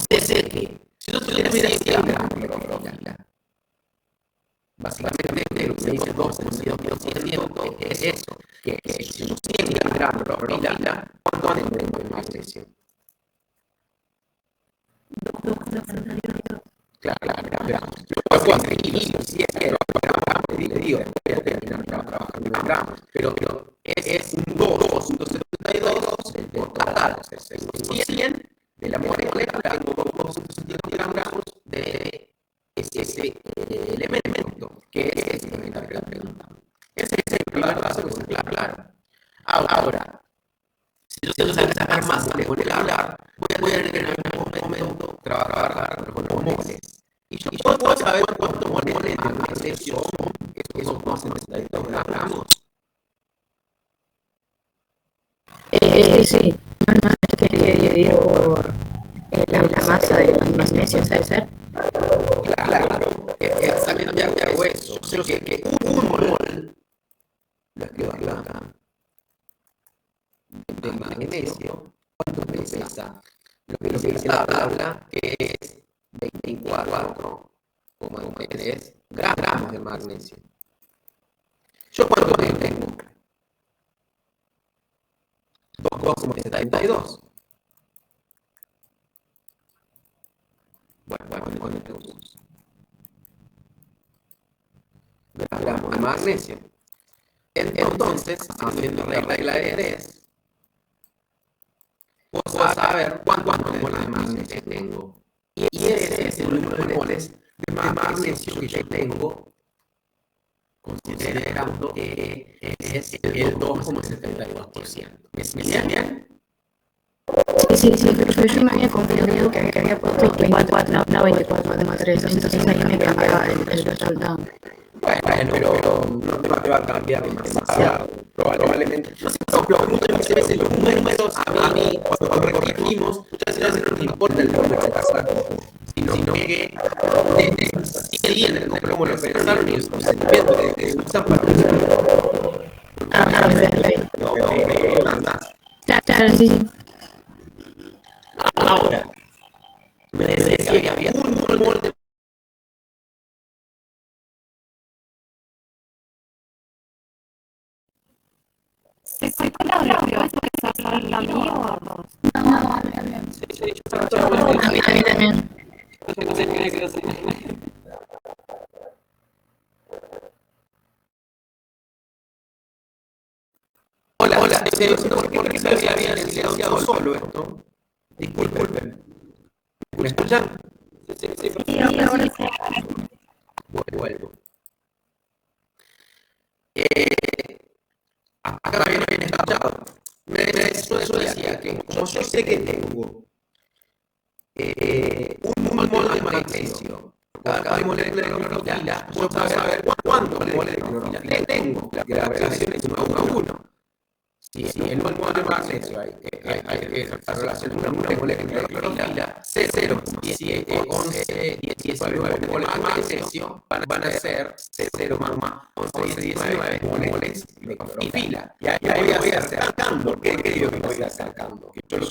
Entonces, que si yo tuviera clorofila, básicamente lo que me dice 2,2% es eso, que si yo 100 gramos de clorofila, ¿cuánto tenemos de magnesio? Claro. Yo puedo escribir, si es que le digo, voy a terminar trabajando en gramos, pero es un 2,72 de total, es 100 de la molécula, tengo 2,72 gramos de ese elemento, que es el que me está preguntando. Ese es el primer paso que está claro. Ahora, si yo quiero sacar más molecular, voy a tener que en algún momento trabajar con los moles. Y yo puedo saber cuántos moles de magnesio son esos 2,72 gramos. Sí, no es que dividir por la masa del magnesio, ¿sabe ser? Claro, exactamente hago eso. Yo sé que un mol, lo escribo acá, de magnesio, ¿cuánto pesa? Lo que dice la tabla es 24,3 gramos de magnesio. ¿Yo cuánto tengo? 2,72. Bueno, gramos de magnesio. Entonces, haciendo regla de 3, puedo saber cuántos moles de magnesio tengo. Y ese es el número de moles de magnesio que yo tengo, considerando que es el 2,72%. ¿Me bien? Sí, pero yo me había confundido que había puesto 24, no 24,3, entonces ahí me cambiaba el resultado. Bueno, pero no te va a cambiar demasiado, probablemente. Pero muchas veces los números, a mí, cuando recorregimos, muchas veces no nos importa el número de pasajes, sino que siguen el número como lo pensaron y el procedimiento que usan para Claro, sí. Ahora, me decía que había un mol de A mí también. Hola, ¿por qué se había silenciado solo esto? Disculpen. ¿Me escuchan? Sí, ahora sí. Vuelvo. Acá me habían escuchado. Yo decía que como yo sé que tengo un mol de magnesio, cada molécula de clorofila, yo puedo saber cuántos moles de clorofila le tengo, que la relación es 1 a 1. Sí, el número de magnesio hay la relación de una molécula de clorofila, 0,7, 11, 19 moles de magnesio van a ser 0,11, 19 moles de clorofila. Y ahí voy acercando. ¿Por qué digo que voy acercando? Que yo lo